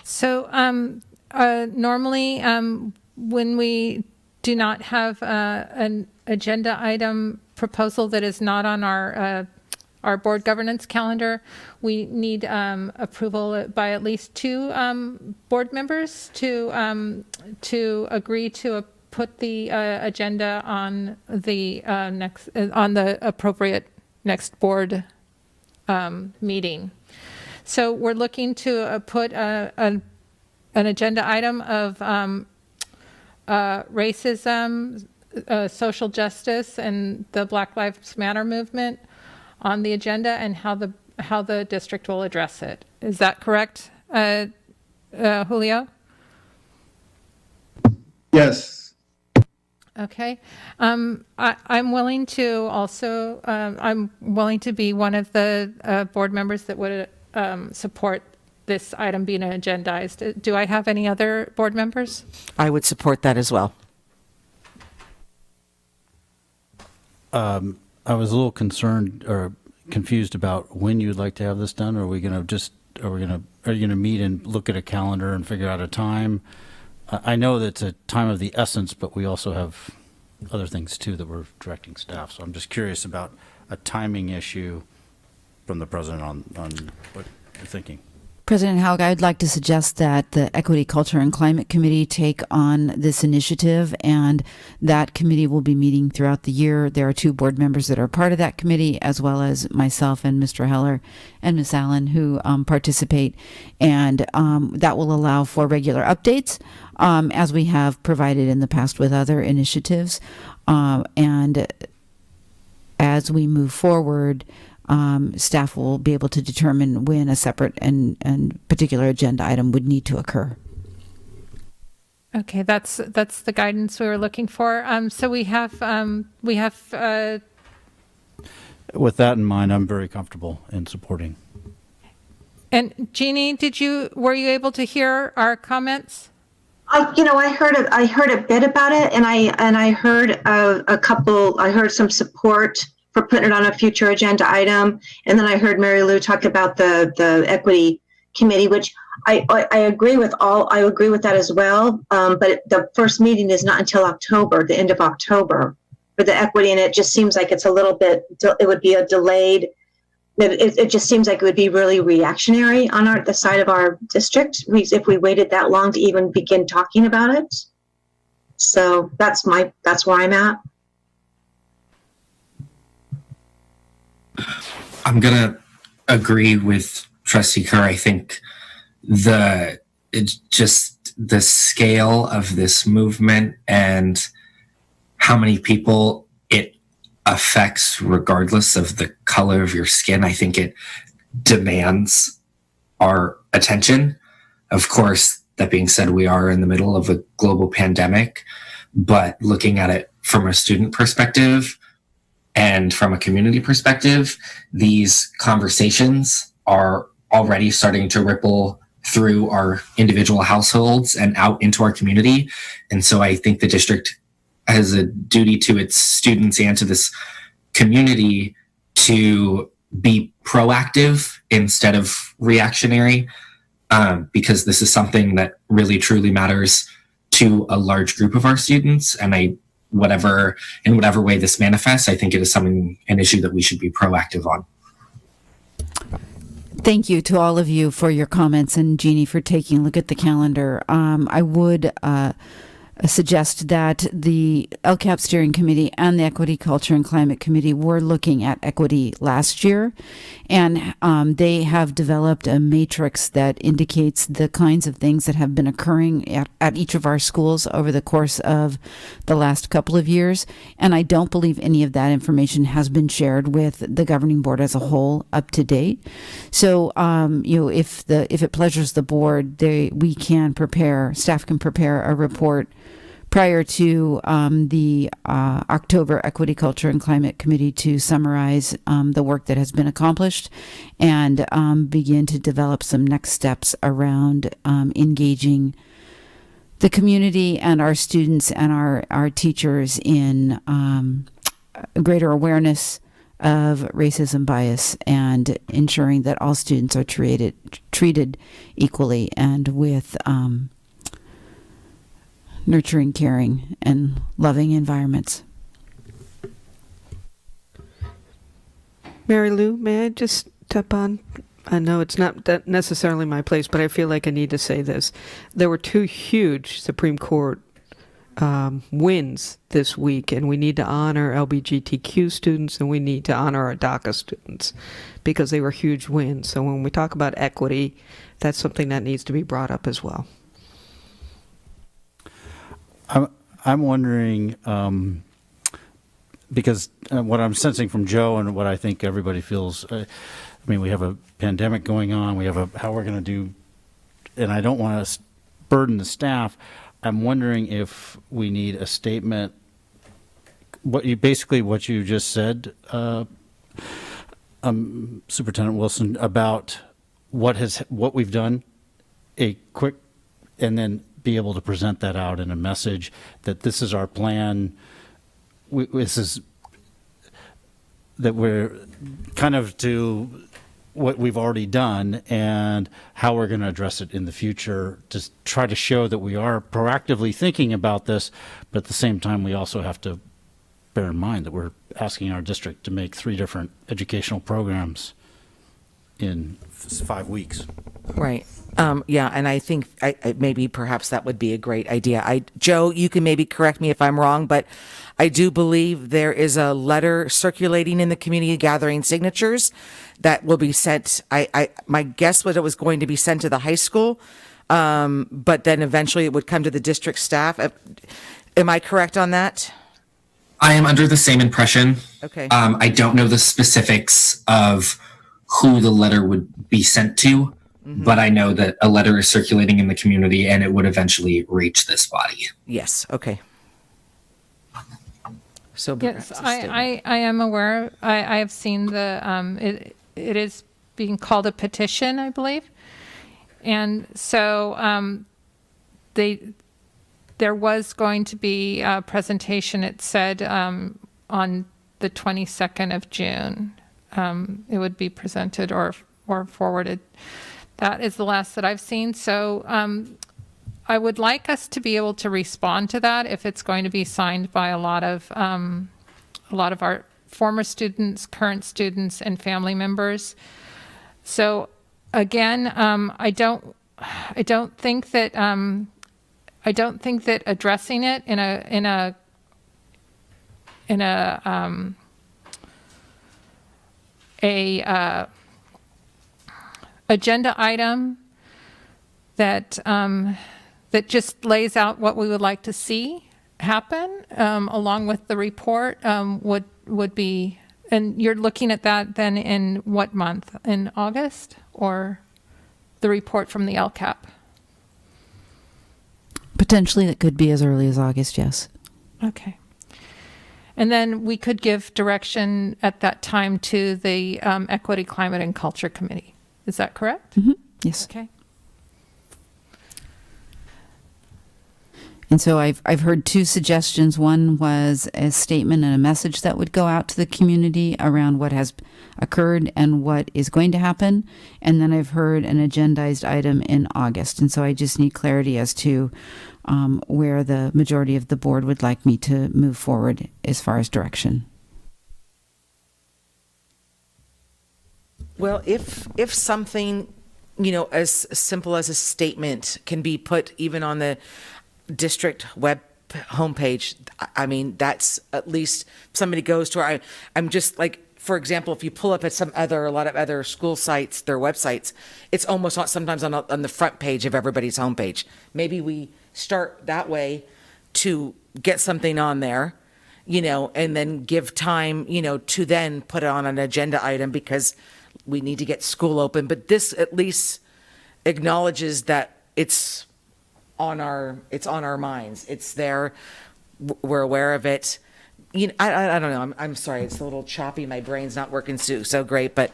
So normally when we do not have an agenda item proposal that is not on our board governance calendar, we need approval by at least 2 board members to agree to put the agenda on the on the appropriate next board meeting. So we're looking to put an agenda item of racism, social justice, and the Black Lives Matter movement on the agenda, and how the district will address it. Is that correct, Julio? Yes. Okay. I'm willing to also, I'm willing to be one of the board members that would support this item being agendized. Do I have any other board members? I would support that as well. I was a little concerned or confused about when you'd like to have this done. Are you going to meet and look at a calendar and figure out a time? I know that it's a time of the essence, but we also have other things too that we're directing staff. So I'm just curious about a timing issue from the president on what you're thinking. President Haug, I'd like to suggest that the Equity, Culture, and Climate Committee take on this initiative, and that committee will be meeting throughout the year. There are 2 board members that are part of that committee, as well as myself and Mr. Heller and Ms. Allen, who participate, and that will allow for regular updates, as we have provided in the past with other initiatives. And as we move forward, staff will be able to determine when a separate and particular agenda item would need to occur. Okay, that's the guidance we were looking for. So we have. With that in mind, I'm very comfortable in supporting. And Jeannie, were you able to hear our comments? I heard a bit about it, and I heard a couple. I heard some support for putting it on a future agenda item. And then I heard Mary Lou talk about the equity committee, which I agree with I agree with that as well. But the first meeting is not until October, the end of October, for the equity. And it just seems like it's a little bit, it would be a delayed, it just seems like it would be really reactionary on the side of our district if we waited that long to even begin talking about it. So that's where I'm at. I'm going to agree with Trustee Kerr. I think the scale of this movement and how many people it affects regardless of the color of your skin, I think it demands our attention. Of course, that being said, we are in the middle of a global pandemic, but looking at it from a student perspective and from a community perspective, these conversations are already starting to ripple through our individual households and out into our community. And so I think the district has a duty to its students and to this community to be proactive instead of reactionary, because this is something that really truly matters to a large group of our students. And in whatever way this manifests, I think it is an issue that we should be proactive on. Thank you to all of you for your comments, and Jeannie for taking a look at the calendar. I would suggest that the LCAP Steering Committee and the Equity, Culture, and Climate Committee were looking at equity last year, and they have developed a matrix that indicates the kinds of things that have been occurring at each of our schools over the course of the last couple of years, and I don't believe any of that information has been shared with the governing board as a whole up to date. So, if it pleasures the board, staff can prepare a report prior to the October Equity, Culture, and Climate Committee to summarize the work that has been accomplished and begin to develop some next steps around engaging the community and our students and our teachers in greater awareness of racism, bias, and ensuring that all students are treated equally and with nurturing, caring, and loving environments. Mary Lou, may I just tap on? I know it's not that necessarily my place, but I feel like I need to say this. There were two huge Supreme Court wins this week, and we need to honor LGBTQ students and we need to honor our DACA students because they were huge wins. So when we talk about equity, that's something that needs to be brought up as well. I'm wondering, because what I'm sensing from Joe and what I think everybody feels, we have a pandemic going on, we have how we're going to do, and I don't want to burden the staff. I'm wondering if we need a statement, what you just said, Superintendent Wilson, about what we've done, a quick, and then be able to present that out in a message that this is our plan. This is that we're kind of to what we've already done and how we're going to address it in the future, to try to show that we are proactively thinking about this, but at the same time we also have to bear in mind that we're asking our district to make 3 different educational programs in 5 weeks. Right. Yeah, and I think maybe perhaps that would be a great idea. Joe, you can maybe correct me if I'm wrong, but I do believe there is a letter circulating in the community gathering signatures that will be sent. My guess was it was going to be sent to the high school, but then eventually it would come to the district staff. Am I correct on that? I am under the same impression. Okay. I don't know the specifics of who the letter would be sent to. Mm-hmm. But I know that a letter is circulating in the community and it would eventually reach this body. Yes. Okay. So yes, I am aware. I have seen it is being called a petition, I believe. And so there was going to be a presentation, it said, on the 22nd of June. It would be presented or forwarded. That is the last that I've seen. So I would like us to be able to respond to that if it's going to be signed by a lot of our former students, current students, and family members. So again, I don't think that addressing it in a agenda item that just lays out what we would like to see happen along with the report would be. And you're looking at that then in what month? In August, or the report from the LCAP? Potentially, that could be as early as August, yes. Okay. And then we could give direction at that time to the Equity, Climate, and Culture Committee. Is that correct? Mm-hmm. Yes. Okay. And so I've heard two suggestions. One was a statement and a message that would go out to the community around what has occurred and what is going to happen. And then I've heard an agendized item in August. And so I just need clarity as to where the majority of the board would like me to move forward as far as direction. Well, if something, as simple as a statement can be put even on the district web homepage, I mean, that's at least somebody goes to I'm just like, for example, if you pull up at a lot of other school sites, their websites, it's almost not sometimes on the front page of everybody's homepage. Maybe we start that way to get something on there, and then give time, to then put it on an agenda item because we need to get school open. But this at least acknowledges that it's on our minds. It's there. We're aware of it. I don't know. I'm sorry. It's a little choppy. My brain's not working so great, but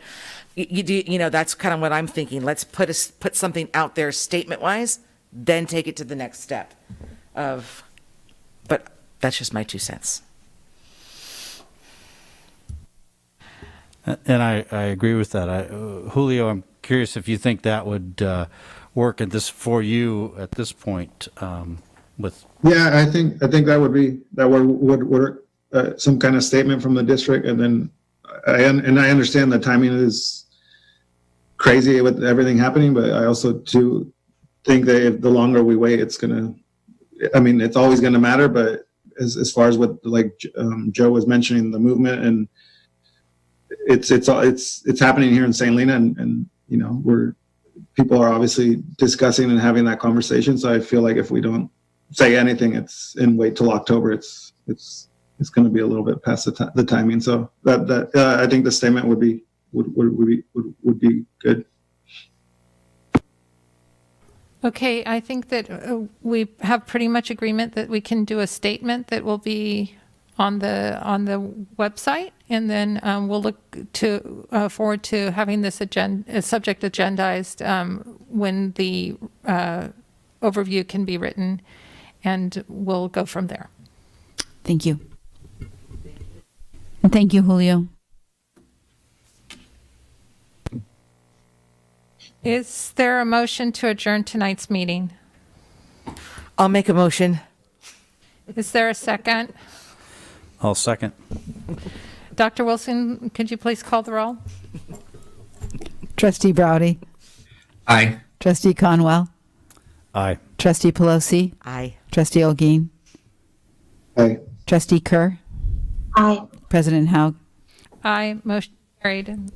that's kind of what I'm thinking. Let's put something out there statement wise, then take it to the next step but that's just my 2 cents. And I agree with that. Julio, I'm curious if you think that would work for you at this point with. Yeah, I think that would work. Some kind of statement from the district, and then I understand the timing is crazy with everything happening, but I also too think that if the longer we wait, it's always gonna matter. But as far as what Joe was mentioning, the movement, and it's happening here in St. Lena, and people are obviously discussing and having that conversation. So I feel like if we don't say anything, and wait till October, it's going to be a little bit past the timing. So that I think the statement would be good. Okay, I think that we have pretty much agreement that we can do a statement that will be on the website, and then we'll look forward to having this subject agendized when the overview can be written, and we'll go from there. Thank you. And thank you, Julio. Is there a motion to adjourn tonight's meeting? I'll make a motion. Is there a second? I'll second. Dr. Wilson, could you please call the roll? Trustee Browdy. Aye. Trustee Conwell. Aye. Trustee Pelosi. Aye. Trustee Olguin. Aye. Trustee Kerr. Aye. President Haug. Aye. Motion carried.